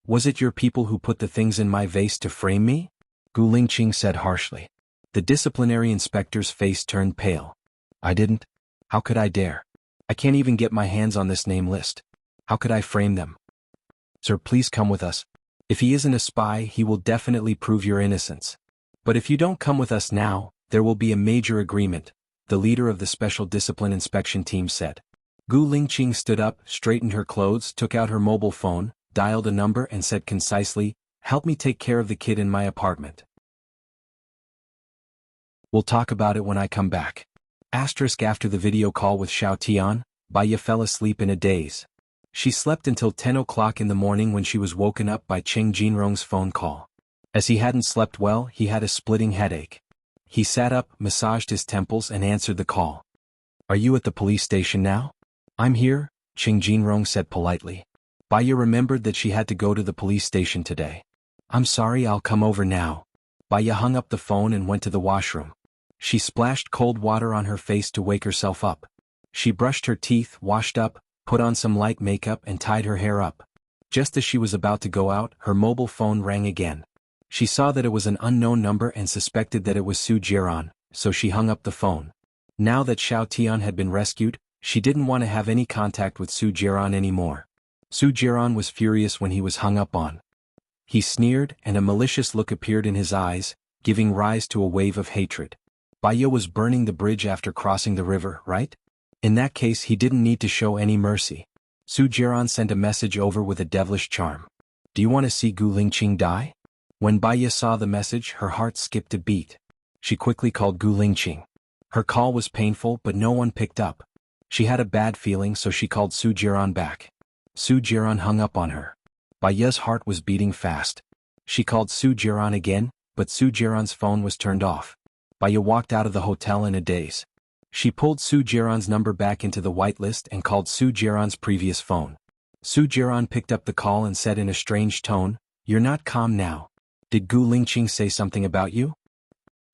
Was it your people who put the things in my vase to frame me? Gu Lingqing said harshly. The disciplinary inspector's face turned pale. I didn't. How could I dare? I can't even get my hands on this name list. How could I frame them? Sir, please come with us. If he isn't a spy, he will definitely prove your innocence. But if you don't come with us now, there will be a major agreement, the leader of the Special Discipline Inspection Team said. Gu Lingqing stood up, straightened her clothes, took out her mobile phone, dialed a number and said concisely, help me take care of the kid in my apartment. We'll talk about it when I come back. After the video call with Xiao Tian, Baiya fell asleep in a daze. She slept until 10 o'clock in the morning when she was woken up by Cheng Jinrong's phone call. As he hadn't slept well, he had a splitting headache. He sat up, massaged his temples and answered the call. Are you at the police station now? I'm here, Cheng Jinrong said politely. Baiya remembered that she had to go to the police station today. I'm sorry, I'll come over now. Baiya hung up the phone and went to the washroom. She splashed cold water on her face to wake herself up. She brushed her teeth, washed up, put on some light makeup and tied her hair up. Just as she was about to go out, her mobile phone rang again. She saw that it was an unknown number and suspected that it was Su Jiran, so she hung up the phone. Now that Xiao Tian had been rescued, she didn't want to have any contact with Su Jiran anymore. Su Jiran was furious when he was hung up on. He sneered, and a malicious look appeared in his eyes, giving rise to a wave of hatred. Baiya was burning the bridge after crossing the river, right? In that case he didn't need to show any mercy. Su Jiran sent a message over with a devilish charm. Do you want to see Gu Lingqing die? When Baiya saw the message, her heart skipped a beat. She quickly called Gu Lingqing. Her call was painful, but no one picked up. She had a bad feeling, so she called Su Jiran back. Su Jiran hung up on her. Baiya's heart was beating fast. She called Su Jiran again, but Su Jiran's phone was turned off. Baiya walked out of the hotel in a daze. She pulled Su Jiran's number back into the whitelist and called Su Jiran's previous phone. Su Jiran picked up the call and said in a strange tone, You're not calm now. Did Gu Lingqing say something about you?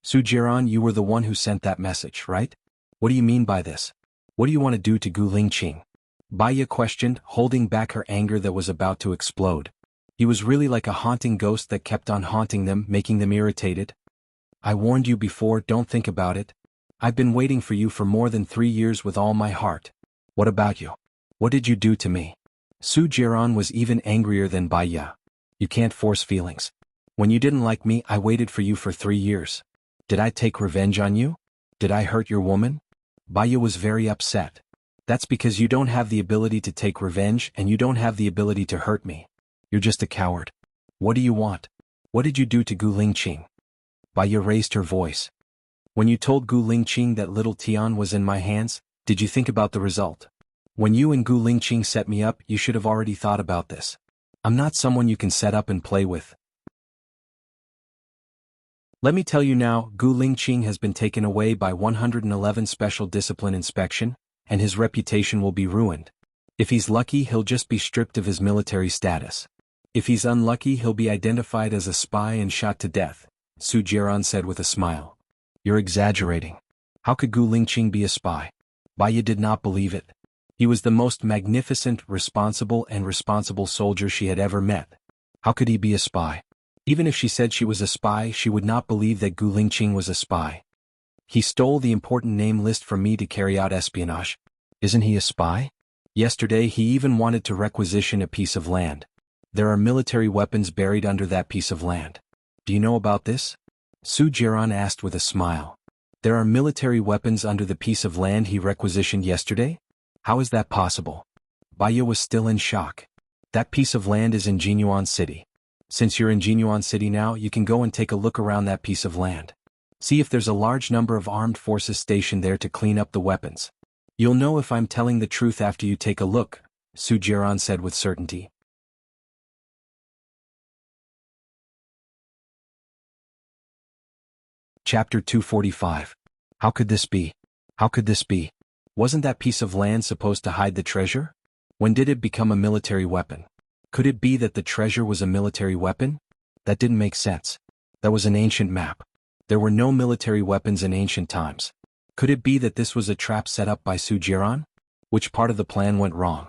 Su Jiran, you were the one who sent that message, right? What do you mean by this? What do you want to do to Gu Lingqing? Baiya questioned, holding back her anger that was about to explode. He was really like a haunting ghost that kept on haunting them, making them irritated. I warned you before, don't think about it. I've been waiting for you for more than 3 years with all my heart. What about you? What did you do to me? Su Jiran was even angrier than Baiya. You can't force feelings. When you didn't like me, I waited for you for 3 years. Did I take revenge on you? Did I hurt your woman? Baiya was very upset. That's because you don't have the ability to take revenge and you don't have the ability to hurt me. You're just a coward. What do you want? What did you do to Gu Lingqing? Baya raised her voice. When you told Gu Lingqing that little Tian was in my hands, did you think about the result? When you and Gu Lingqing set me up, you should have already thought about this. I'm not someone you can set up and play with. Let me tell you now, Gu Lingqing has been taken away by 111 Special Discipline Inspection, and his reputation will be ruined. If he's lucky, he'll just be stripped of his military status. If he's unlucky, he'll be identified as a spy and shot to death, Su Jiran said with a smile. You're exaggerating. How could Gu Lingqing be a spy? Baya did not believe it. He was the most magnificent, responsible soldier she had ever met. How could he be a spy? Even if she said she was a spy, she would not believe that Gu Lingqing was a spy. He stole the important name list from me to carry out espionage. Isn't he a spy? Yesterday he even wanted to requisition a piece of land. There are military weapons buried under that piece of land. Do you know about this? Su Jiran asked with a smile. There are military weapons under the piece of land he requisitioned yesterday? How is that possible? Baya was still in shock. That piece of land is in Jinyuan City. Since you're in Jinyuan City now, you can go and take a look around that piece of land. See if there's a large number of armed forces stationed there to clean up the weapons. You'll know if I'm telling the truth after you take a look, Su Jiran said with certainty. Chapter 245. How could this be? How could this be? Wasn't that piece of land supposed to hide the treasure? When did it become a military weapon? Could it be that the treasure was a military weapon? That didn't make sense. That was an ancient map. There were no military weapons in ancient times. Could it be that this was a trap set up by Su Jiran? Which part of the plan went wrong?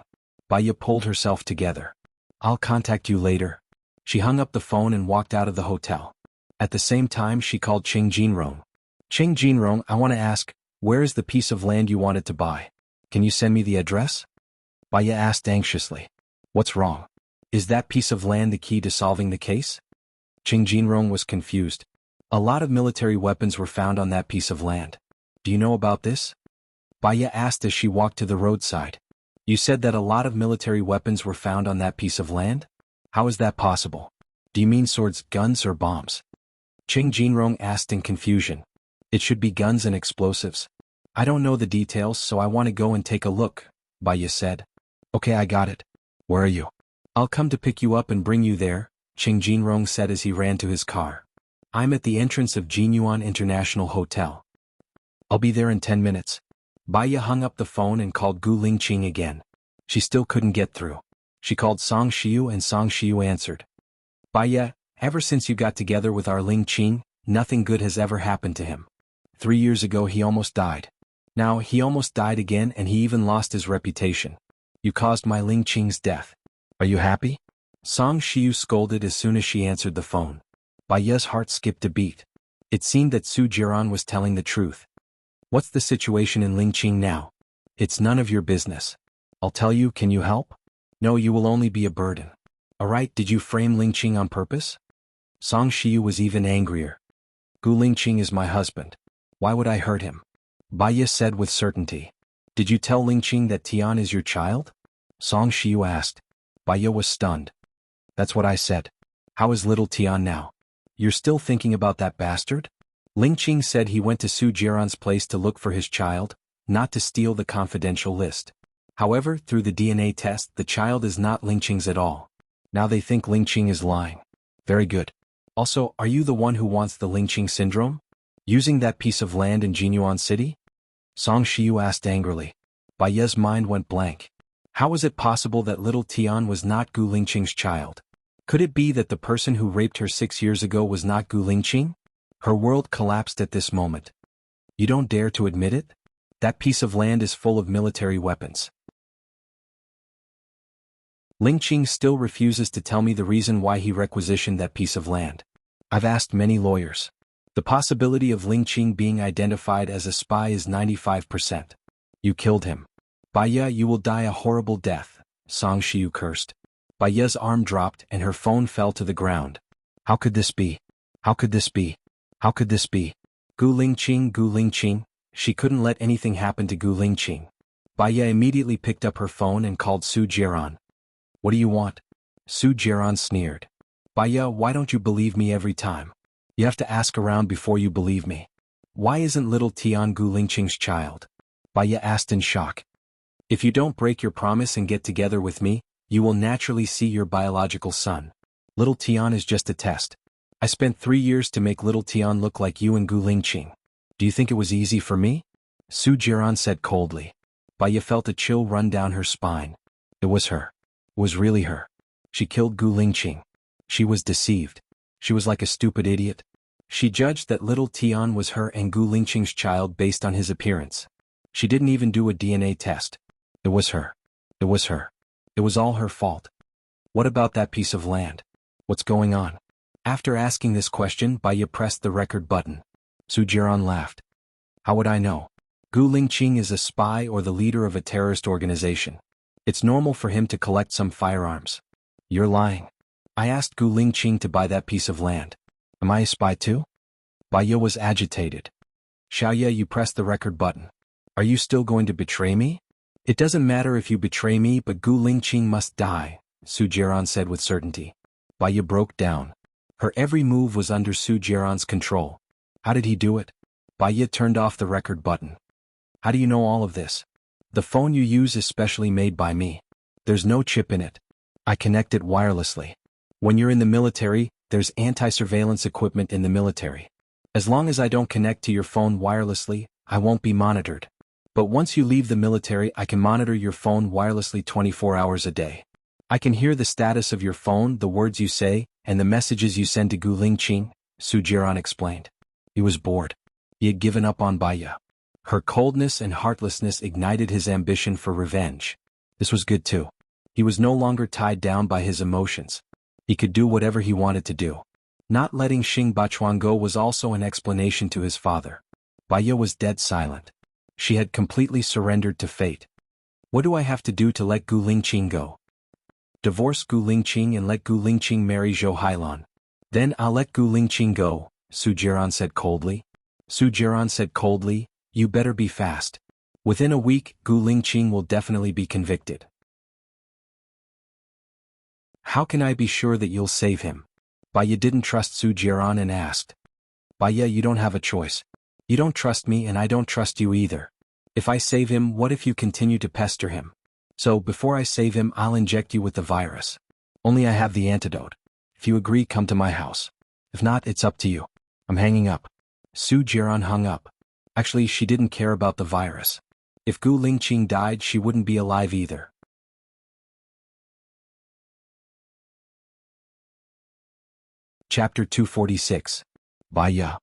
Baya pulled herself together. I'll contact you later. She hung up the phone and walked out of the hotel. At the same time she called Cheng Jinrong. Cheng Jinrong, I want to ask, where is the piece of land you wanted to buy? Can you send me the address? Baya asked anxiously. What's wrong? Is that piece of land the key to solving the case? Cheng Jinrong was confused. A lot of military weapons were found on that piece of land. Do you know about this? Baya asked as she walked to the roadside. You said that a lot of military weapons were found on that piece of land? How is that possible? Do you mean swords, guns, or bombs? Cheng Jinrong asked in confusion. It should be guns and explosives. I don't know the details, so I want to go and take a look, Baya said. Okay, I got it. Where are you? I'll come to pick you up and bring you there, Cheng Jinrong said as he ran to his car. I'm at the entrance of Jinyuan International Hotel. I'll be there in 10 minutes. Baya hung up the phone and called Gu Lingqing again. She still couldn't get through. She called Song Shiyu and Song Shiyu answered. Baya, ever since you got together with our Lingqing, nothing good has ever happened to him. 3 years ago he almost died. Now he almost died again and he even lost his reputation. You caused my Lingqing's death. Are you happy? Song Shiyu scolded as soon as she answered the phone. Baya's heart skipped a beat. It seemed that Su Jiran was telling the truth. What's the situation in Lingqing now? It's none of your business. I'll tell you, can you help? No, you will only be a burden. Alright, did you frame Lingqing on purpose? Song Shiyu was even angrier. Gu Lingqing is my husband. Why would I hurt him? Baya said with certainty. Did you tell Lingqing that Tian is your child? Song Shiyu asked. Baya was stunned. That's what I said. How is little Tian now? You're still thinking about that bastard? Lingqing said he went to Su Jiran's place to look for his child, not to steal the confidential list. However, through the DNA test, the child is not Lingqing's at all. Now they think Lingqing is lying. Very good. Also, are you the one who wants the Lingqing syndrome? Using that piece of land in Jinyuan City? Song Shiyu asked angrily. Baya's mind went blank. How was it possible that little Tian was not Gu Lingqing's child? Could it be that the person who raped her 6 years ago was not Gu Lingqing? Her world collapsed at this moment. You don't dare to admit it? That piece of land is full of military weapons. Lingqing still refuses to tell me the reason why he requisitioned that piece of land. I've asked many lawyers. The possibility of Lingqing being identified as a spy is 95%. You killed him. Baya, you will die a horrible death, Song Shiyu cursed. Baya's arm dropped and her phone fell to the ground. How could this be? How could this be? How could this be? Gu Lingqing, she couldn't let anything happen to Gu Lingqing. Baya immediately picked up her phone and called Su Jiran. What do you want? Su Jiran sneered. Baya, why don't you believe me every time? You have to ask around before you believe me. Why isn't little Tian Gu Lingqing's child? Baya asked in shock. If you don't break your promise and get together with me, you will naturally see your biological son. Little Tian is just a test. I spent 3 years to make little Tian look like you and Gu Lingqing. Do you think it was easy for me? Su Jiran said coldly. Baya felt a chill run down her spine. It was her. It was really her. She killed Gu Lingqing. She was deceived. She was like a stupid idiot. She judged that little Tian was her and Gu Lingqing's child based on his appearance. She didn't even do a DNA test. It was her. It was her. It was all her fault. What about that piece of land? What's going on? After asking this question, Baya pressed the record button. Su Jiran laughed. How would I know? Gu Lingqing is a spy or the leader of a terrorist organization. It's normal for him to collect some firearms. You're lying. I asked Gu Lingqing to buy that piece of land. Am I a spy too? Baya was agitated. Xiaoye, you pressed the record button. Are you still going to betray me? It doesn't matter if you betray me, but Gu Lingqing must die, Su Jiran said with certainty. Baya broke down. Her every move was under Su Jiran's control. How did he do it? Baya turned off the record button. How do you know all of this? The phone you use is specially made by me. There's no chip in it. I connect it wirelessly. When you're in the military, there's anti-surveillance equipment in the military. As long as I don't connect to your phone wirelessly, I won't be monitored. But once you leave the military, I can monitor your phone wirelessly 24 hours a day. I can hear the status of your phone, the words you say, and the messages you send to Gu Lingqing, Su Jiran explained. He was bored. He had given up on Baya. Her coldness and heartlessness ignited his ambition for revenge. This was good too. He was no longer tied down by his emotions. He could do whatever he wanted to do. Not letting Xing Bachuan go was also an explanation to his father. Baya was dead silent. She had completely surrendered to fate. What do I have to do to let Gu Lingqing go? Divorce Gu Lingqing and let Gu Lingqing marry Zhou Hailan. Then I'll let Gu Lingqing go, Su Jiran said coldly. Su Jiran said coldly, you better be fast. Within a week, Gu Lingqing will definitely be convicted. How can I be sure that you'll save him? Baya didn't trust Su Jiran and asked. Baya, you don't have a choice. You don't trust me and I don't trust you either. If I save him, what if you continue to pester him? So before I save him, I'll inject you with the virus. Only I have the antidote. If you agree, come to my house. If not, it's up to you. I'm hanging up. Su Jiran hung up. Actually, she didn't care about the virus. If Gu Lingqing died, she wouldn't be alive either. Chapter 246. Baya.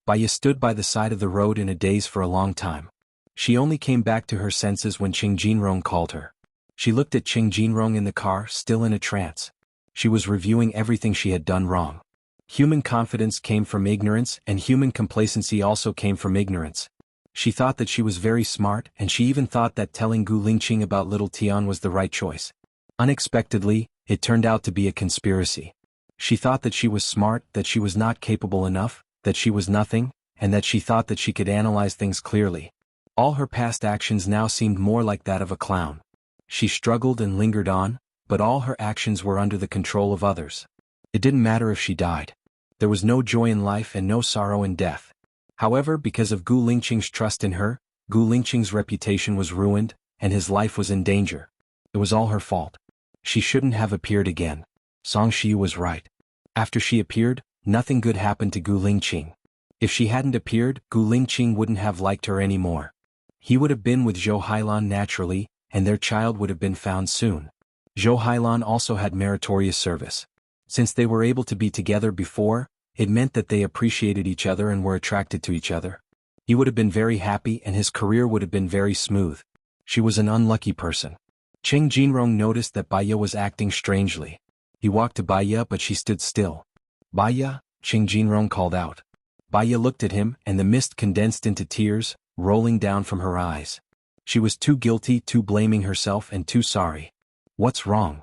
Baya stood by the side of the road in a daze for a long time. She only came back to her senses when Qing Jinrong called her. She looked at Qing Jinrong in the car, still in a trance. She was reviewing everything she had done wrong. Human confidence came from ignorance, and human complacency also came from ignorance. She thought that she was very smart, and she even thought that telling Gu Lingqing about little Tian was the right choice. Unexpectedly, it turned out to be a conspiracy. She thought that she was smart, that she was not capable enough, that she was nothing, and that she thought that she could analyze things clearly. All her past actions now seemed more like that of a clown. She struggled and lingered on, but all her actions were under the control of others. It didn't matter if she died. There was no joy in life and no sorrow in death. However, because of Gu Lingqing's trust in her, Gu Lingqing's reputation was ruined, and his life was in danger. It was all her fault. She shouldn't have appeared again. Song Shiyu was right. After she appeared, nothing good happened to Gu Lingqing. If she hadn't appeared, Gu Lingqing wouldn't have liked her anymore. He would have been with Zhou Hailan naturally, and their child would have been found soon. Zhou Hailan also had meritorious service. Since they were able to be together before, it meant that they appreciated each other and were attracted to each other. He would have been very happy and his career would have been very smooth. She was an unlucky person. Qing Jinrong noticed that Baya was acting strangely. He walked to Baya, but she stood still. Baya, Qing Jinrong called out. Baya looked at him and the mist condensed into tears, rolling down from her eyes. She was too guilty, too blaming herself and too sorry. What's wrong?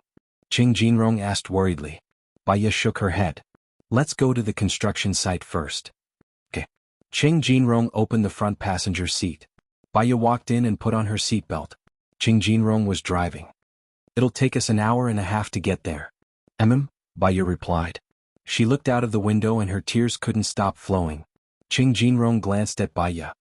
Qing Jinrong asked worriedly. Baya shook her head. Let's go to the construction site first. Okay. Qing Jinrong opened the front passenger seat. Baya walked in and put on her seatbelt. Qing Jinrong was driving. It'll take us an hour and a half to get there. Baya replied. She looked out of the window and her tears couldn't stop flowing. Qing Jinrong glanced at Baya.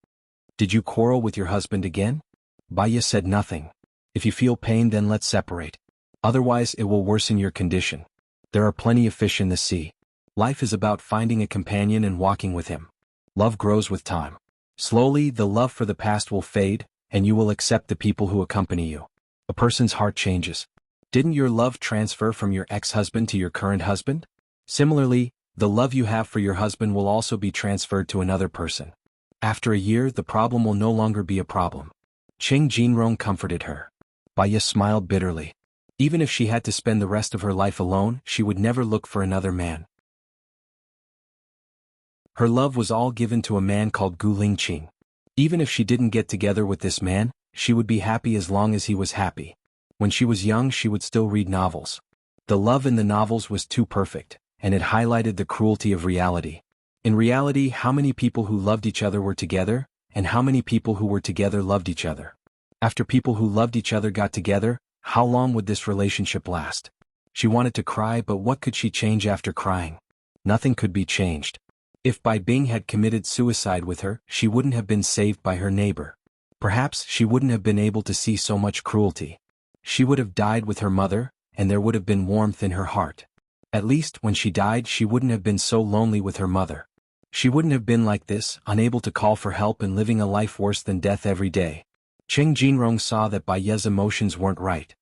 Did you quarrel with your husband again? Baya said nothing. If you feel pain, then let's separate. Otherwise it will worsen your condition. There are plenty of fish in the sea. Life is about finding a companion and walking with him. Love grows with time. Slowly, the love for the past will fade, and you will accept the people who accompany you. A person's heart changes. Didn't your love transfer from your ex-husband to your current husband? Similarly, the love you have for your husband will also be transferred to another person. After a year, the problem will no longer be a problem. Qing Jinrong comforted her. Baya smiled bitterly. Even if she had to spend the rest of her life alone, she would never look for another man. Her love was all given to a man called Gu Lingqing. Even if she didn't get together with this man, she would be happy as long as he was happy. When she was young, she would still read novels. The love in the novels was too perfect, and it highlighted the cruelty of reality. In reality, how many people who loved each other were together, and how many people who were together loved each other? After people who loved each other got together, how long would this relationship last? She wanted to cry, but what could she change after crying? Nothing could be changed. If Bai Bing had committed suicide with her, she wouldn't have been saved by her neighbor. Perhaps she wouldn't have been able to see so much cruelty. She would have died with her mother, and there would have been warmth in her heart. At least, when she died, she wouldn't have been so lonely with her mother. She wouldn't have been like this, unable to call for help and living a life worse than death every day. Qing Jinrong saw that Baya's emotions weren't right.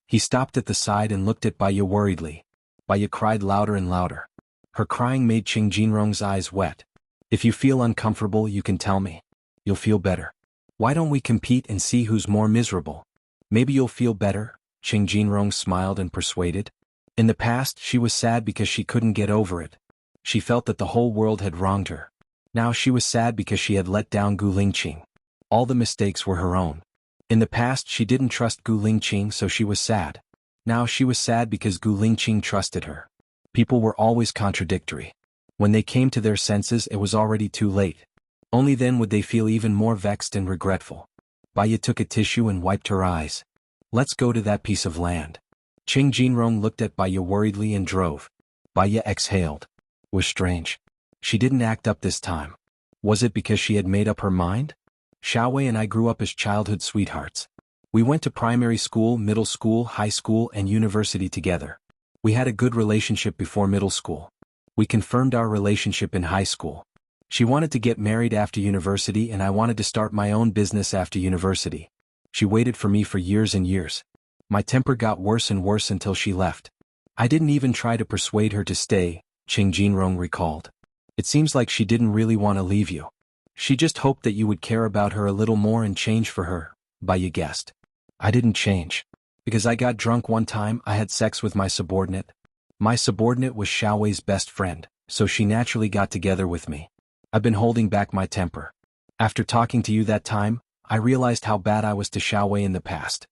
He stopped at the side and looked at Baya worriedly. Baya cried louder and louder. Her crying made Qing Jinrong's eyes wet. If you feel uncomfortable, you can tell me. You'll feel better. Why don't we compete and see who's more miserable? Maybe you'll feel better, Qing Jinrong smiled and persuaded. In the past, she was sad because she couldn't get over it. She felt that the whole world had wronged her. Now she was sad because she had let down Gu Lingqing. All the mistakes were her own. In the past, she didn't trust Gu Lingqing, so she was sad. Now she was sad because Gu Lingqing trusted her. People were always contradictory. When they came to their senses, it was already too late. Only then would they feel even more vexed and regretful. Baya took a tissue and wiped her eyes. Let's go to that piece of land. Qing Jinrong looked at Baya worriedly and drove. Baya exhaled. It was strange. She didn't act up this time. Was it because she had made up her mind? Xiaowei and I grew up as childhood sweethearts. We went to primary school, middle school, high school, and university together. We had a good relationship before middle school. We confirmed our relationship in high school. She wanted to get married after university and I wanted to start my own business after university. She waited for me for years and years. My temper got worse and worse until she left. I didn't even try to persuade her to stay, Qing Jinrong recalled. It seems like she didn't really want to leave you. She just hoped that you would care about her a little more and change for her, Baya guessed. I didn't change. Because I got drunk one time, I had sex with my subordinate. My subordinate was Xiaowei's best friend, so she naturally got together with me. I've been holding back my temper. After talking to you that time, I realized how bad I was to Xiaowei in the past.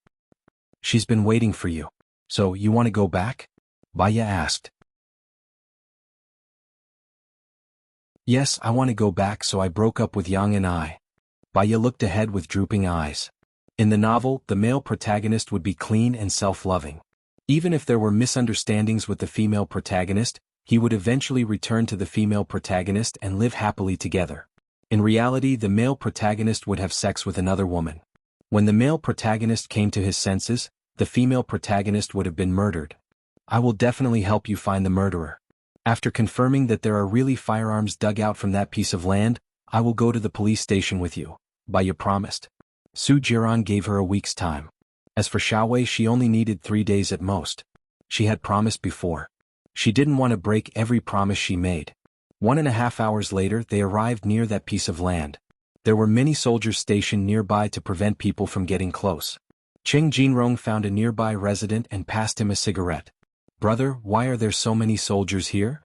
She's been waiting for you. So, you want to go back? Baya asked. Yes, I want to go back, so I broke up with Yang and I. Baya looked ahead with drooping eyes. In the novel, the male protagonist would be clean and self-loving. Even if there were misunderstandings with the female protagonist, he would eventually return to the female protagonist and live happily together. In reality, the male protagonist would have sex with another woman. When the male protagonist came to his senses, the female protagonist would have been murdered. I will definitely help you find the murderer. After confirming that there are really firearms dug out from that piece of land, I will go to the police station with you, Baya promised. Su Jiran gave her a week's time. As for Xiaowei, she only needed 3 days at most. She had promised before. She didn't want to break every promise she made. 1.5 hours later, they arrived near that piece of land. There were many soldiers stationed nearby to prevent people from getting close. Qing Jinrong found a nearby resident and passed him a cigarette. Brother, why are there so many soldiers here?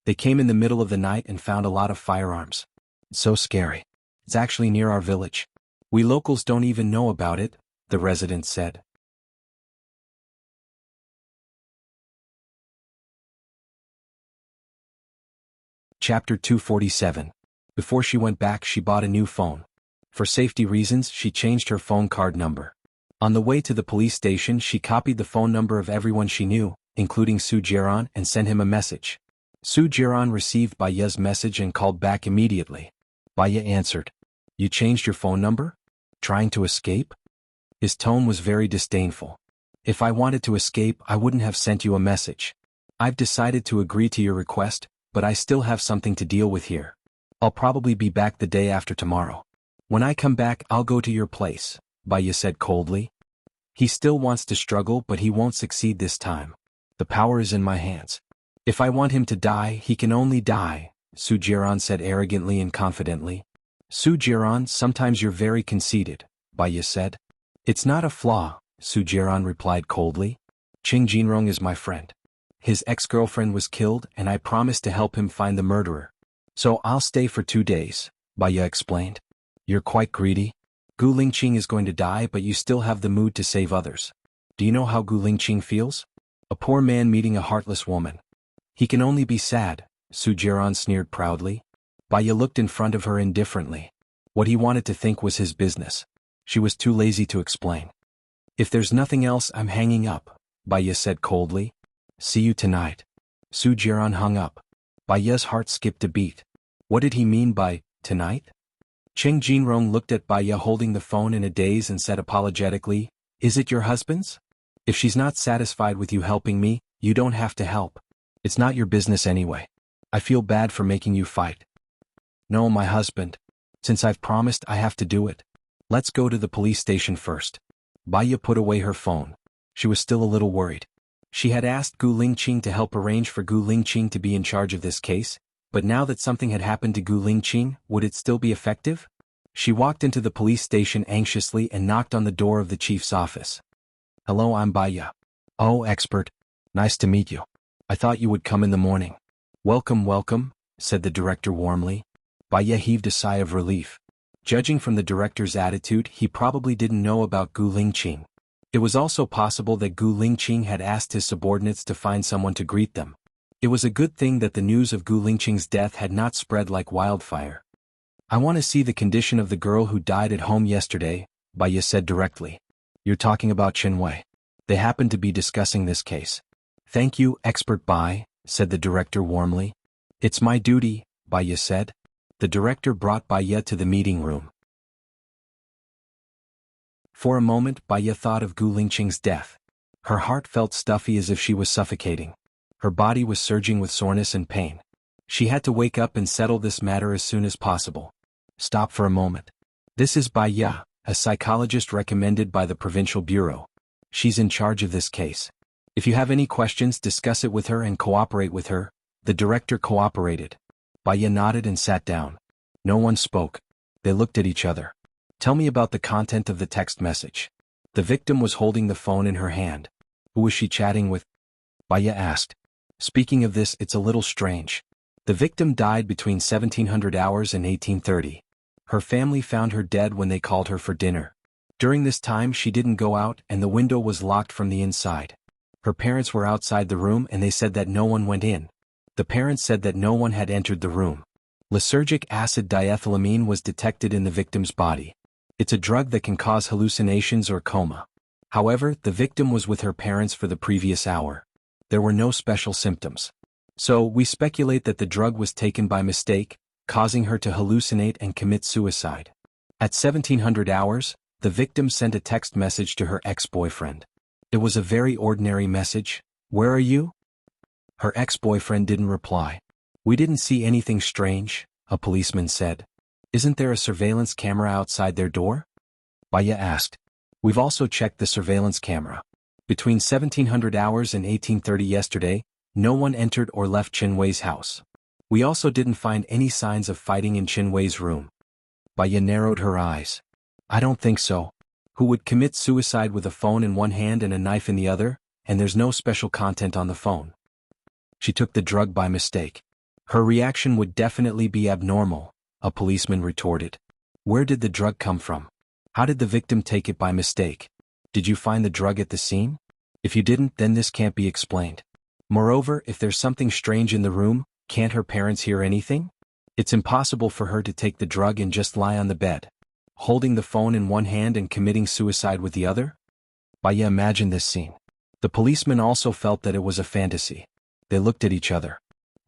They came in the middle of the night and found a lot of firearms. It's so scary. It's actually near our village. We locals don't even know about it, the resident said. Chapter 247. Before she went back, she bought a new phone. For safety reasons, she changed her phone card number. On the way to the police station, she copied the phone number of everyone she knew, including Su Jiran, and sent him a message. Su Jiran received Baya's message and called back immediately. Baya answered. You changed your phone number? Trying to escape? His tone was very disdainful. If I wanted to escape, I wouldn't have sent you a message. I've decided to agree to your request, but I still have something to deal with here. I'll probably be back the day after tomorrow. When I come back, I'll go to your place, Baya said coldly. He still wants to struggle, but he won't succeed this time. The power is in my hands. If I want him to die, he can only die, Su Jiran said arrogantly and confidently. Su Jiran, sometimes you're very conceited, Baya said. It's not a flaw, Su Jiran replied coldly. Qing Jinrong is my friend. His ex-girlfriend was killed and I promised to help him find the murderer. So I'll stay for 2 days, Baya explained. You're quite greedy. Gu Lingqing is going to die, but you still have the mood to save others. Do you know how Gu Lingqing feels? A poor man meeting a heartless woman. He can only be sad, Su Jiran sneered proudly. Baya looked in front of her indifferently. What he wanted to think was his business. She was too lazy to explain. If there's nothing else, I'm hanging up, Baya said coldly. See you tonight. Su Jiran hung up. Baya's heart skipped a beat. What did he mean by tonight? Qing Jinrong looked at Baya holding the phone in a daze and said apologetically, Is it your husband's? If she's not satisfied with you helping me, you don't have to help. It's not your business anyway. I feel bad for making you fight. No, my husband. Since I've promised, I have to do it. Let's go to the police station first. Baya put away her phone. She was still a little worried. She had asked Gu Lingqing to help arrange for Gu Lingqing to be in charge of this case, but now that something had happened to Gu Lingqing, would it still be effective? She walked into the police station anxiously and knocked on the door of the chief's office. Hello, I'm Baya. Oh, expert. Nice to meet you. I thought you would come in the morning. Welcome, welcome, said the director warmly. Baya heaved a sigh of relief. Judging from the director's attitude, he probably didn't know about Gu Lingqing. It was also possible that Gu Lingqing had asked his subordinates to find someone to greet them. It was a good thing that the news of Gu Lingqing's death had not spread like wildfire. I want to see the condition of the girl who died at home yesterday, Baya said directly. You're talking about Chen Wei. They happened to be discussing this case. Thank you, expert Bai, said the director warmly. It's my duty, Baya said. The director brought Baya to the meeting room. For a moment, Baya thought of Gu Lingqing's death. Her heart felt stuffy as if she was suffocating. Her body was surging with soreness and pain. She had to wake up and settle this matter as soon as possible. Stop for a moment. This is Baya, a psychologist recommended by the Provincial Bureau. She's in charge of this case. If you have any questions, discuss it with her and cooperate with her. The director cooperated. Baya nodded and sat down. No one spoke. They looked at each other. Tell me about the content of the text message. The victim was holding the phone in her hand. Who was she chatting with? Baya asked. Speaking of this, it's a little strange. The victim died between 1700 hours and 1830. Her family found her dead when they called her for dinner. During this time she didn't go out and the window was locked from the inside. Her parents were outside the room and they said that no one went in. The parents said that no one had entered the room. Lysergic acid diethylamine was detected in the victim's body. It's a drug that can cause hallucinations or coma. However, the victim was with her parents for the previous hour. There were no special symptoms. So, we speculate that the drug was taken by mistake, causing her to hallucinate and commit suicide. At 1700 hours, the victim sent a text message to her ex-boyfriend. It was a very ordinary message. Where are you? Her ex-boyfriend didn't reply. We didn't see anything strange, a policeman said. Isn't there a surveillance camera outside their door? Baya asked. We've also checked the surveillance camera. Between 1700 hours and 1830 yesterday, no one entered or left Chen Wei's house. We also didn't find any signs of fighting in Chen Wei's room. Baya narrowed her eyes. I don't think so. Who would commit suicide with a phone in one hand and a knife in the other, and there's no special content on the phone? She took the drug by mistake. Her reaction would definitely be abnormal, a policeman retorted. Where did the drug come from? How did the victim take it by mistake? Did you find the drug at the scene? If you didn't, then this can't be explained. Moreover, if there's something strange in the room, can't her parents hear anything? It's impossible for her to take the drug and just lie on the bed, holding the phone in one hand and committing suicide with the other? Baya imagined this scene. The policeman also felt that it was a fantasy. They looked at each other.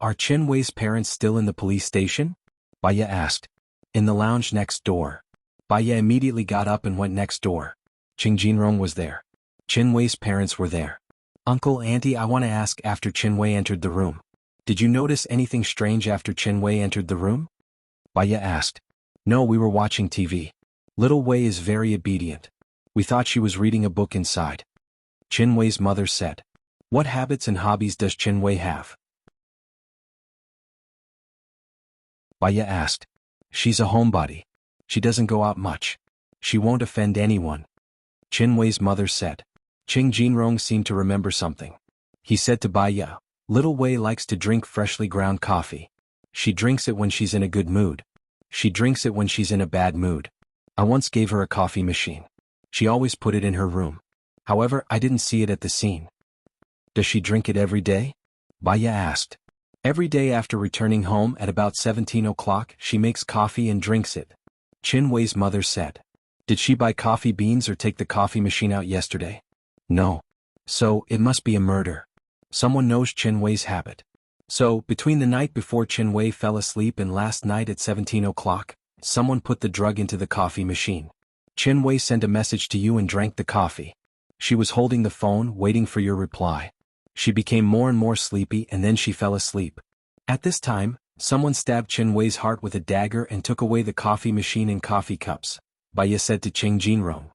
Are Chen Wei's parents still in the police station? Baya asked. In the lounge next door. Baya immediately got up and went next door. Qing Jinrong was there. Chen Wei's parents were there. Uncle, auntie, I want to ask, after Chen Wei entered the room, did you notice anything strange after Chen Wei entered the room? Baya asked. No, we were watching TV. Little Wei is very obedient. We thought she was reading a book inside. Chen Wei's mother said. What habits and hobbies does Chen Wei have? Baya asked. She's a homebody. She doesn't go out much. She won't offend anyone. Chen Wei's mother said. Qing Jinrong seemed to remember something. He said to Baya, Little Wei likes to drink freshly ground coffee. She drinks it when she's in a good mood. She drinks it when she's in a bad mood. I once gave her a coffee machine. She always put it in her room. However, I didn't see it at the scene. Does she drink it every day? Baya asked. Every day after returning home at about 17 o'clock, she makes coffee and drinks it. Chen Wei's mother said. Did she buy coffee beans or take the coffee machine out yesterday? No. So, it must be a murder. Someone knows Chen Wei's habit. So, between the night before Chen Wei fell asleep and last night at 17 o'clock, someone put the drug into the coffee machine. Chen Wei sent a message to you and drank the coffee. She was holding the phone, waiting for your reply. She became more and more sleepy and then she fell asleep. At this time, someone stabbed Chen Wei's heart with a dagger and took away the coffee machine and coffee cups. Baya said to Qing Jinrong.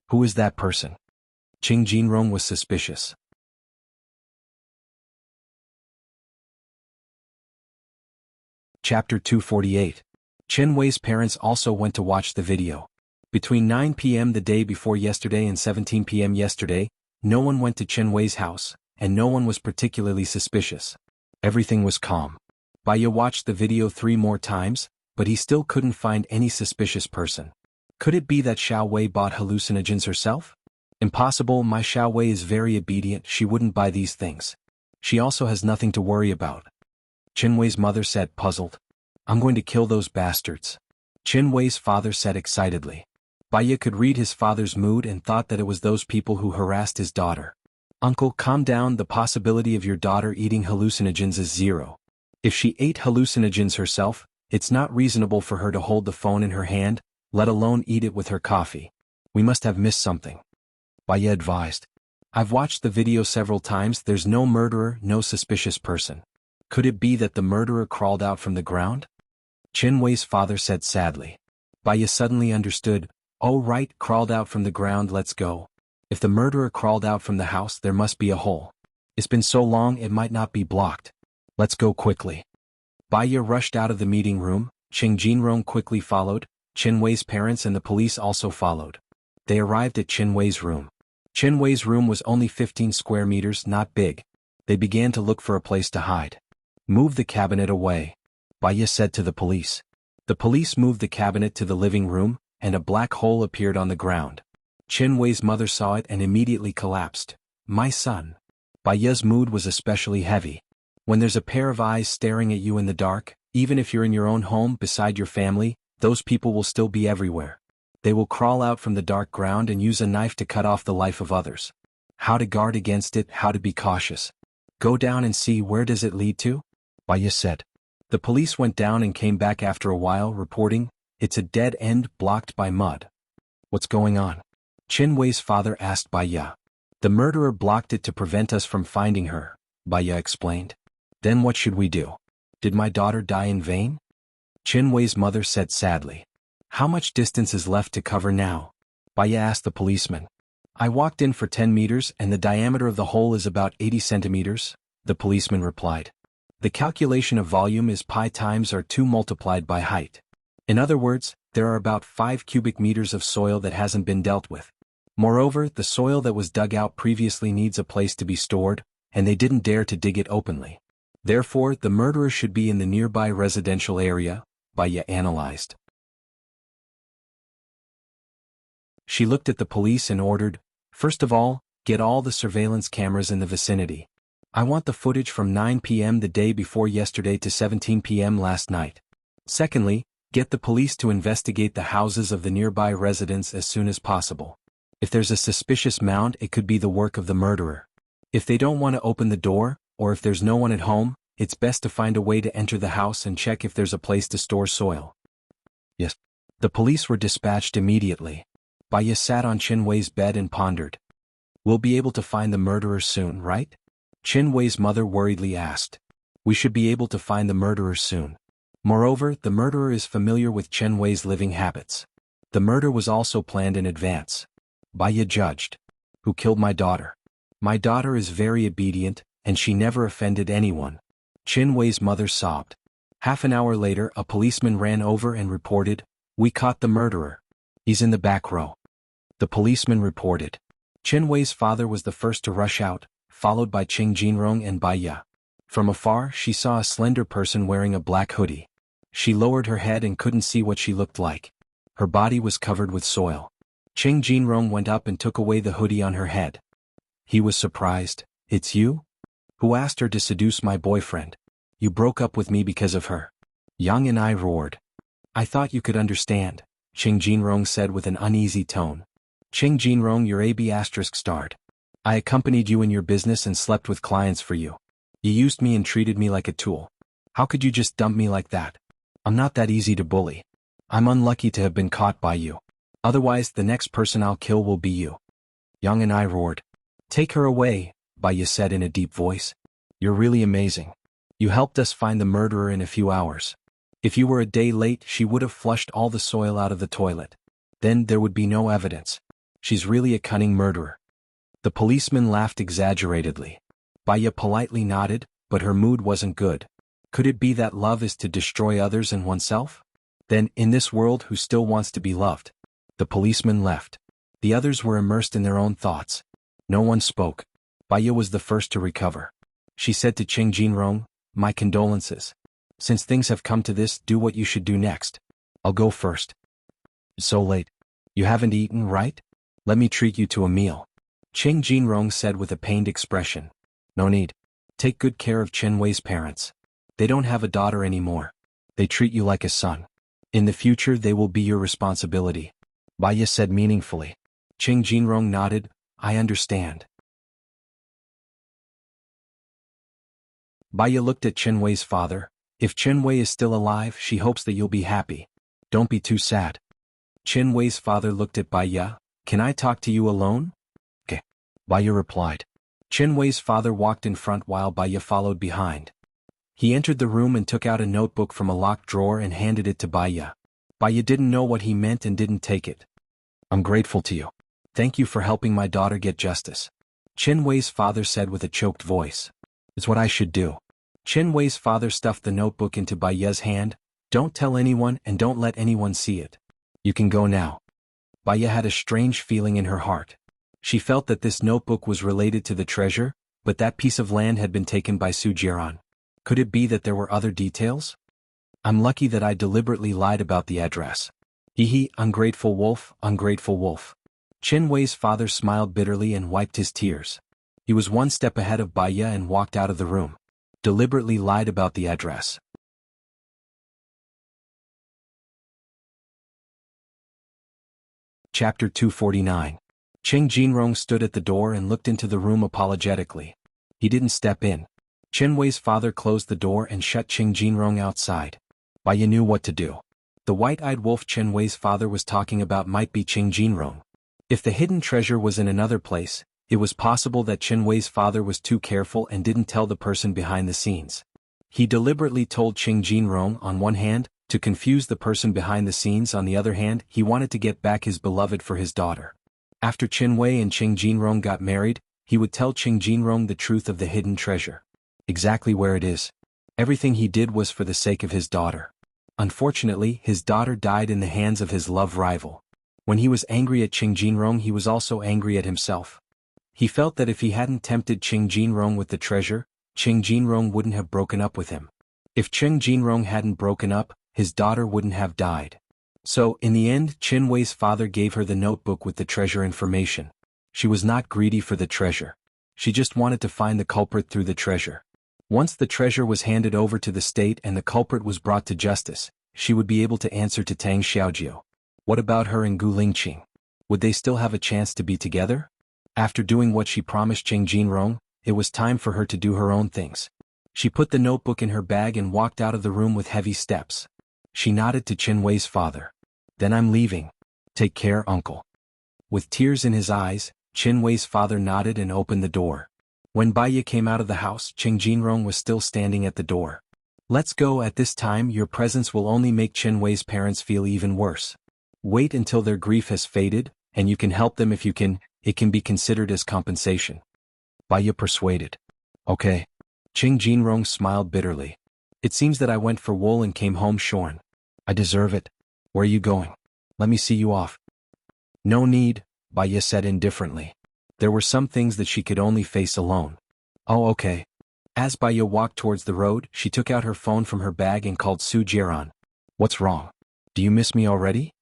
Who is that person? Qing Jinrong was suspicious. Chapter 248. Chen Wei's parents also went to watch the video. Between 9 p.m. the day before yesterday and 17 p.m. yesterday, no one went to Chen Wei's house, and no one was particularly suspicious. Everything was calm. Baya watched the video 3 more times, but he still couldn't find any suspicious person. Could it be that Xiao Wei bought hallucinogens herself? Impossible, my Xiao Wei is very obedient, she wouldn't buy these things. She also has nothing to worry about. Chen Wei's mother said, puzzled. I'm going to kill those bastards. Chen Wei's father said excitedly. Baya could read his father's mood and thought that it was those people who harassed his daughter. Uncle, calm down, the possibility of your daughter eating hallucinogens is 0. If she ate hallucinogens herself, it's not reasonable for her to hold the phone in her hand, let alone eat it with her coffee. We must have missed something. Baya advised. I've watched the video several times, there's no murderer, no suspicious person. Could it be that the murderer crawled out from the ground? Chen Wei's father said sadly. Baya suddenly understood. Oh right, crawled out from the ground, let's go. If the murderer crawled out from the house, there must be a hole. It's been so long it might not be blocked. Let's go quickly. Baya rushed out of the meeting room, Qing Jinrong quickly followed, Chen Wei's parents and the police also followed. They arrived at Chen Wei's room. Chen Wei's room was only 15 square meters, not big. They began to look for a place to hide. Move the cabinet away, Baya said to the police. The police moved the cabinet to the living room, and a black hole appeared on the ground. Chen Wei's mother saw it and immediately collapsed. My son. Baya's mood was especially heavy. When there's a pair of eyes staring at you in the dark, even if you're in your own home beside your family, those people will still be everywhere. They will crawl out from the dark ground and use a knife to cut off the life of others. How to guard against it, how to be cautious. Go down and see, where does it lead to? Baya said. The police went down and came back after a while reporting, it's a dead end blocked by mud. What's going on? Chen Wei's father asked Baya. The murderer blocked it to prevent us from finding her, Baya explained. Then what should we do? Did my daughter die in vain? Chen Wei's mother said sadly. How much distance is left to cover now? Baya asked the policeman. I walked in for 10 meters and the diameter of the hole is about 80 centimeters, the policeman replied. The calculation of volume is pi times r2 multiplied by height. In other words, there are about 5 cubic meters of soil that hasn't been dealt with. Moreover, the soil that was dug out previously needs a place to be stored, and they didn't dare to dig it openly. Therefore, the murderer should be in the nearby residential area, Baya analyzed. She looked at the police and ordered, first of all, get all the surveillance cameras in the vicinity. I want the footage from 9 p.m. the day before yesterday to 17 p.m. last night. Secondly, get the police to investigate the houses of the nearby residents as soon as possible. If there's a suspicious mound, it could be the work of the murderer. If they don't want to open the door, or if there's no one at home, it's best to find a way to enter the house and check if there's a place to store soil. Yes. The police were dispatched immediately. Baya sat on Qin Wei's bed and pondered. We'll be able to find the murderer soon, right? Qin Wei's mother worriedly asked. We should be able to find the murderer soon. Moreover, the murderer is familiar with Qin Wei's living habits. The murder was also planned in advance. Baya judged. Who killed my daughter? My daughter is very obedient, and she never offended anyone. Qin Wei's mother sobbed. Half an hour later, a policeman ran over and reported, We caught the murderer. He's in the back row. The policeman reported. Qin Wei's father was the first to rush out, followed by Qing Jinrong and Baya. From afar, she saw a slender person wearing a black hoodie. She lowered her head and couldn't see what she looked like. Her body was covered with soil. Qing Jinrong went up and took away the hoodie on her head. He was surprised. It's you? Who asked her to seduce my boyfriend? You broke up with me because of her. Yang and I roared. I thought you could understand, Qing Jinrong said with an uneasy tone. Qing Jinrong, your AB** starred. I accompanied you in your business and slept with clients for you. You used me and treated me like a tool. How could you just dump me like that? I'm not that easy to bully. I'm unlucky to have been caught by you. Otherwise, the next person I'll kill will be you. Yang and I roared. Take her away, Baya said in a deep voice. You're really amazing. You helped us find the murderer in a few hours. If you were a day late, she would have flushed all the soil out of the toilet. Then there would be no evidence. She's really a cunning murderer. The policeman laughed exaggeratedly. Baya politely nodded, but her mood wasn't good. Could it be that love is to destroy others and oneself? Then, in this world, who still wants to be loved? The policeman left. The others were immersed in their own thoughts. No one spoke. Baya was the first to recover. She said to Qing Jinrong, My condolences. Since things have come to this, do what you should do next. I'll go first. It's so late. You haven't eaten, right? Let me treat you to a meal. Qing Jinrong said with a pained expression. No need. Take good care of Qin Wei's parents. They don't have a daughter anymore. They treat you like a son. In the future they will be your responsibility. Baya said meaningfully. Qing Jinrong nodded. I understand. Baya looked at Qin Wei's father. If Qin Wei is still alive, she hopes that you'll be happy. Don't be too sad. Qin Wei's father looked at Baya. Can I talk to you alone? Okay. Baya replied. Qin Wei's father walked in front while Baya followed behind. He entered the room and took out a notebook from a locked drawer and handed it to Baya. Baya didn't know what he meant and didn't take it. I'm grateful to you. Thank you for helping my daughter get justice. Qin Wei's father said with a choked voice. It's what I should do. Qin Wei's father stuffed the notebook into Baya's hand. Don't tell anyone and don't let anyone see it. You can go now. Baya had a strange feeling in her heart. She felt that this notebook was related to the treasure, but that piece of land had been taken by Su Jiran. Could it be that there were other details? I'm lucky that I deliberately lied about the address. Hee, ungrateful wolf, ungrateful wolf. Qin Wei's father smiled bitterly and wiped his tears. He was one step ahead of Baya and walked out of the room. Deliberately lied about the address. Chapter 249. Qing Jinrong stood at the door and looked into the room apologetically. He didn't step in. Qin Wei's father closed the door and shut Qing Jinrong outside. Baya knew what to do. The white-eyed wolf Qin Wei's father was talking about might be Qing Jinrong. If the hidden treasure was in another place, it was possible that Qin Wei's father was too careful and didn't tell the person behind the scenes. He deliberately told Qing Jinrong, on one hand, to confuse the person behind the scenes. On the other hand, he wanted to get back his beloved for his daughter. After Qin Wei and Qing Jinrong got married, he would tell Qing Jinrong the truth of the hidden treasure. Exactly where it is. Everything he did was for the sake of his daughter. Unfortunately, his daughter died in the hands of his love rival. When he was angry at Qing Jinrong, he was also angry at himself. He felt that if he hadn't tempted Qing Jinrong with the treasure, Qing Jinrong wouldn't have broken up with him. If Qing Jinrong hadn't broken up, his daughter wouldn't have died. So, in the end, Qin Wei's father gave her the notebook with the treasure information. She was not greedy for the treasure. She just wanted to find the culprit through the treasure. Once the treasure was handed over to the state and the culprit was brought to justice, she would be able to answer to Tang Xiaojiu. What about her and Gu Lingqing? Would they still have a chance to be together? After doing what she promised Qing Jinrong, it was time for her to do her own things. She put the notebook in her bag and walked out of the room with heavy steps. She nodded to Qin Wei's father. "Then I'm leaving. Take care, uncle." With tears in his eyes, Qin Wei's father nodded and opened the door. When Baiya came out of the house, Qing Jinrong was still standing at the door. "Let's go. At this time your presence will only make Qin Wei's parents feel even worse. Wait until their grief has faded, and you can help them if you can. It can be considered as compensation." Baiya persuaded. "Okay." Qing Jinrong smiled bitterly. "It seems that I went for wool and came home shorn. I deserve it. Where are you going? Let me see you off." "No need," Baiya said indifferently. There were some things that she could only face alone. "Oh, okay." As Baiya walked towards the road, she took out her phone from her bag and called Su Jiran. "What's wrong? Do you miss me already?"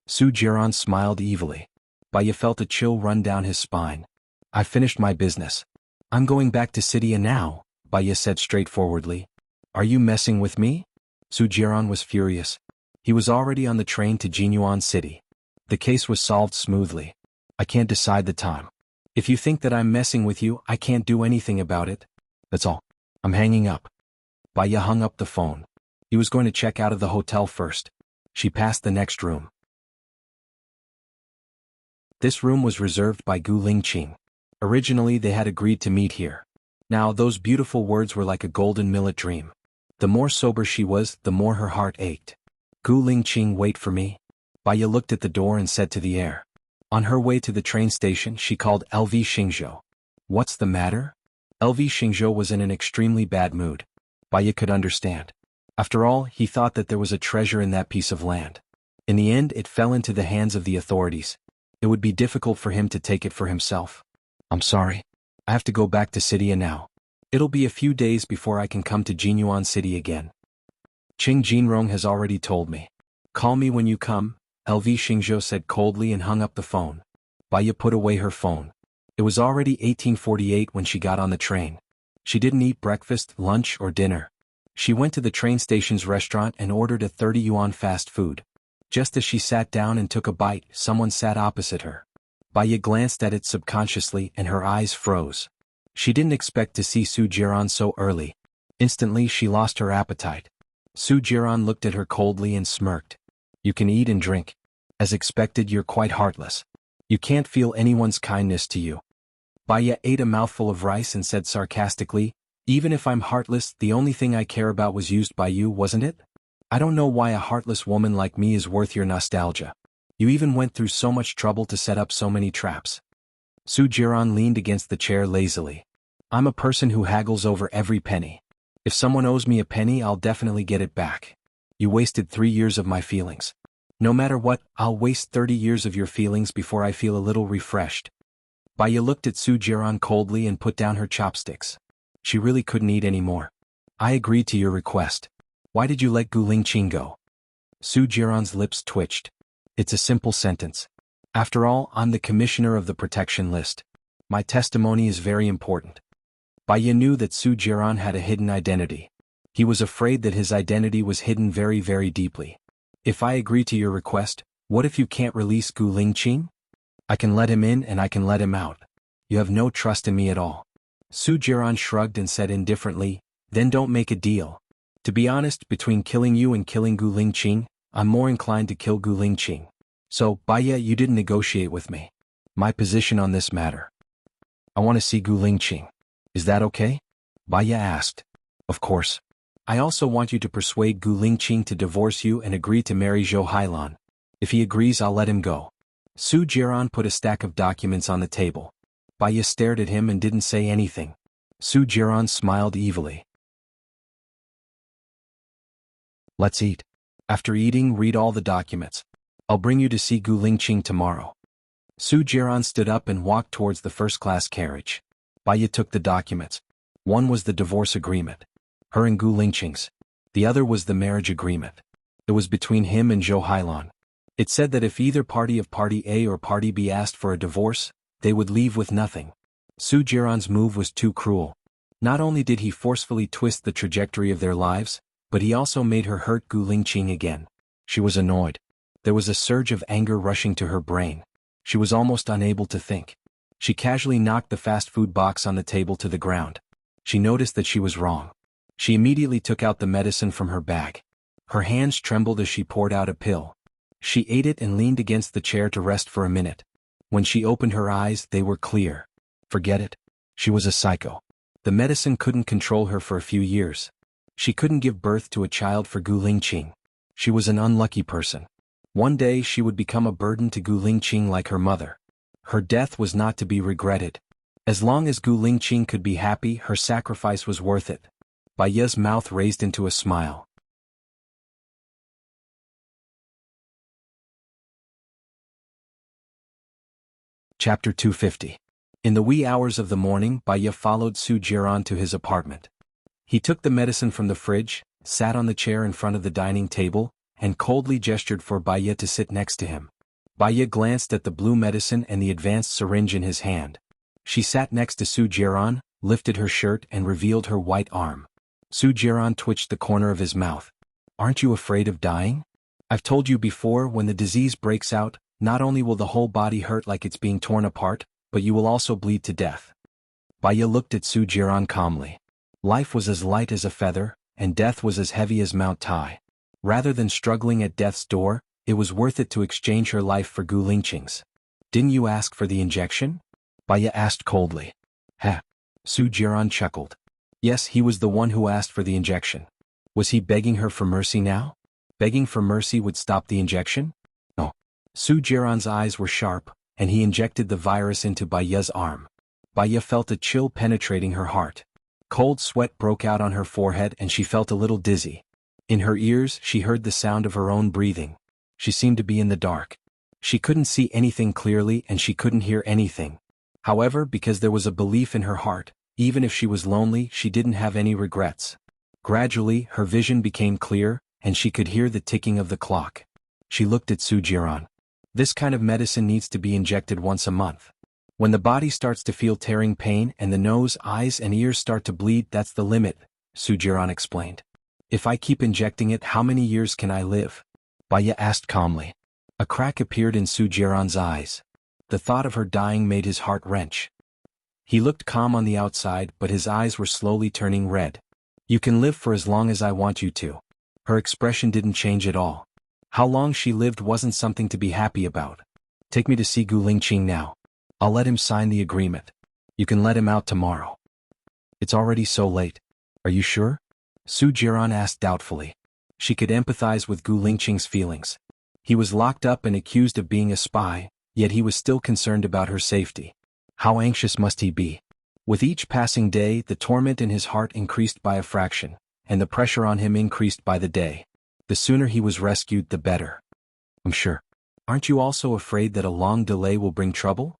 Su Jiran smiled evilly. Baiya felt a chill run down his spine. "I finished my business. I'm going back to Sidia now," Baiya said straightforwardly. "Are you messing with me?" Su Jiran was furious. He was already on the train to Jinyuan City. The case was solved smoothly. "I can't decide the time. If you think that I'm messing with you, I can't do anything about it. That's all. I'm hanging up." Baiya hung up the phone. He was going to check out of the hotel first. She passed the next room. This room was reserved by Gu Lingqing. Originally they had agreed to meet here. Now those beautiful words were like a golden millet dream. The more sober she was, the more her heart ached. "Gu Lingqing, wait for me." Baiya looked at the door and said to the air. On her way to the train station she called LV Xingzhou. "What's the matter?" LV Xingzhou was in an extremely bad mood. Baiya could understand. After all, he thought that there was a treasure in that piece of land. In the end it fell into the hands of the authorities. It would be difficult for him to take it for himself. "I'm sorry. I have to go back to Sidia now. It'll be a few days before I can come to Jinyuan City again. Qing Jinrong has already told me. Call me when you come," LV Xingzhou said coldly and hung up the phone. Baiya put away her phone. It was already 1848 when she got on the train. She didn't eat breakfast, lunch, or dinner. She went to the train station's restaurant and ordered a 30 yuan fast food. Just as she sat down and took a bite, someone sat opposite her. Baiya glanced at it subconsciously and her eyes froze. She didn't expect to see Su Jiran so early. Instantly she lost her appetite. Su Jiran looked at her coldly and smirked. "You can eat and drink. As expected, you're quite heartless. You can't feel anyone's kindness to you." Baiya ate a mouthful of rice and said sarcastically, "Even if I'm heartless, the only thing I care about was used by you, wasn't it? I don't know why a heartless woman like me is worth your nostalgia. You even went through so much trouble to set up so many traps." Su Jiran leaned against the chair lazily. "I'm a person who haggles over every penny. If someone owes me a penny, I'll definitely get it back. You wasted 3 years of my feelings. No matter what, I'll waste 30 years of your feelings before I feel a little refreshed." Baiya looked at Su Jiran coldly and put down her chopsticks. She really couldn't eat any more. "I agreed to your request. Why did you let Gu Lingqing go?" Su Jiran's lips twitched. "It's a simple sentence. After all, I'm the commissioner of the protection list. My testimony is very important." Baiya knew that Su Jiran had a hidden identity. He was afraid that his identity was hidden very, very deeply. "If I agree to your request, what if you can't release Gu Lingqing? I can let him in and I can let him out. You have no trust in me at all." Su Jiran shrugged and said indifferently, "Then don't make a deal. To be honest, between killing you and killing Gu Lingqing, I'm more inclined to kill Gu Lingqing. So, Baiya, you didn't negotiate with me. My position on this matter. I want to see Gu Lingqing. Is that okay?" Baiya asked. "Of course. I also want you to persuade Gu Lingqing to divorce you and agree to marry Zhou Hailan. If he agrees, I'll let him go." Su Jiran put a stack of documents on the table. Baiya stared at him and didn't say anything. Su Jiran smiled evilly. "Let's eat. After eating, read all the documents. I'll bring you to see Gu Lingqing tomorrow." Su Jiran stood up and walked towards the first-class carriage. Baiya took the documents. One was the divorce agreement. Her and Gu Lingqing's. The other was the marriage agreement. It was between him and Zhou Hailan. It said that if either party of Party A or Party B asked for a divorce, they would leave with nothing. Su Jiran's move was too cruel. Not only did he forcefully twist the trajectory of their lives, but he also made her hurt Gu Lingqing again. She was annoyed. There was a surge of anger rushing to her brain. She was almost unable to think. She casually knocked the fast food box on the table to the ground. She noticed that she was wrong. She immediately took out the medicine from her bag. Her hands trembled as she poured out a pill. She ate it and leaned against the chair to rest for a minute. When she opened her eyes, they were clear. Forget it. She was a psycho. The medicine couldn't control her for a few years. She couldn't give birth to a child for Gu Lingqing. She was an unlucky person. One day she would become a burden to Gu Lingqing like her mother. Her death was not to be regretted. As long as Gu Lingqing could be happy, her sacrifice was worth it. Bai Ye's mouth raised into a smile. Chapter 250. In the wee hours of the morning, Bai Ye followed Su Jiran to his apartment. He took the medicine from the fridge, sat on the chair in front of the dining table, and coldly gestured for Bai Ye to sit next to him. Bai Ye glanced at the blue medicine and the advanced syringe in his hand. She sat next to Su Jiran, lifted her shirt and revealed her white arm. Su Jiran twitched the corner of his mouth. Aren't you afraid of dying? I've told you before, when the disease breaks out, not only will the whole body hurt like it's being torn apart, but you will also bleed to death. Bai Ye looked at Su Jiran calmly. Life was as light as a feather, and death was as heavy as Mount Tai. Rather than struggling at death's door, it was worth it to exchange her life for Gu Lingqing's. Didn't you ask for the injection? Bai Ye asked coldly. Ha! Su Jiran chuckled. Yes, he was the one who asked for the injection. Was he begging her for mercy now? Begging for mercy would stop the injection? No. Su Jiran's eyes were sharp, and he injected the virus into Bai Ye's arm. Bai Ye felt a chill penetrating her heart. Cold sweat broke out on her forehead and she felt a little dizzy. In her ears she heard the sound of her own breathing. She seemed to be in the dark. She couldn't see anything clearly and she couldn't hear anything. However, because there was a belief in her heart, even if she was lonely, she didn't have any regrets. Gradually, her vision became clear, and she could hear the ticking of the clock. She looked at Su Jiran. This kind of medicine needs to be injected once a month. When the body starts to feel tearing pain and the nose, eyes and ears start to bleed, that's the limit, Su Jiran explained. If I keep injecting it, how many years can I live? Bai Ye asked calmly. A crack appeared in Su Jiran's eyes. The thought of her dying made his heart wrench. He looked calm on the outside, but his eyes were slowly turning red. You can live for as long as I want you to. Her expression didn't change at all. How long she lived wasn't something to be happy about. Take me to see Gu Lingqing now. I'll let him sign the agreement. You can let him out tomorrow. It's already so late. Are you sure? Su Jiran asked doubtfully. She could empathize with Gu Lingqing's feelings. He was locked up and accused of being a spy, yet he was still concerned about her safety. How anxious must he be? With each passing day, the torment in his heart increased by a fraction, and the pressure on him increased by the day. The sooner he was rescued, the better. I'm sure. Aren't you also afraid that a long delay will bring trouble?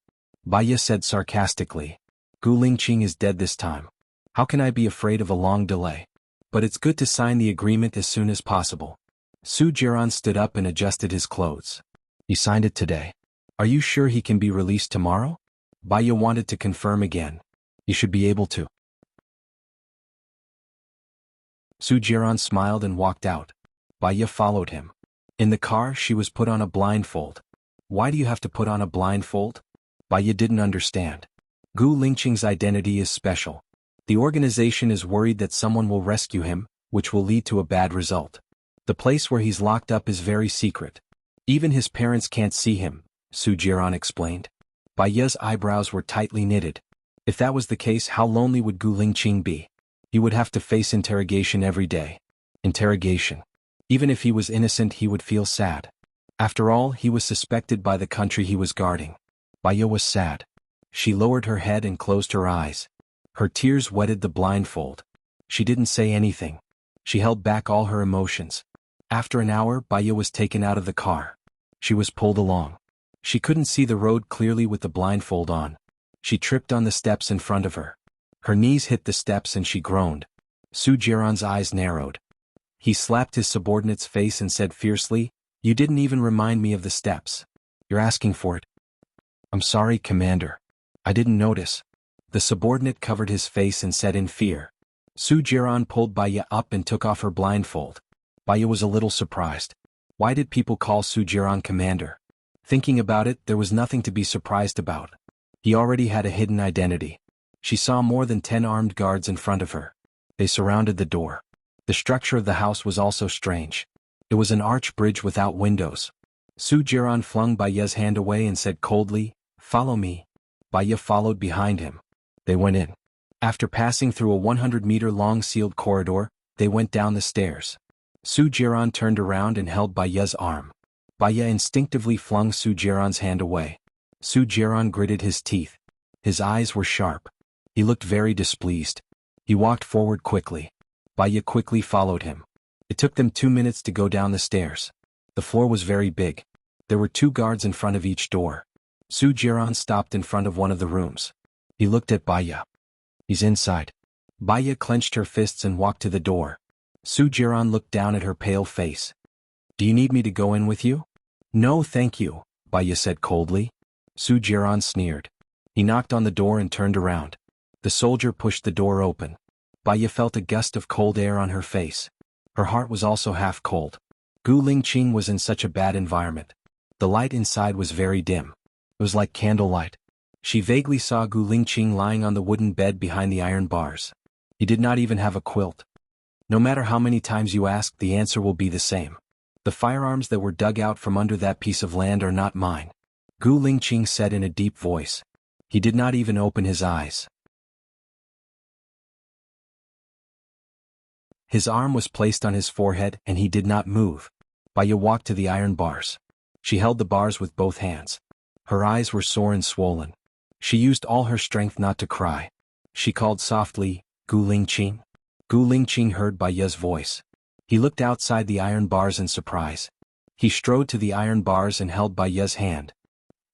Bai Ye said sarcastically. Gu Lingqing is dead this time. How can I be afraid of a long delay? But it's good to sign the agreement as soon as possible. Su Jiran stood up and adjusted his clothes. He signed it today. Are you sure he can be released tomorrow? Bai Ye wanted to confirm again. You should be able to. Su Jiran smiled and walked out. Bai Ye followed him. In the car, she was put on a blindfold. Why do you have to put on a blindfold? Bai Ye didn't understand. Gu Lingqing's identity is special. The organization is worried that someone will rescue him, which will lead to a bad result. The place where he's locked up is very secret. Even his parents can't see him, Su Jiran explained. Bai Ye's eyebrows were tightly knitted. If that was the case, how lonely would Gu Lingqing be? He would have to face interrogation every day. Interrogation. Even if he was innocent, he would feel sad. After all, he was suspected by the country he was guarding. Bai Ye was sad. She lowered her head and closed her eyes. Her tears wetted the blindfold. She didn't say anything. She held back all her emotions. After an hour, Bai Ye was taken out of the car. She was pulled along. She couldn't see the road clearly with the blindfold on. She tripped on the steps in front of her. Her knees hit the steps and she groaned. Su Jiran's eyes narrowed. He slapped his subordinate's face and said fiercely, "You didn't even remind me of the steps. You're asking for it." "I'm sorry, Commander. I didn't notice." The subordinate covered his face and said in fear. Su Jiran pulled Bai Ye up and took off her blindfold. Bai Ye was a little surprised. Why did people call Su Jiran Commander? Thinking about it, there was nothing to be surprised about. He already had a hidden identity. She saw more than 10 armed guards in front of her. They surrounded the door. The structure of the house was also strange. It was an arch bridge without windows. Su Jiran flung Baye's hand away and said coldly, "Follow me." Baye followed behind him. They went in. After passing through a 100-meter-long sealed corridor, they went down the stairs. Su Jiran turned around and held Baye's arm. Baye instinctively flung Su Jiran's hand away. Su Jiran gritted his teeth. His eyes were sharp. He looked very displeased. He walked forward quickly. Baye quickly followed him. It took them 2 minutes to go down the stairs. The floor was very big. There were 2 guards in front of each door. Su Jiran stopped in front of one of the rooms. He looked at Baye. "He's inside." Baye clenched her fists and walked to the door. Su Jiran looked down at her pale face. "Do you need me to go in with you?" "No, thank you," Baye said coldly. Su Jiran sneered. He knocked on the door and turned around. The soldier pushed the door open. Baye felt a gust of cold air on her face. Her heart was also half cold. Gu Lingqing was in such a bad environment. The light inside was very dim. It was like candlelight. She vaguely saw Gu Lingqing lying on the wooden bed behind the iron bars. He did not even have a quilt. No matter how many times you ask, the answer will be the same. The firearms that were dug out from under that piece of land are not mine, Gu Lingqing said in a deep voice. He did not even open his eyes. His arm was placed on his forehead and he did not move. Baye walked to the iron bars. She held the bars with both hands. Her eyes were sore and swollen. She used all her strength not to cry. She called softly, "Gu Lingqing." Gu Lingqing heard Baye's voice. He looked outside the iron bars in surprise. He strode to the iron bars and held Baye's hand.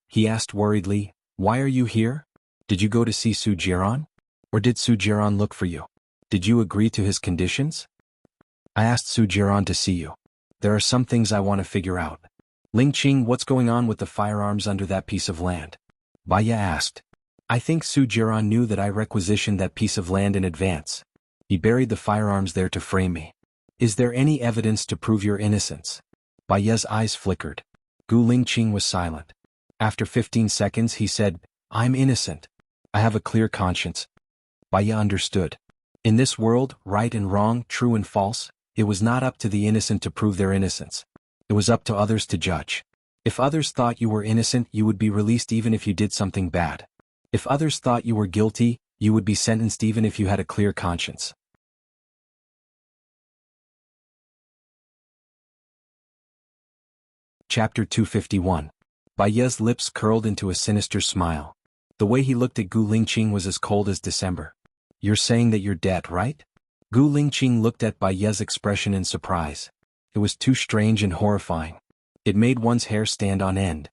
He asked worriedly, "Why are you here? Did you go to see Su Jiran? Or did Su Jiran look for you? Did you agree to his conditions?" "I asked Su Jiran to see you. There are some things I want to figure out." "Lingqing, what's going on with the firearms under that piece of land?" Baye asked. "I think Su Jiran knew that I requisitioned that piece of land in advance. He buried the firearms there to frame me. Is there any evidence to prove your innocence?" Baye's eyes flickered. Gu Lingqing was silent. After 15 seconds he said, "I'm innocent. I have a clear conscience." Baye understood. In this world, right and wrong, true and false, it was not up to the innocent to prove their innocence. It was up to others to judge. If others thought you were innocent, you would be released even if you did something bad. If others thought you were guilty, you would be sentenced even if you had a clear conscience. Chapter 251. Baye's lips curled into a sinister smile. The way he looked at Gu Lingqing was as cold as December. "You're saying that you're dead, right?" Gu Lingqing looked at Baye's expression in surprise. It was too strange and horrifying. It made one's hair stand on end.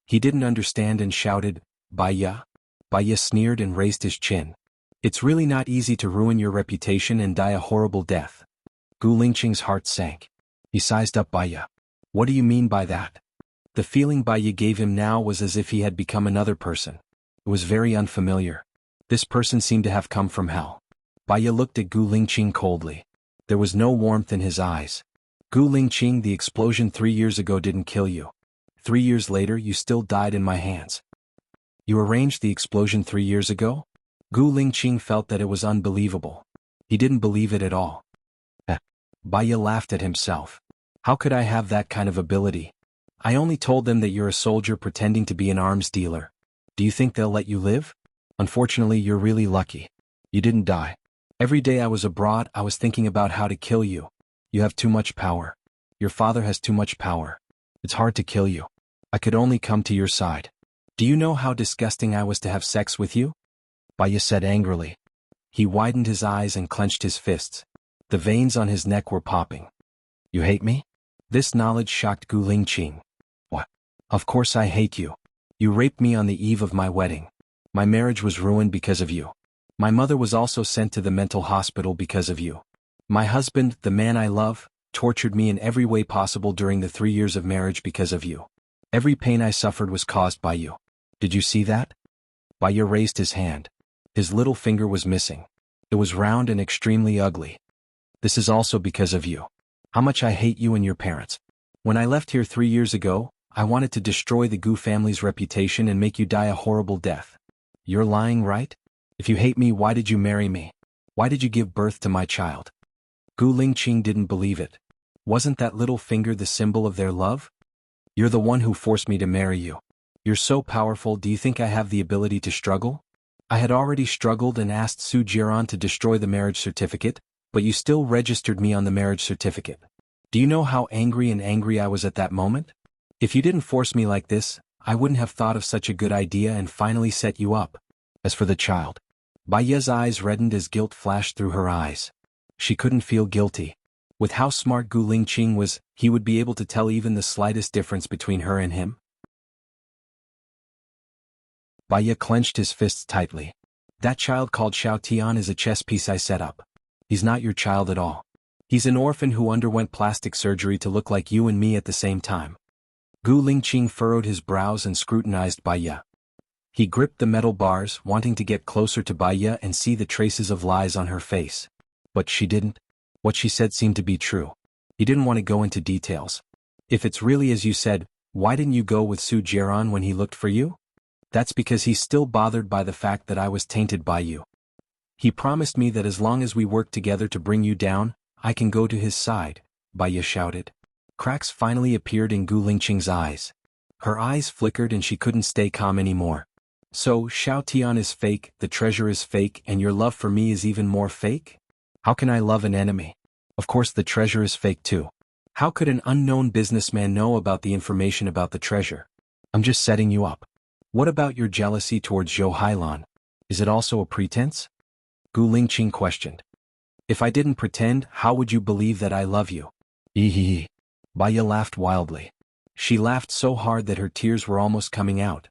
He didn't understand and shouted, "Baye?" Baye sneered and raised his chin. "It's really not easy to ruin your reputation and die a horrible death." Gu Lingqing's heart sank. He sized up Baye. "What do you mean by that?" The feeling Baye gave him now was as if he had become another person. It was very unfamiliar. This person seemed to have come from hell. Baye looked at Gu Lingqing coldly. There was no warmth in his eyes. "Gu Lingqing, the explosion 3 years ago didn't kill you. 3 years later you still died in my hands." "You arranged the explosion 3 years ago?" Gu Lingqing felt that it was unbelievable. He didn't believe it at all. Baye laughed at himself. "How could I have that kind of ability? I only told them that you're a soldier pretending to be an arms dealer. Do you think they'll let you live? Unfortunately, you're really lucky. You didn't die. Every day I was abroad, I was thinking about how to kill you. You have too much power. Your father has too much power. It's hard to kill you. I could only come to your side. Do you know how disgusting I was to have sex with you?" Baye said angrily. He widened his eyes and clenched his fists. The veins on his neck were popping. "You hate me?" This knowledge shocked Gu Lingqing. "What? Of course I hate you. You raped me on the eve of my wedding. My marriage was ruined because of you. My mother was also sent to the mental hospital because of you. My husband, the man I love, tortured me in every way possible during the 3 years of marriage because of you. Every pain I suffered was caused by you. Did you see that?" Baye raised his hand. His little finger was missing. It was round and extremely ugly. "This is also because of you. How much I hate you and your parents. When I left here 3 years ago, I wanted to destroy the Gu family's reputation and make you die a horrible death. You're lying, right? If you hate me, why did you marry me? Why did you give birth to my child? Gu Lingqing didn't believe it. Wasn't that little finger the symbol of their love? You're the one who forced me to marry you. You're so powerful, do you think I have the ability to struggle? I had already struggled and asked Su Jiran to destroy the marriage certificate, but you still registered me on the marriage certificate. Do you know how angry I was at that moment? If you didn't force me like this, I wouldn't have thought of such a good idea and finally set you up. As for the child, Bai Ye's eyes reddened as guilt flashed through her eyes. She couldn't feel guilty. With how smart Gu Lingqing was, he would be able to tell even the slightest difference between her and him. Bai Ye clenched his fists tightly. That child called Xiao Tian is a chess piece I set up. He's not your child at all. He's an orphan who underwent plastic surgery to look like you and me at the same time. Gu Lingqing furrowed his brows and scrutinized Bai Ye. He gripped the metal bars, wanting to get closer to Bai Ye and see the traces of lies on her face. But she didn't. What she said seemed to be true. He didn't want to go into details. If it's really as you said, why didn't you go with Su Jiran when he looked for you? That's because he's still bothered by the fact that I was tainted by you. He promised me that as long as we work together to bring you down, I can go to his side, Bai Ye shouted. Cracks finally appeared in Gu Lingqing's eyes. Her eyes flickered and she couldn't stay calm anymore. So, Xiao Tian is fake, the treasure is fake, and your love for me is even more fake? How can I love an enemy? Of course the treasure is fake too. How could an unknown businessman know about the information about the treasure? I'm just setting you up. What about your jealousy towards Zhou Hailan? Is it also a pretense? Gu Lingqing questioned. If I didn't pretend, how would you believe that I love you? Hee. Bai Ye laughed wildly. She laughed so hard that her tears were almost coming out.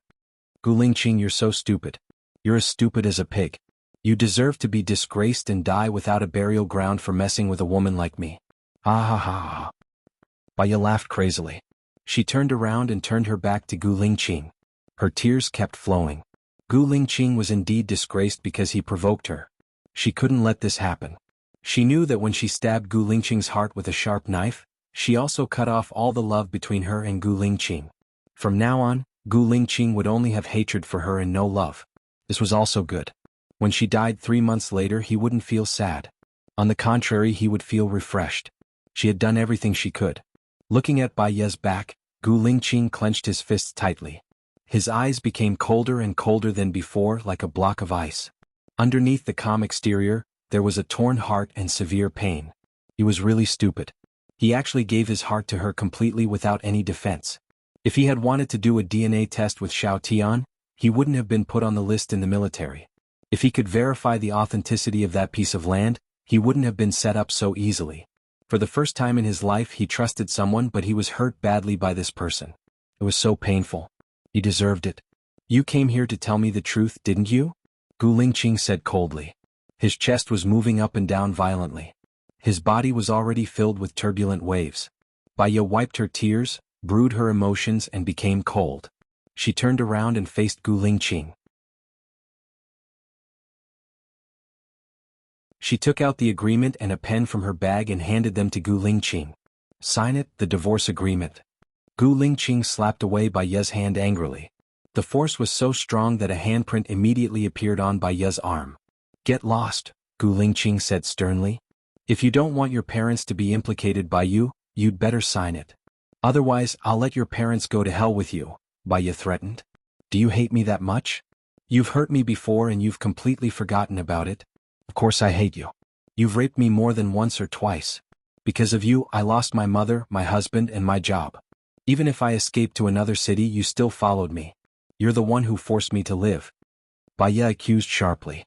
Gu Lingqing, you're so stupid. You're as stupid as a pig. You deserve to be disgraced and die without a burial ground for messing with a woman like me. Ha ha ha ha. Bai Ye laughed crazily. She turned around and turned her back to Gu Lingqing. Her tears kept flowing. Gu Lingqing was indeed disgraced because he provoked her. She couldn't let this happen. She knew that when she stabbed Gu Lingqing's heart with a sharp knife, she also cut off all the love between her and Gu Lingqing. From now on, Gu Lingqing would only have hatred for her and no love. This was also good. When she died 3 months later, he wouldn't feel sad. On the contrary, he would feel refreshed. She had done everything she could. Looking at Bai Ye's back, Gu Lingqing clenched his fists tightly. His eyes became colder and colder than before, like a block of ice. Underneath the calm exterior, there was a torn heart and severe pain. He was really stupid. He actually gave his heart to her completely without any defense. If he had wanted to do a DNA test with Xiao Tian, he wouldn't have been put on the list in the military. If he could verify the authenticity of that piece of land, he wouldn't have been set up so easily. For the first time in his life he trusted someone, but he was hurt badly by this person. It was so painful. He deserved it. You came here to tell me the truth, didn't you? Gu Lingqing said coldly. His chest was moving up and down violently. His body was already filled with turbulent waves. Bai Ye wiped her tears, brewed her emotions, and became cold. She turned around and faced Gu Lingqing. She took out the agreement and a pen from her bag and handed them to Gu Lingqing. Sign it, the divorce agreement. Gu Lingqing slapped away Bai Ye's hand angrily. The force was so strong that a handprint immediately appeared on Bai Ye's arm. Get lost, Gu Lingqing said sternly. If you don't want your parents to be implicated by you, you'd better sign it. Otherwise, I'll let your parents go to hell with you, Bai Ye threatened. Do you hate me that much? You've hurt me before and you've completely forgotten about it. Of course I hate you. You've raped me more than once or twice. Because of you, I lost my mother, my husband, and my job. Even if I escaped to another city, you still followed me. You're the one who forced me to live. Bai Ye accused sharply.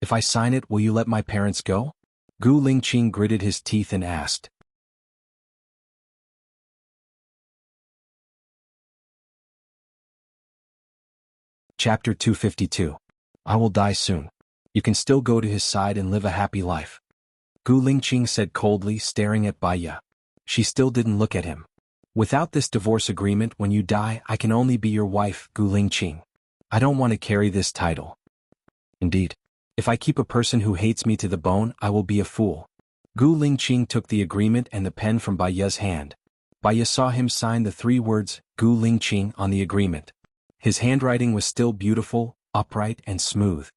If I sign it, will you let my parents go? Gu Lingqing gritted his teeth and asked. Chapter 252. I will die soon. You can still go to his side and live a happy life. Gu Lingqing said coldly, staring at Bai Ye. She still didn't look at him. Without this divorce agreement, when you die, I can only be your wife, Gu Lingqing. I don't want to carry this title. Indeed. If I keep a person who hates me to the bone, I will be a fool. Gu Lingqing took the agreement and the pen from Bai Ye's hand. Bai Ye saw him sign the 3 words, Gu Lingqing, on the agreement. His handwriting was still beautiful, upright, and smooth.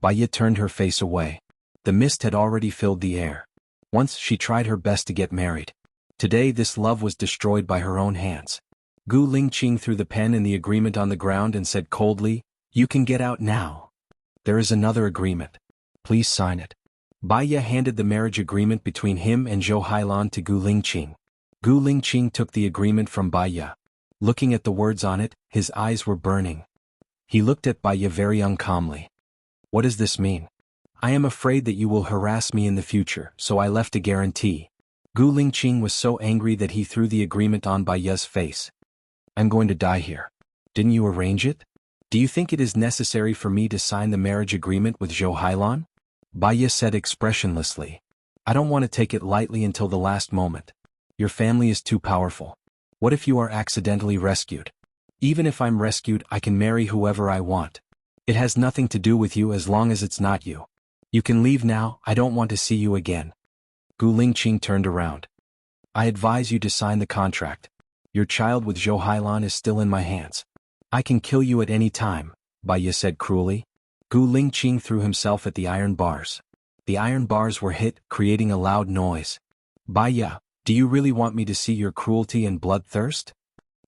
Bai Ye turned her face away. The mist had already filled the air. Once she tried her best to get married. Today this love was destroyed by her own hands. Gu Lingqing threw the pen and the agreement on the ground and said coldly, "You can get out now. There is another agreement. Please sign it." Bai Ye handed the marriage agreement between him and Zhou Hailan to Gu Lingqing. Gu Lingqing took the agreement from Bai Ye. Looking at the words on it, his eyes were burning. He looked at Bai Ye very uncalmly. "What does this mean?" "I am afraid that you will harass me in the future, so I left a guarantee." Gu Lingqing was so angry that he threw the agreement on Bai Ye's face. "I'm going to die here. Didn't you arrange it? Do you think it is necessary for me to sign the marriage agreement with Zhou Hailan?" Bai Ye said expressionlessly. "I don't want to take it lightly until the last moment. Your family is too powerful. What if you are accidentally rescued? Even if I'm rescued, I can marry whoever I want. It has nothing to do with you as long as it's not you. You can leave now, I don't want to see you again." Gu Lingqing turned around. "I advise you to sign the contract. Your child with Zhou Hailan is still in my hands. I can kill you at any time," Bai Ye said cruelly. Gu Lingqing threw himself at the iron bars. The iron bars were hit, creating a loud noise. "Bai Ye, do you really want me to see your cruelty and bloodthirst?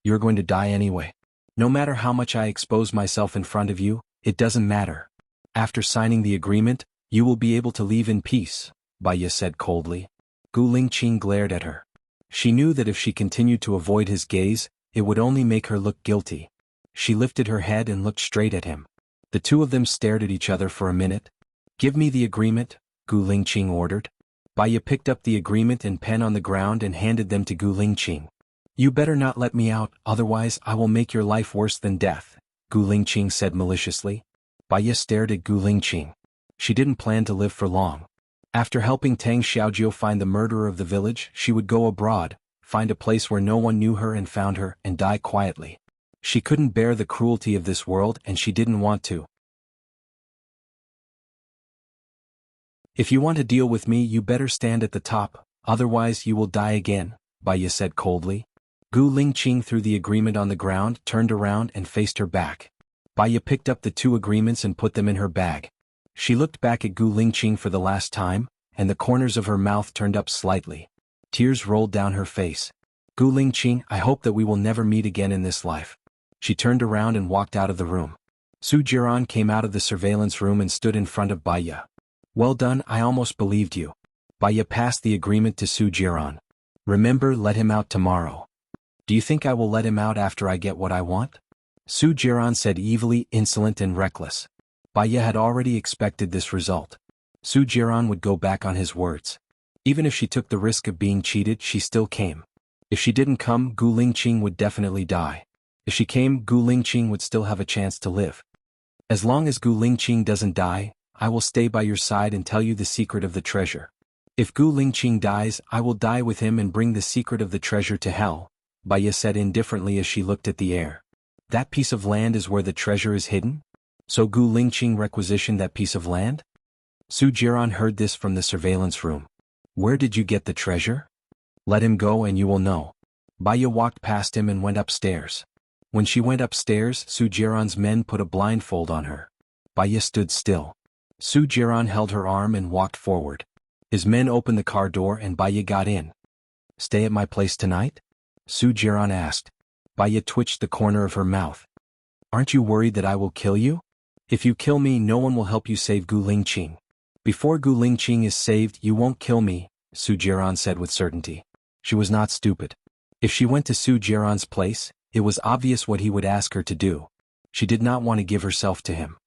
You're going to die anyway. No matter how much I expose myself in front of you, it doesn't matter. After signing the agreement, you will be able to leave in peace," Bai Ye said coldly. Gu Lingqing glared at her. She knew that if she continued to avoid his gaze, it would only make her look guilty. She lifted her head and looked straight at him. The two of them stared at each other for a minute. "Give me the agreement," Gu Lingqing ordered. Bai Ye picked up the agreement and pen on the ground and handed them to Gu Lingqing. "You better not let me out, otherwise I will make your life worse than death," Gu Lingqing said maliciously. Bai Ye stared at Gu Lingqing. She didn't plan to live for long. After helping Tang Xiaojiu find the murderer of the village, she would go abroad, find a place where no one knew her and found her, and die quietly. She couldn't bear the cruelty of this world and she didn't want to. "If you want to deal with me, you better stand at the top, otherwise you will die again," Bai Ye said coldly. Gu Lingqing threw the agreement on the ground, turned around and faced her back. Bai Ye picked up the two agreements and put them in her bag. She looked back at Gu Lingqing for the last time, and the corners of her mouth turned up slightly. Tears rolled down her face. "Gu Lingqing, I hope that we will never meet again in this life." She turned around and walked out of the room. Su Jiran came out of the surveillance room and stood in front of Bai Ye. "Well done, I almost believed you." Bai Ye passed the agreement to Su Jiran. "Remember, let him out tomorrow." "Do you think I will let him out after I get what I want?" Su Jiran said evilly, insolent and reckless. Bai Ye had already expected this result. Su Jiran would go back on his words. Even if she took the risk of being cheated, she still came. If she didn't come, Gu Lingqing would definitely die. If she came, Gu Lingqing would still have a chance to live. "As long as Gu Lingqing doesn't die, I will stay by your side and tell you the secret of the treasure. If Gu Lingqing dies, I will die with him and bring the secret of the treasure to hell," Bai Ye said indifferently as she looked at the air. "That piece of land is where the treasure is hidden? So Gu Lingqing requisitioned that piece of land?" Su Jiran heard this from the surveillance room. "Where did you get the treasure? Let him go and you will know." Bai Ye walked past him and went upstairs. When she went upstairs, Su Jiran's men put a blindfold on her. Bai Ye stood still. Su Jiran held her arm and walked forward. His men opened the car door and Bai Ye got in. "Stay at my place tonight?" Su Jiran asked. Bai Ye twitched the corner of her mouth. "Aren't you worried that I will kill you? If you kill me, no one will help you save Gu Lingqing." "Before Gu Lingqing is saved, you won't kill me," Su Jiran said with certainty. She was not stupid. If she went to Su Jiran's place, it was obvious what he would ask her to do. She did not want to give herself to him.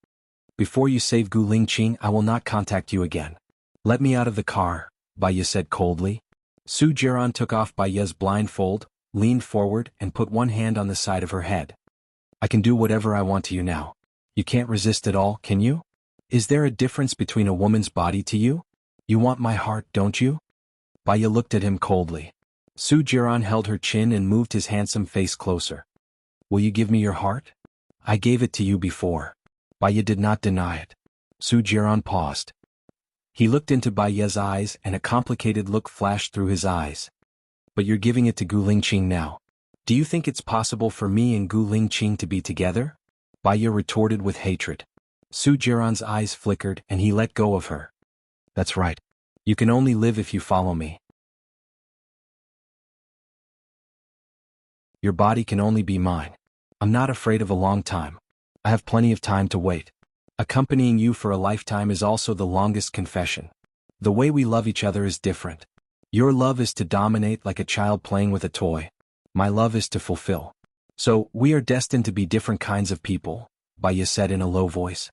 "Before you save Gu Lingqing, I will not contact you again. Let me out of the car," Bai Ye said coldly. Su Jiran took off Bai Ye's blindfold, leaned forward and put one hand on the side of her head. "I can do whatever I want to you now. You can't resist at all, can you? Is there a difference between a woman's body to you? You want my heart, don't you?" Bai Ye looked at him coldly. Su Jiran held her chin and moved his handsome face closer. "Will you give me your heart? I gave it to you before." Bai Ye did not deny it. Su Jiran paused. He looked into Bai Ye's eyes and a complicated look flashed through his eyes. "But you're giving it to Gu Lingqing now. Do you think it's possible for me and Gu Lingqing to be together?" Bai Ye retorted with hatred. Su Jiran's eyes flickered and he let go of her. That's right. You can only live if you follow me. Your body can only be mine. I'm not afraid of a long time. I have plenty of time to wait. Accompanying you for a lifetime is also the longest confession. The way we love each other is different. Your love is to dominate like a child playing with a toy. My love is to fulfill. So, we are destined to be different kinds of people, Baya said in a low voice.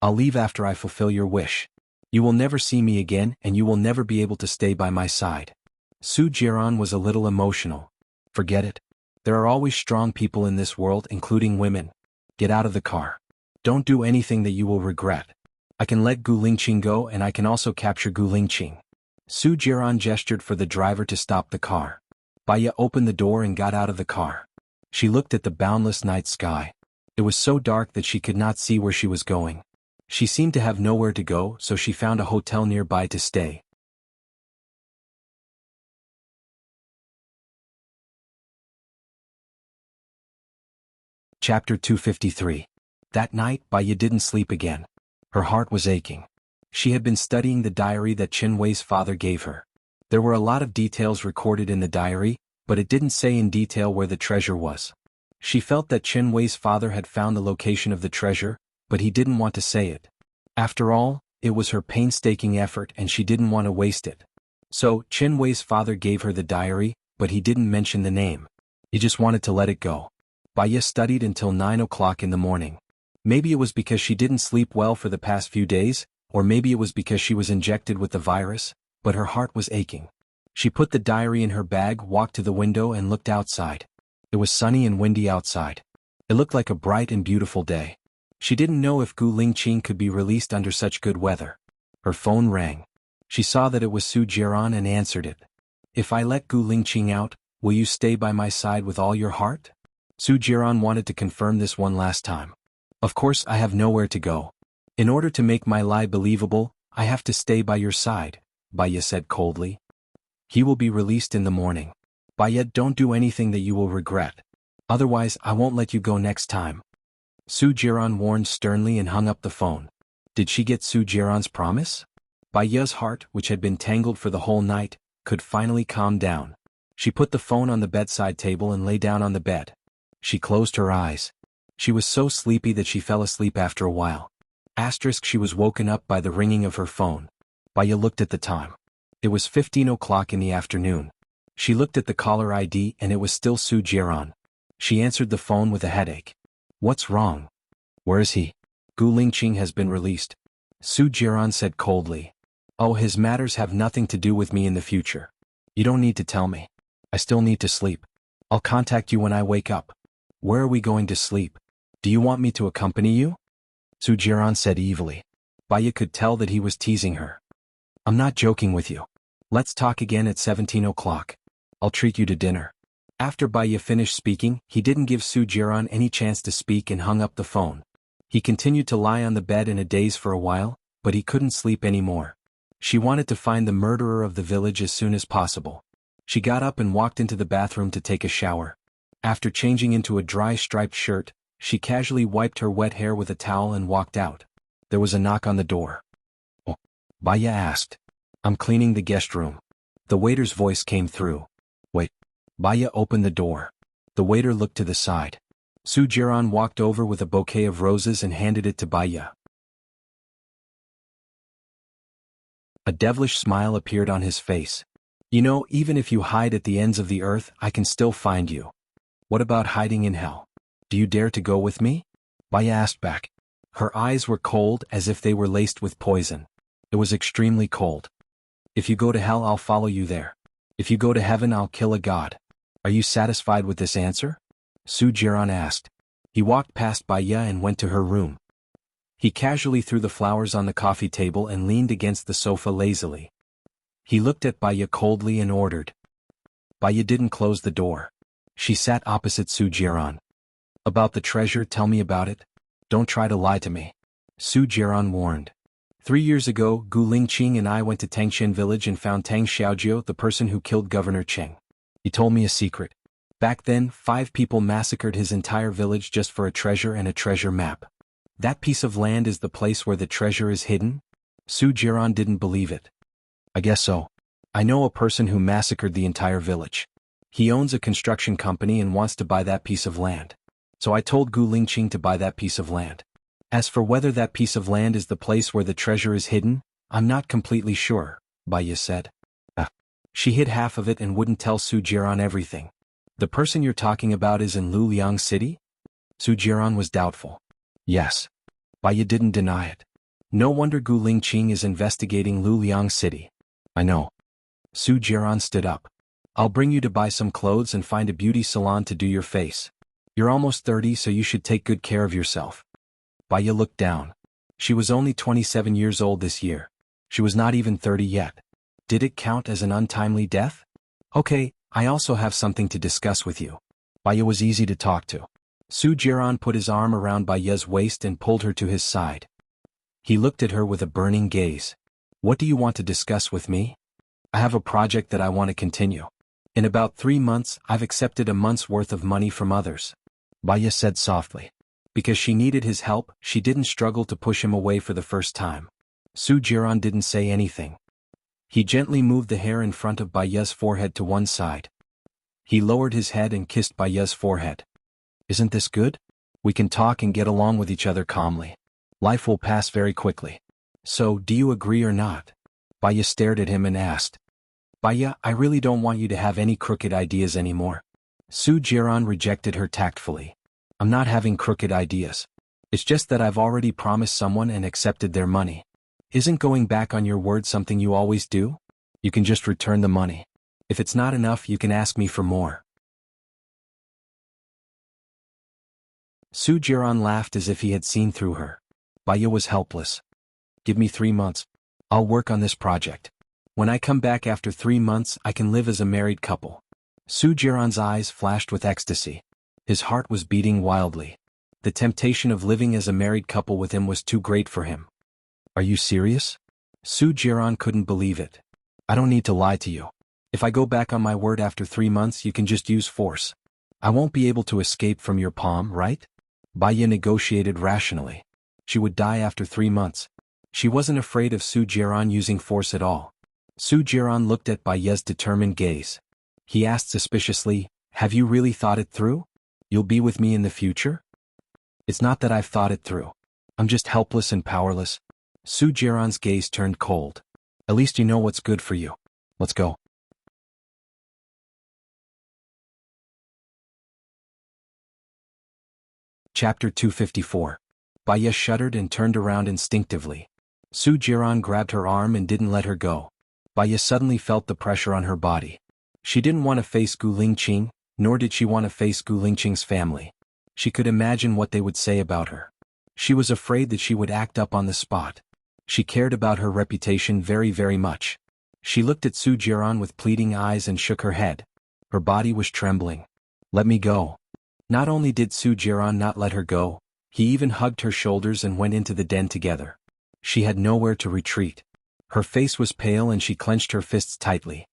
I'll leave after I fulfill your wish. You will never see me again and you will never be able to stay by my side. Su Jiran was a little emotional. Forget it. There are always strong people in this world, including women. Get out of the car. Don't do anything that you will regret. I can let Gu Lingqing go and I can also capture Gu Lingqing. Su Jiran gestured for the driver to stop the car. Baya opened the door and got out of the car. She looked at the boundless night sky. It was so dark that she could not see where she was going. She seemed to have nowhere to go, so she found a hotel nearby to stay. Chapter 253. That night, Baya didn't sleep again. Her heart was aching. She had been studying the diary that Qin Wei's father gave her. There were a lot of details recorded in the diary, but it didn't say in detail where the treasure was. She felt that Qin Wei's father had found the location of the treasure, but he didn't want to say it. After all, it was her painstaking effort and she didn't want to waste it. So, Qin Wei's father gave her the diary, but he didn't mention the name. He just wanted to let it go. Baya studied until 9 o'clock in the morning. Maybe it was because she didn't sleep well for the past few days, or maybe it was because she was injected with the virus, but her heart was aching. She put the diary in her bag, walked to the window and looked outside. It was sunny and windy outside. It looked like a bright and beautiful day. She didn't know if Gu Lingqing could be released under such good weather. Her phone rang. She saw that it was Su Jiran and answered it. If I let Gu Lingqing out, will you stay by my side with all your heart? Su Jiran wanted to confirm this one last time. Of course I have nowhere to go. In order to make my lie believable, I have to stay by your side, Baya said coldly. He will be released in the morning. Baya, don't do anything that you will regret. Otherwise I won't let you go next time. Su Jiran warned sternly and hung up the phone. Did she get Su Jiran's promise? Baya's heart, which had been tangled for the whole night, could finally calm down. She put the phone on the bedside table and lay down on the bed. She closed her eyes. She was so sleepy that she fell asleep after a while. She was woken up by the ringing of her phone. Baya looked at the time. It was 15 o'clock in the afternoon. She looked at the caller ID and it was still Su Jiran. She answered the phone with a headache. What's wrong? Where is he? Gu Lingqing has been released. Su Jiran said coldly. Oh, his matters have nothing to do with me in the future. You don't need to tell me. I still need to sleep. I'll contact you when I wake up. Where are we going to sleep? Do you want me to accompany you? Su Jiran said evilly. Baya could tell that he was teasing her. I'm not joking with you. Let's talk again at 17 o'clock. I'll treat you to dinner. After Baya finished speaking, he didn't give Su Jiran any chance to speak and hung up the phone. He continued to lie on the bed in a daze for a while, but he couldn't sleep anymore. She wanted to find the murderer of the village as soon as possible. She got up and walked into the bathroom to take a shower. After changing into a dry striped shirt, she casually wiped her wet hair with a towel and walked out. There was a knock on the door. Oh, Baya asked. I'm cleaning the guest room. The waiter's voice came through. Wait. Baya opened the door. The waiter looked to the side. Su Jiran walked over with a bouquet of roses and handed it to Baya. A devilish smile appeared on his face. You know, even if you hide at the ends of the earth, I can still find you. What about hiding in hell? Do you dare to go with me? Baya asked back. Her eyes were cold as if they were laced with poison. It was extremely cold. If you go to hell, I'll follow you there. If you go to heaven, I'll kill a god. Are you satisfied with this answer? Su Jiran asked. He walked past Baya and went to her room. He casually threw the flowers on the coffee table and leaned against the sofa lazily. He looked at Baya coldly and ordered. Baya didn't close the door. She sat opposite Su Jiran. About the treasure, tell me about it. Don't try to lie to me. Su Jiran warned. 3 years ago, Gu Lingqing and I went to Tangshan village and found Tang Xiaojiu, the person who killed Governor Cheng. He told me a secret. Back then, 5 people massacred his entire village just for a treasure and a treasure map. That piece of land is the place where the treasure is hidden? Su Jiran didn't believe it. I guess so. I know a person who massacred the entire village. He owns a construction company and wants to buy that piece of land. So I told Gu Lingqing to buy that piece of land. As for whether that piece of land is the place where the treasure is hidden, I'm not completely sure, Baiya said. She hid half of it and wouldn't tell Su Jiran everything. The person you're talking about is in Luliang City? Su Jiran was doubtful. Yes. Baiya didn't deny it. No wonder Gu Lingqing is investigating Luliang City. I know. Su Jiran stood up. I'll bring you to buy some clothes and find a beauty salon to do your face. You're almost 30, so you should take good care of yourself. Baiya looked down. She was only 27 years old this year. She was not even 30 yet. Did it count as an untimely death? Okay, I also have something to discuss with you. Baiya was easy to talk to. Su Jiran put his arm around Baiya's waist and pulled her to his side. He looked at her with a burning gaze. What do you want to discuss with me? I have a project that I want to continue. In about 3 months, I've accepted a month's worth of money from others. Baiya said softly. Because she needed his help, she didn't struggle to push him away for the first time. Su Jiran didn't say anything. He gently moved the hair in front of Baiya's forehead to one side. He lowered his head and kissed Baiya's forehead. Isn't this good? We can talk and get along with each other calmly. Life will pass very quickly. So, do you agree or not? Baiya stared at him and asked. Baiya, I really don't want you to have any crooked ideas anymore. Su Jiran rejected her tactfully. I'm not having crooked ideas. It's just that I've already promised someone and accepted their money. Isn't going back on your word something you always do? You can just return the money. If it's not enough, you can ask me for more. Su Jiran laughed as if he had seen through her. Baiya was helpless. Give me 3 months. I'll work on this project. When I come back after 3 months, I can live as a married couple. Su Jiran's eyes flashed with ecstasy. His heart was beating wildly. The temptation of living as a married couple with him was too great for him. Are you serious? Su Jiran couldn't believe it. I don't need to lie to you. If I go back on my word after 3 months, you can just use force. I won't be able to escape from your palm, right? Baiya negotiated rationally. She would die after 3 months. She wasn't afraid of Su Jiran using force at all. Su Jiran looked at Baiya's determined gaze. He asked suspiciously, have you really thought it through? You'll be with me in the future? It's not that I've thought it through. I'm just helpless and powerless. Su Jiran's gaze turned cold. At least you know what's good for you. Let's go. Chapter 254. Baiya shuddered and turned around instinctively. Su Jiran grabbed her arm and didn't let her go. Baiya suddenly felt the pressure on her body. She didn't want to face Gu Lingqing, nor did she want to face Gu Lingqing's family. She could imagine what they would say about her. She was afraid that she would act up on the spot. She cared about her reputation very, very much. She looked at Su Jiran with pleading eyes and shook her head. Her body was trembling. Let me go. Not only did Su Jiran not let her go, he even hugged her shoulders and went into the den together. She had nowhere to retreat. Her face was pale and she clenched her fists tightly.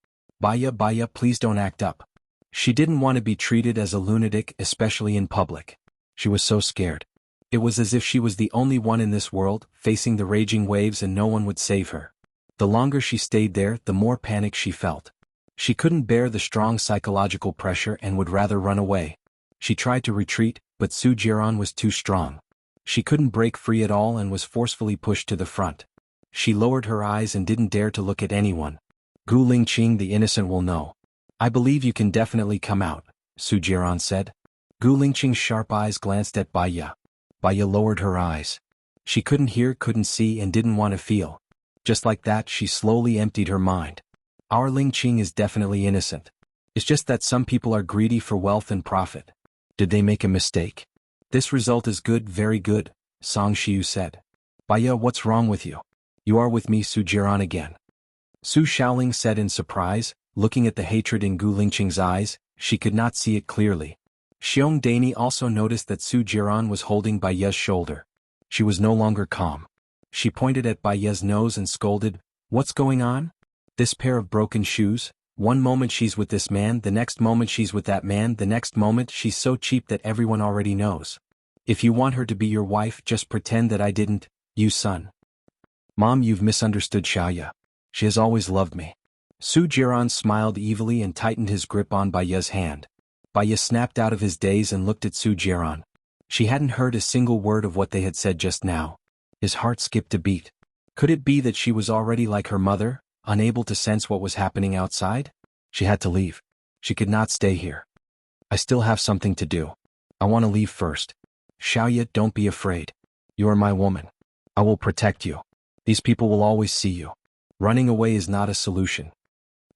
Baiya, please don't act up. She didn't want to be treated as a lunatic, especially in public. She was so scared. It was as if she was the only one in this world, facing the raging waves and no one would save her. The longer she stayed there, the more panic she felt. She couldn't bear the strong psychological pressure and would rather run away. She tried to retreat, but Su Jiran was too strong. She couldn't break free at all and was forcefully pushed to the front. She lowered her eyes and didn't dare to look at anyone. Gu Lingqing the innocent will know. I believe you can definitely come out, Su Jiran said. Gu Lingqing's sharp eyes glanced at Baiya. Baiya lowered her eyes. She couldn't hear, couldn't see, and didn't want to feel. Just like that, she slowly emptied her mind. Our Lingqing is definitely innocent. It's just that some people are greedy for wealth and profit. Did they make a mistake? This result is good, very good, Song Xiu said. Baiya, what's wrong with you? You are with me, Su Jiran again. Su Shaoling said in surprise, looking at the hatred in Gu Lingqing's eyes. She could not see it clearly. Xiong Daini also noticed that Su Jiran was holding Baiya's shoulder. She was no longer calm. She pointed at Baiya's nose and scolded, what's going on? This pair of broken shoes? One moment she's with this man, the next moment she's with that man, the next moment she's so cheap that everyone already knows. If you want her to be your wife, just pretend that I didn't, you son. Mom, you've misunderstood Xiaoya. She has always loved me. Su Jiran smiled evilly and tightened his grip on Baiya's hand. Baiya snapped out of his daze and looked at Su Jiran. She hadn't heard a single word of what they had said just now. His heart skipped a beat. Could it be that she was already like her mother, unable to sense what was happening outside? She had to leave. She could not stay here. I still have something to do. I want to leave first. Xiaoya, don't be afraid. You are my woman. I will protect you. These people will always see you. Running away is not a solution.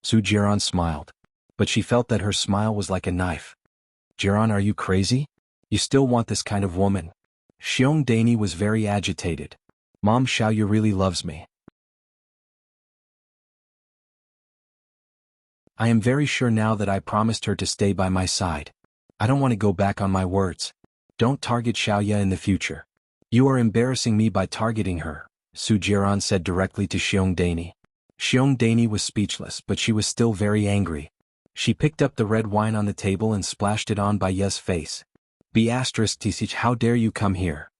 Su Jiran smiled. But she felt that her smile was like a knife. Jiran, are you crazy? You still want this kind of woman? Xiong Dani was very agitated. Mom, Xiaoya really loves me. I am very sure now that I promised her to stay by my side. I don't want to go back on my words. Don't target Xiaoya in the future. You are embarrassing me by targeting her, Su Jiran said directly to Xiong Dani. Xiong Dani was speechless, but she was still very angry. She picked up the red wine on the table and splashed it on Baiya's face. B****, how dare you come here?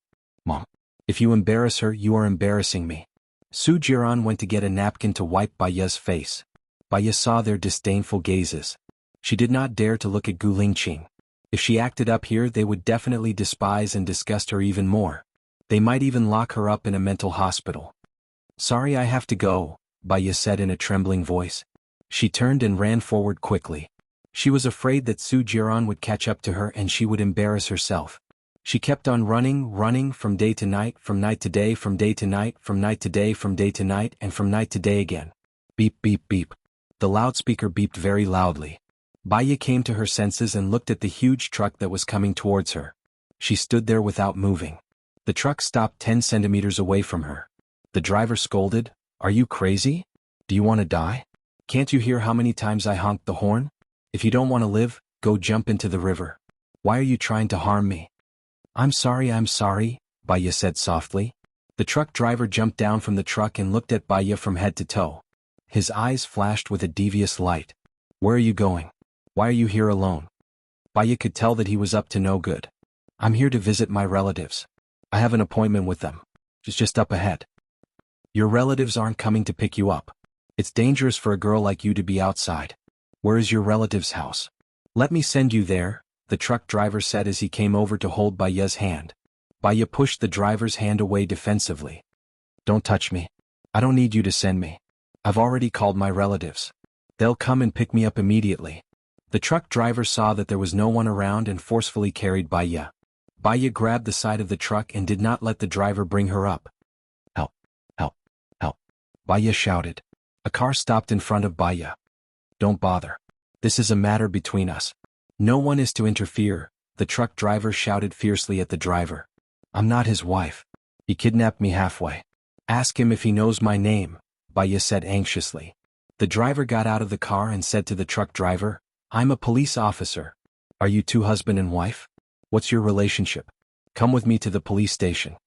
Mom. If you embarrass her, you are embarrassing me. Su Jiran went to get a napkin to wipe Baiya's face. Baiya saw their disdainful gazes. She did not dare to look at Gu Lingqing. If she acted up here, they would definitely despise and disgust her even more. They might even lock her up in a mental hospital. Sorry, I have to go, Baiya said in a trembling voice. She turned and ran forward quickly. She was afraid that Su Jiran would catch up to her and she would embarrass herself. She kept on running from day to night, from night to day, from day to night, from night to day, from day to night, and from night to day again. Beep, beep, beep. The loudspeaker beeped very loudly. Baiya came to her senses and looked at the huge truck that was coming towards her. She stood there without moving. The truck stopped 10 centimeters away from her. The driver scolded, "Are you crazy? Do you want to die? Can't you hear how many times I honked the horn? If you don't want to live, go jump into the river. Why are you trying to harm me?" I'm sorry, Baiya said softly. The truck driver jumped down from the truck and looked at Baiya from head to toe. His eyes flashed with a devious light. Where are you going? Why are you here alone? Baiya could tell that he was up to no good. I'm here to visit my relatives. I have an appointment with them. It's just up ahead. Your relatives aren't coming to pick you up. It's dangerous for a girl like you to be outside. Where is your relative's house? Let me send you there, the truck driver said as he came over to hold Baiya's hand. Baiya pushed the driver's hand away defensively. Don't touch me. I don't need you to send me. I've already called my relatives. They'll come and pick me up immediately. The truck driver saw that there was no one around and forcefully carried Baiya. Baiya grabbed the side of the truck and did not let the driver bring her up. Help! Help! Help! Baiya shouted. A car stopped in front of Baiya. Don't bother. This is a matter between us. No one is to interfere, the truck driver shouted fiercely at the driver. I'm not his wife. He kidnapped me halfway. Ask him if he knows my name, Baiya said anxiously. The driver got out of the car and said to the truck driver, I'm a police officer. Are you two husband and wife? What's your relationship? Come with me to the police station.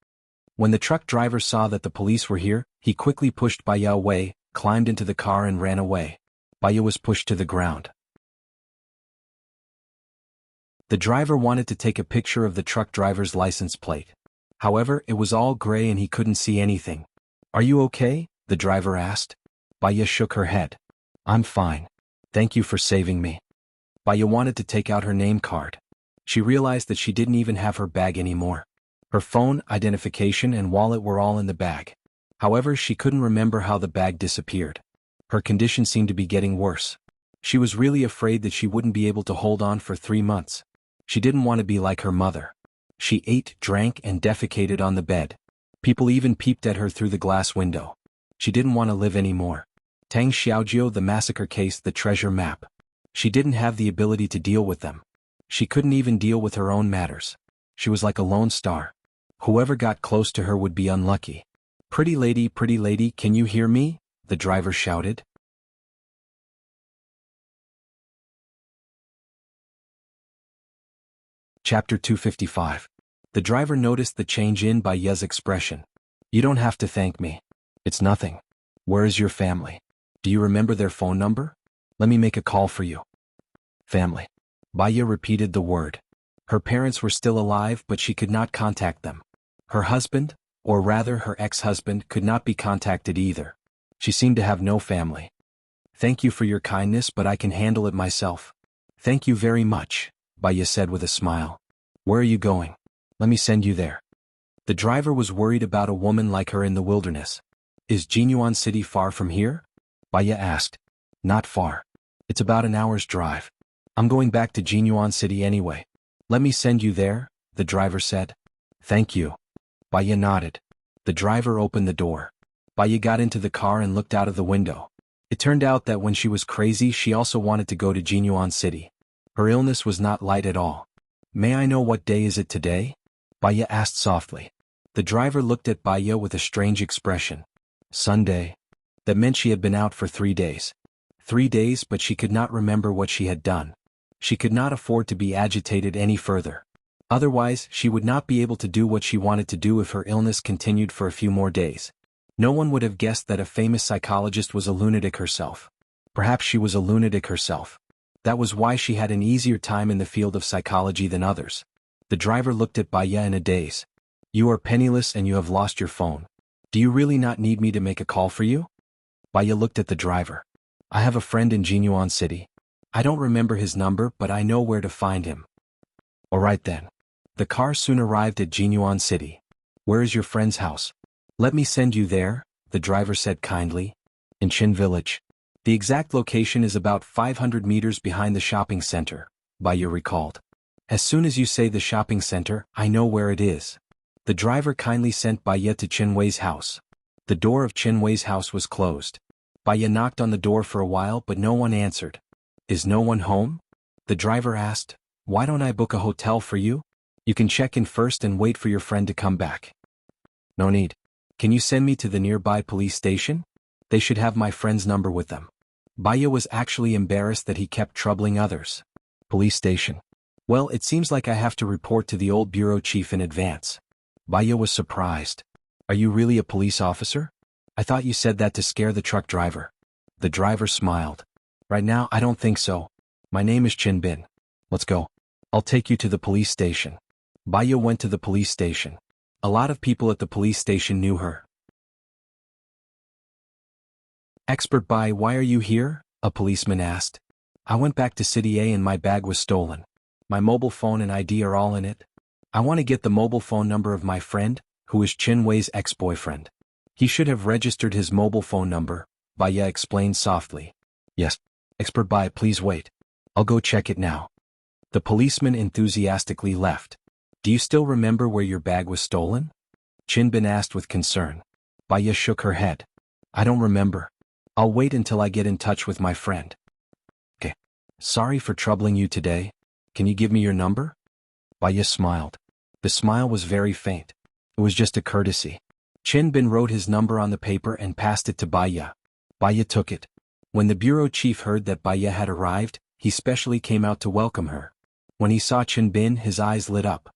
When the truck driver saw that the police were here, he quickly pushed Baiya away, climbed into the car and ran away. Baiya was pushed to the ground. The driver wanted to take a picture of the truck driver's license plate. However, it was all gray and he couldn't see anything. Are you okay? The driver asked. Baiya shook her head. I'm fine. Thank you for saving me. Baiya wanted to take out her name card. She realized that she didn't even have her bag anymore. Her phone, identification, and wallet were all in the bag. However, she couldn't remember how the bag disappeared. Her condition seemed to be getting worse. She was really afraid that she wouldn't be able to hold on for 3 months. She didn't want to be like her mother. She ate, drank, and defecated on the bed. People even peeped at her through the glass window. She didn't want to live anymore. Tang Xiaojiu, the massacre case, the treasure map. She didn't have the ability to deal with them. She couldn't even deal with her own matters. She was like a lone star. Whoever got close to her would be unlucky. Pretty lady, can you hear me? The driver shouted. Chapter 255. The driver noticed the change in Baiya's expression. You don't have to thank me. It's nothing. Where is your family? Do you remember their phone number? Let me make a call for you. Family. Baiya repeated the word. Her parents were still alive, but she could not contact them. Her husband, or rather her ex-husband, could not be contacted either. She seemed to have no family. Thank you for your kindness, but I can handle it myself. Thank you very much, Baya said with a smile. Where are you going? Let me send you there. The driver was worried about a woman like her in the wilderness. Is Jinyuan City far from here? Baya asked. Not far. It's about an hour's drive. I'm going back to Jinyuan City anyway. Let me send you there, the driver said. Thank you. Baya nodded. The driver opened the door. Baya got into the car and looked out of the window. It turned out that when she was crazy, she also wanted to go to Jinyuan City. Her illness was not light at all. May I know what day is it today? Baya asked softly. The driver looked at Baya with a strange expression. Sunday. That meant she had been out for 3 days. 3 days, but she could not remember what she had done. She could not afford to be agitated any further. Otherwise, she would not be able to do what she wanted to do if her illness continued for a few more days. No one would have guessed that a famous psychologist was a lunatic herself. Perhaps she was a lunatic herself. That was why she had an easier time in the field of psychology than others. The driver looked at Baya in a daze. You are penniless and you have lost your phone. Do you really not need me to make a call for you? Baya looked at the driver. I have a friend in Jinyuan City. I don't remember his number, but I know where to find him. All right then. The car soon arrived at Jinyuan City. Where is your friend's house? Let me send you there, the driver said kindly. In Chin Village. The exact location is about 500 meters behind the shopping center, Baya recalled. As soon as you say the shopping center, I know where it is. The driver kindly sent Baya to Chin Wei's house. The door of Chin Wei's house was closed. Baya knocked on the door for a while, but no one answered. Is no one home? The driver asked. Why don't I book a hotel for you? You can check in first and wait for your friend to come back. No need. Can you send me to the nearby police station? They should have my friend's number with them. Baya was actually embarrassed that he kept troubling others. Police station. Well, it seems like I have to report to the old bureau chief in advance. Baya was surprised. Are you really a police officer? I thought you said that to scare the truck driver. The driver smiled. Right now, I don't think so. My name is Chin Bin. Let's go. I'll take you to the police station. Baya went to the police station. A lot of people at the police station knew her. Expert Bai, why are you here? A policeman asked. I went back to City A and my bag was stolen. My mobile phone and ID are all in it. I want to get the mobile phone number of my friend, who is Chin Wei's ex-boyfriend. He should have registered his mobile phone number, Baya explained softly. Yes. Expert Bai, please wait. I'll go check it now. The policeman enthusiastically left. Do you still remember where your bag was stolen? Chin Bin asked with concern. Baya shook her head. I don't remember. I'll wait until I get in touch with my friend. Okay. Sorry for troubling you today. Can you give me your number? Baya smiled. The smile was very faint. It was just a courtesy. Chin Bin wrote his number on the paper and passed it to Baya. Baya took it. When the bureau chief heard that Baya had arrived, he specially came out to welcome her. When he saw Chin Bin, his eyes lit up.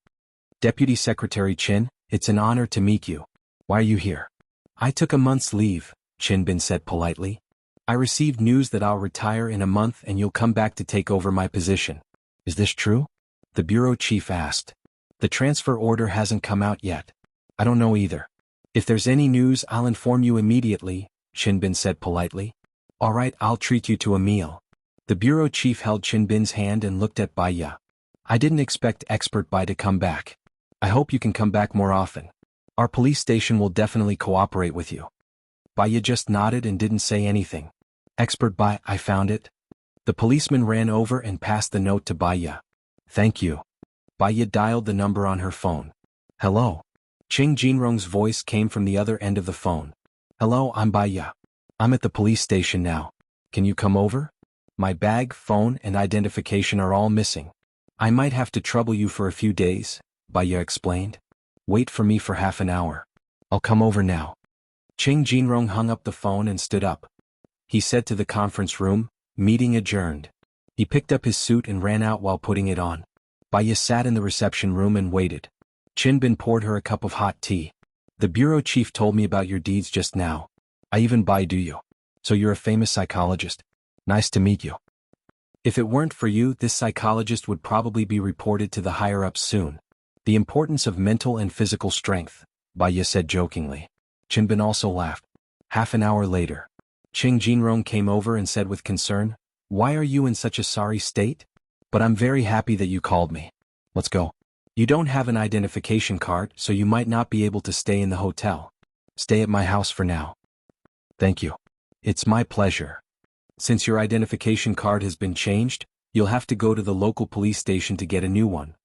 Deputy Secretary Chin, it's an honor to meet you. Why are you here? I took a month's leave, Chin Bin said politely. I received news that I'll retire in a month and you'll come back to take over my position. Is this true? The bureau chief asked. The transfer order hasn't come out yet. I don't know either. If there's any news, I'll inform you immediately, Chin Bin said politely. All right, I'll treat you to a meal. The bureau chief held Chin Bin's hand and looked at Baya. I didn't expect Expert Bai to come back. I hope you can come back more often. Our police station will definitely cooperate with you. Baya just nodded and didn't say anything. Expert Bai, I found it. The policeman ran over and passed the note to Baya. Thank you. Baya dialed the number on her phone. Hello. Ching Jinrong's voice came from the other end of the phone. Hello, I'm Baya. I'm at the police station now. Can you come over? My bag, phone, and identification are all missing. I might have to trouble you for a few days, Baya explained. Wait for me for half an hour. I'll come over now. Ching Jinrong hung up the phone and stood up. He said to the conference room, meeting adjourned. He picked up his suit and ran out while putting it on. Baya sat in the reception room and waited. Chin Bin poured her a cup of hot tea. The bureau chief told me about your deeds just now. I even do you. So you're a famous psychologist. Nice to meet you. If it weren't for you, this psychologist would probably be reported to the higher-ups soon. The importance of mental and physical strength, Baya said jokingly. Chinbin also laughed. Half an hour later, Qing Jinrong came over and said with concern, "Why are you in such a sorry state? But I'm very happy that you called me. Let's go. You don't have an identification card, so you might not be able to stay in the hotel. Stay at my house for now." "Thank you. It's my pleasure. Since your identification card has been changed, you'll have to go to the local police station to get a new one.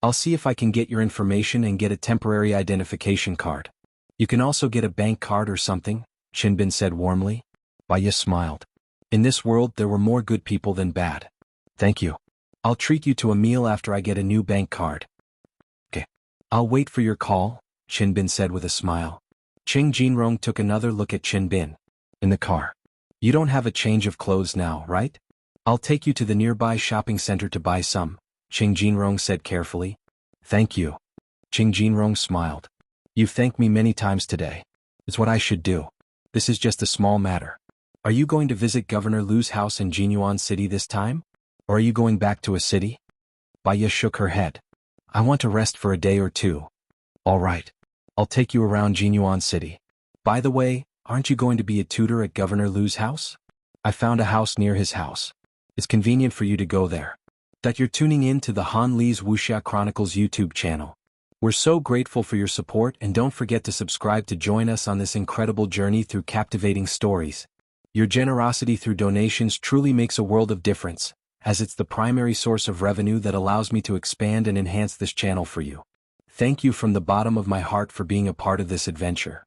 I'll see if I can get your information and get a temporary identification card. You can also get a bank card or something," Chinbin said warmly. Baya smiled. In this world there were more good people than bad. "Thank you. I'll treat you to a meal after I get a new bank card." "Okay. I'll wait for your call," Chinbin said with a smile. Qing Jinrong took another look at Chinbin. In the car. "You don't have a change of clothes now, right? I'll take you to the nearby shopping center to buy some," Qing Jinrong said carefully. "Thank you." Qing Jinrong smiled. "You've thanked me many times today. It's what I should do. This is just a small matter. Are you going to visit Governor Lu's house in Jinyuan City this time? Or are you going back to a city?" Baya shook her head. "I want to rest for a day or two." "All right. I'll take you around Jinyuan City. By the way, aren't you going to be a tutor at Governor Lu's house? I found a house near his house. It's convenient for you to go there." That you're tuning in to the Han Li's Wuxia Chronicles YouTube channel. We're so grateful for your support, and don't forget to subscribe to join us on this incredible journey through captivating stories. Your generosity through donations truly makes a world of difference, as it's the primary source of revenue that allows me to expand and enhance this channel for you. Thank you from the bottom of my heart for being a part of this adventure.